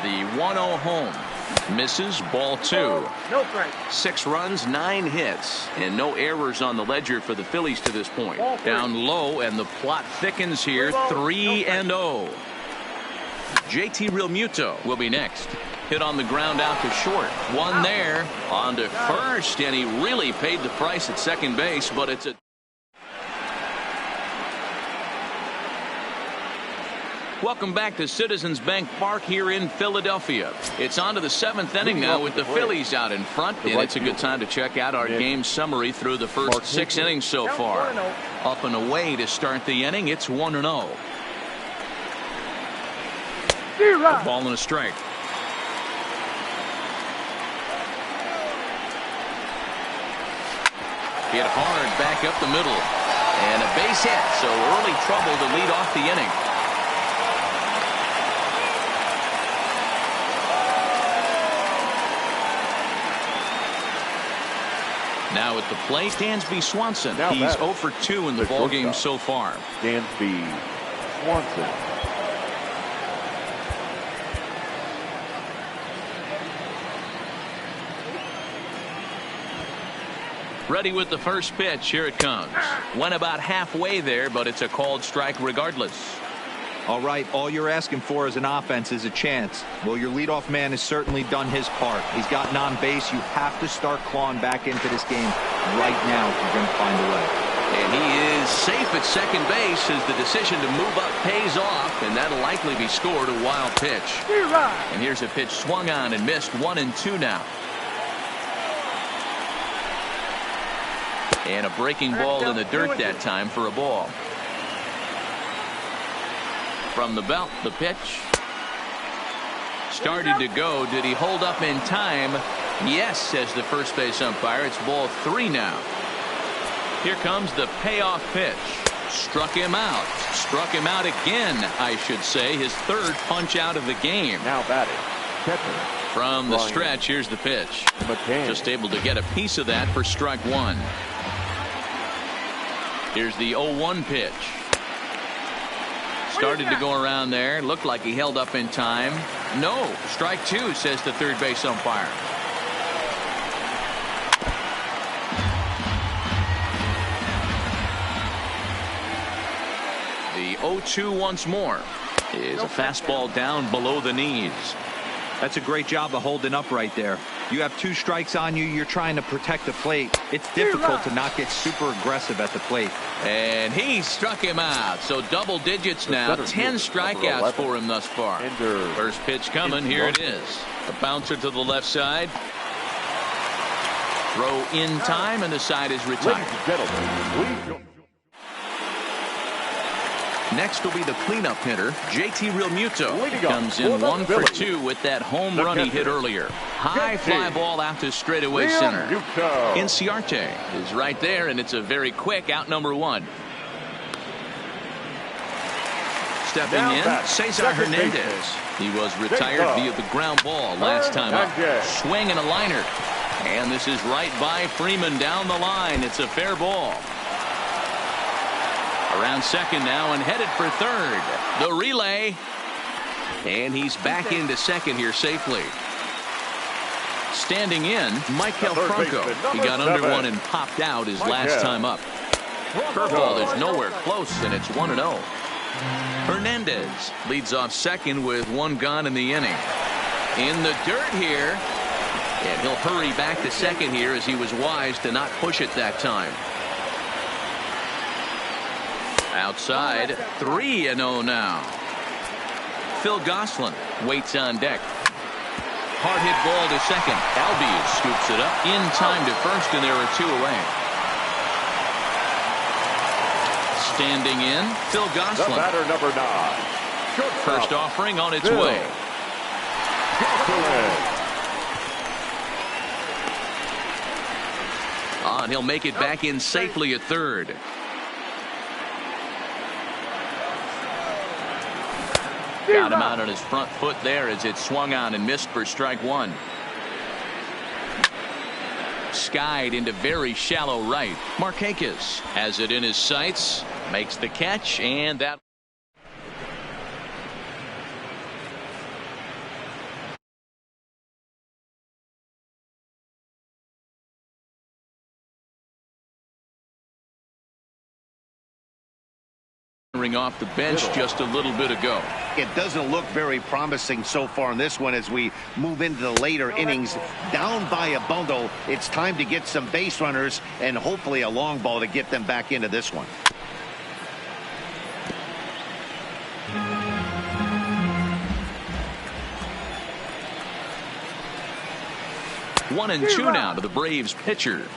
Speaker 1: The 1-0 home. Misses, ball 2.
Speaker 6: No strike.
Speaker 1: 6 runs, 9 hits, and no errors on the ledger for the Phillies to this point. Down low, and the plot thickens here. 3-0. JT Realmuto will be next. Hit on the ground out to short. One there. On to first, and he really paid the price at second base, but it's a... Welcome back to Citizens Bank Park here in Philadelphia. It's on to the 7th inning now with the Phillies out in front, and it's a good time to check out our game summary through the first 6 innings so far. Up and away to start the inning, it's 1-0. A ball and a strike. Hit hard back up the middle, and a base hit, so early trouble to lead off the inning. Now at the plate, Dansby Swanson. He's 0 for 2 in the ballgame so far.
Speaker 2: Dansby Swanson.
Speaker 1: Ready with the first pitch. Here it comes. Went about halfway there, but it's a called strike regardless.
Speaker 4: All right, all you're asking for as an offense is a chance. Well, your leadoff man has certainly done his part. He's gotten on base. You have to start clawing back into this game right now if you're going to find a way.
Speaker 1: And he is safe at second base as the decision to move up pays off, and that'll likely be scored. A wild pitch. And here's a pitch swung on and missed. 1-2 now. And a breaking ball in the dirt that time for a ball. From the belt, the pitch. Started to go. Did he hold up in time? Yes, says the first base umpire. It's ball 3 now. Here comes the payoff pitch. Struck him out. Struck him out again, I should say. His 3rd punch out of the game.
Speaker 2: Now batting, catcher.
Speaker 1: From the stretch, here's the pitch. Just able to get a piece of that for strike 1. Here's the 0-1 pitch. Started to go around there. Looked like he held up in time. No. Strike 2, says the third base umpire. The 0-2 once more is a fastball down below the knees.
Speaker 4: That's a great job of holding up right there. You have 2 strikes on you. You're trying to protect the plate. It's difficult to not get super aggressive at the plate.
Speaker 1: And he struck him out. So double digits now. 10 strikeouts for him thus far. First pitch coming. Here it is. A bouncer to the left side. Throw in time, and the side is retired.
Speaker 2: Ladies and gentlemen, please.
Speaker 1: Next will be the cleanup hitter, JT Realmuto.
Speaker 2: He
Speaker 1: comes in 1 for 2 with that home run he hit earlier. High fly ball out to straightaway center. Inciarte is right there, and it's a very quick out number 1. Stepping in, Cesar Hernandez. He was retired via the ground ball last time up. Swing and a liner. And this is right by Freeman down the line. It's a fair ball. Around second now and headed for third. The relay. And he's back into second here safely. Standing in, Michael Franco. He got under one and popped out his last time up. Curveball is nowhere close, and it's 1-0. Hernandez leads off second with 1 gone in the inning. In the dirt here. And he'll hurry back to second here as he was wise to not push it that time. Outside, 3-0 now. Phil Gosselin waits on deck. Hard hit ball to second. Albies scoops it up in time to first, and there are 2 away. Standing in, Phil Gosselin.
Speaker 2: The batter, number 9.
Speaker 1: First offering on its way. And he'll make it back in safely at third. Got him out on his front foot there as it swung on and missed for strike 1. Skied into very shallow right. Markakis has it in his sights, makes the catch, and that. firing off the bench just a little bit ago.
Speaker 3: It doesn't look very promising so far in this one as we move into the later innings. Down by a bundle, it's time to get some base runners and hopefully a long ball to get them back into this one.
Speaker 1: One and two now to the Braves pitcher.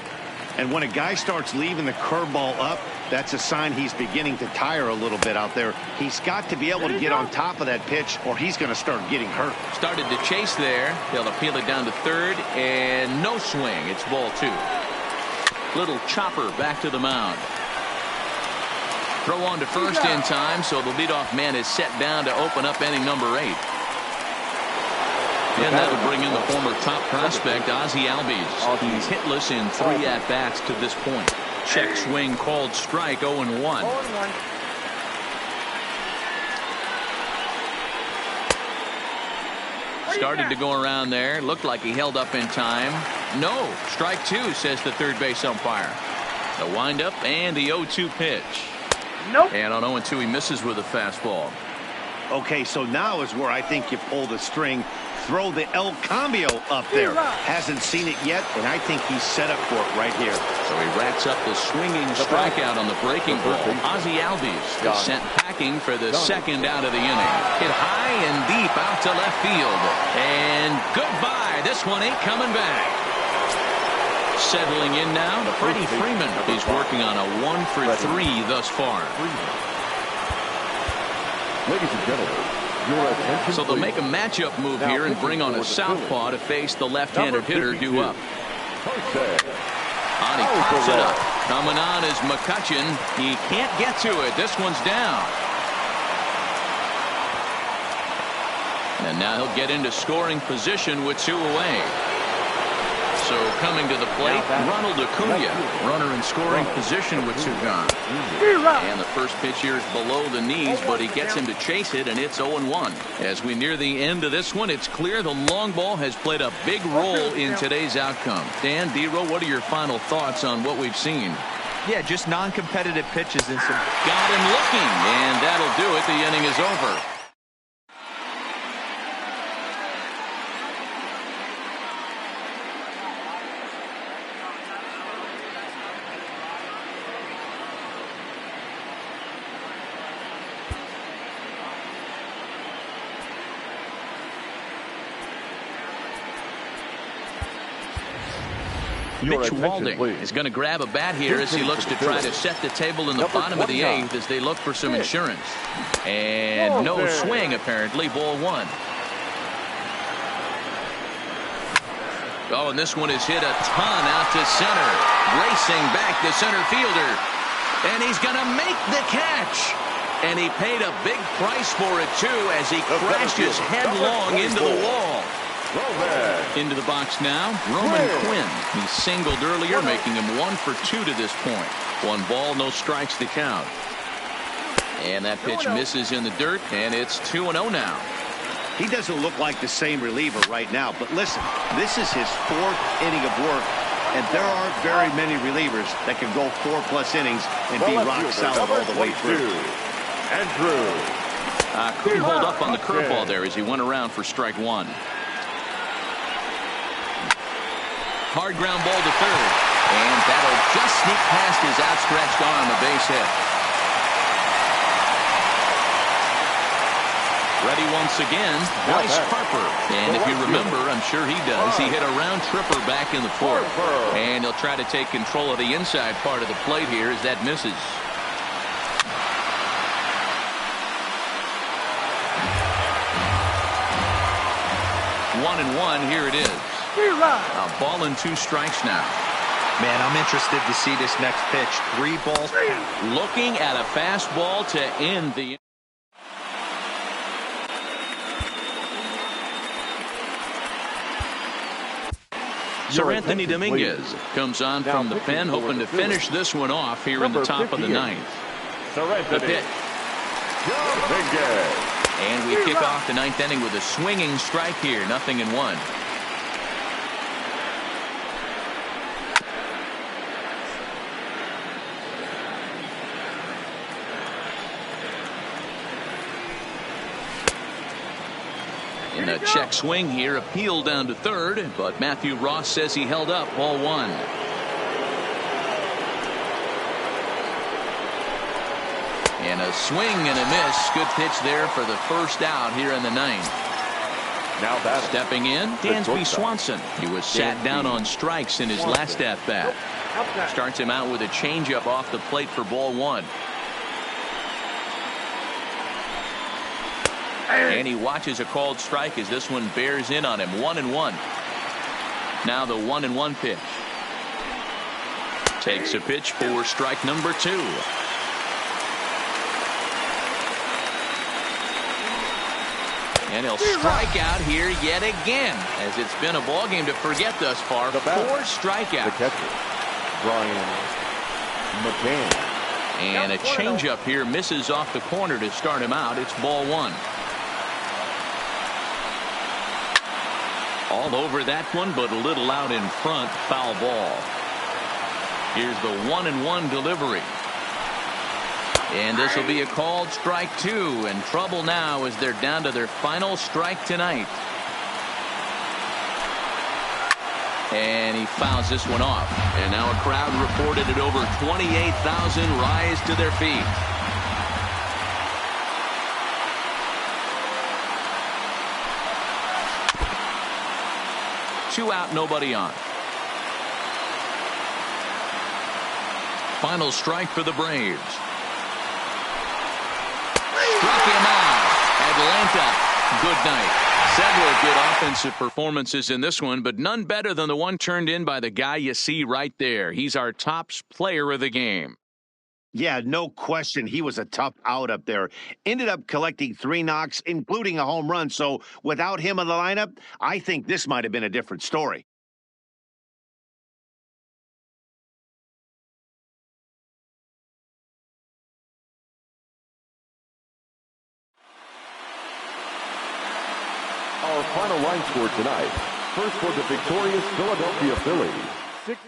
Speaker 3: And when a guy starts leaving the curveball up, that's a sign he's beginning to tire a little bit out there. He's got to be able to get on top of that pitch or he's going to start getting hurt.
Speaker 1: Started to chase there. They'll appeal it down to third, and no swing. It's ball two. Little chopper back to the mound. Throw on to first in time, so the leadoff man is set down to open up inning number 8. And that'll bring in the former top prospect, Ozzie Albies. He's hitless in 3 at-bats to this point. Check swing called strike, 0-1. Started to go around there. Looked like he held up in time. No, strike 2, says the third base umpire. The windup and the 0-2 pitch.
Speaker 6: Nope.
Speaker 1: And on 0-2, he misses with a fastball.
Speaker 3: Okay, so now is where I think you pull the string. Throw the El Cambio up there. Hasn't seen it yet, and I think he's set up for it right here.
Speaker 1: So he racks up the swinging strikeout on the breaking ball. Ozzie Albies is sent packing for the second out of the inning. Hit high and deep out to left field. And goodbye. This one ain't coming back. Settling in now, Freddie Freeman. He's working on a 1-for-3 thus far.
Speaker 2: Ladies and gentlemen, your attention,
Speaker 1: so they'll
Speaker 2: please.
Speaker 1: make a matchup move here and bring on a southpaw to face the left-handed hitter due up. And he pops it up. Coming on is McCutchen. He can't get to it. This one's down. And now he'll get into scoring position with 2 away. So coming to the plate, Ronald Acuna, runner in scoring position with 2 gone. And the first pitch here is below the knees, but he gets him to chase it, and it's 0-1. As we near the end of this one, it's clear the long ball has played a big role in today's outcome. Dan, D-Row, what are your final thoughts on what we've seen?
Speaker 4: Yeah, just non-competitive pitches and some.
Speaker 1: Got him looking, and that'll do it. The inning is over. Mitch Walding is going to grab a bat here as he looks to try to set the table in the bottom of the 8th as they look for some insurance. And no swing, apparently. Ball 1. Oh, and this one is hit a ton out to center. Racing back the center fielder. And he's going to make the catch. And he paid a big price for it, too, as he crashes headlong into the wall. Into the box now, Roman Quinn. He singled earlier, making him 1-for-2 to this point. 1 ball, no strikes to count. And that pitch misses in the dirt, and it's 2-0 now.
Speaker 3: He doesn't look like the same reliever right now, but listen, this is his 4th inning of work, and there aren't very many relievers that can go 4+ innings and be rock solid all the way through.
Speaker 1: Couldn't hold up on the curveball there as he went around for strike 1. Hard ground ball to third. And that'll just sneak past his outstretched arm, a base hit. Ready once again, Bryce Harper. And if you remember, I'm sure he does, he hit a round tripper back in the 4th. And he'll try to take control of the inside part of the plate here as that misses. One and 1, here it is. A ball and 2 strikes now.
Speaker 4: Man, I'm interested to see this next pitch. 3 balls.
Speaker 1: Looking at a fastball to end the. Sir Anthony Dominguez comes on from the pen, hoping to finish this one off here in the top of the 9th. The pitch. And we kick off the 9th inning with a swinging strike here. 0-1. In a check swing here, appeal down to third, but Matthew Ross says he held up ball one. And a swing and a miss. Good pitch there for the first out here in the ninth.
Speaker 2: Now that
Speaker 1: stepping in, Dansby Swanson. He was sat down on strikes in his last at bat. Starts him out with a changeup off the plate for ball one. And he watches a called strike as this one bears in on him. 1-1. Now the 1-1 pitch. Takes a pitch for strike number two. And he'll strike out here yet again, as it's been a ball game to forget thus far.
Speaker 2: The
Speaker 1: 4
Speaker 2: The
Speaker 1: strikeouts.
Speaker 2: catcher, Brian McCann.
Speaker 1: And a changeup here misses off the corner to start him out. It's ball one. All over that one, but a little out in front. Foul ball. Here's the 1-1 delivery. And this will be a called strike two. And trouble now as they're down to their final strike tonight. And he fouls this one off. And now a crowd reported at over 28,000 rise to their feet. Two out, nobody on. Final strike for the Braves. Struck him out. Atlanta, good night. Several good offensive performances in this one, but none better than the one turned in by the guy you see right there. He's our top player of the game.
Speaker 3: Yeah, no question. He was a tough out up there. Ended up collecting 3 knocks, including a home run. So without him in the lineup, I think this might have been a different story.
Speaker 2: Our final line score tonight. First for the victorious Philadelphia Phillies.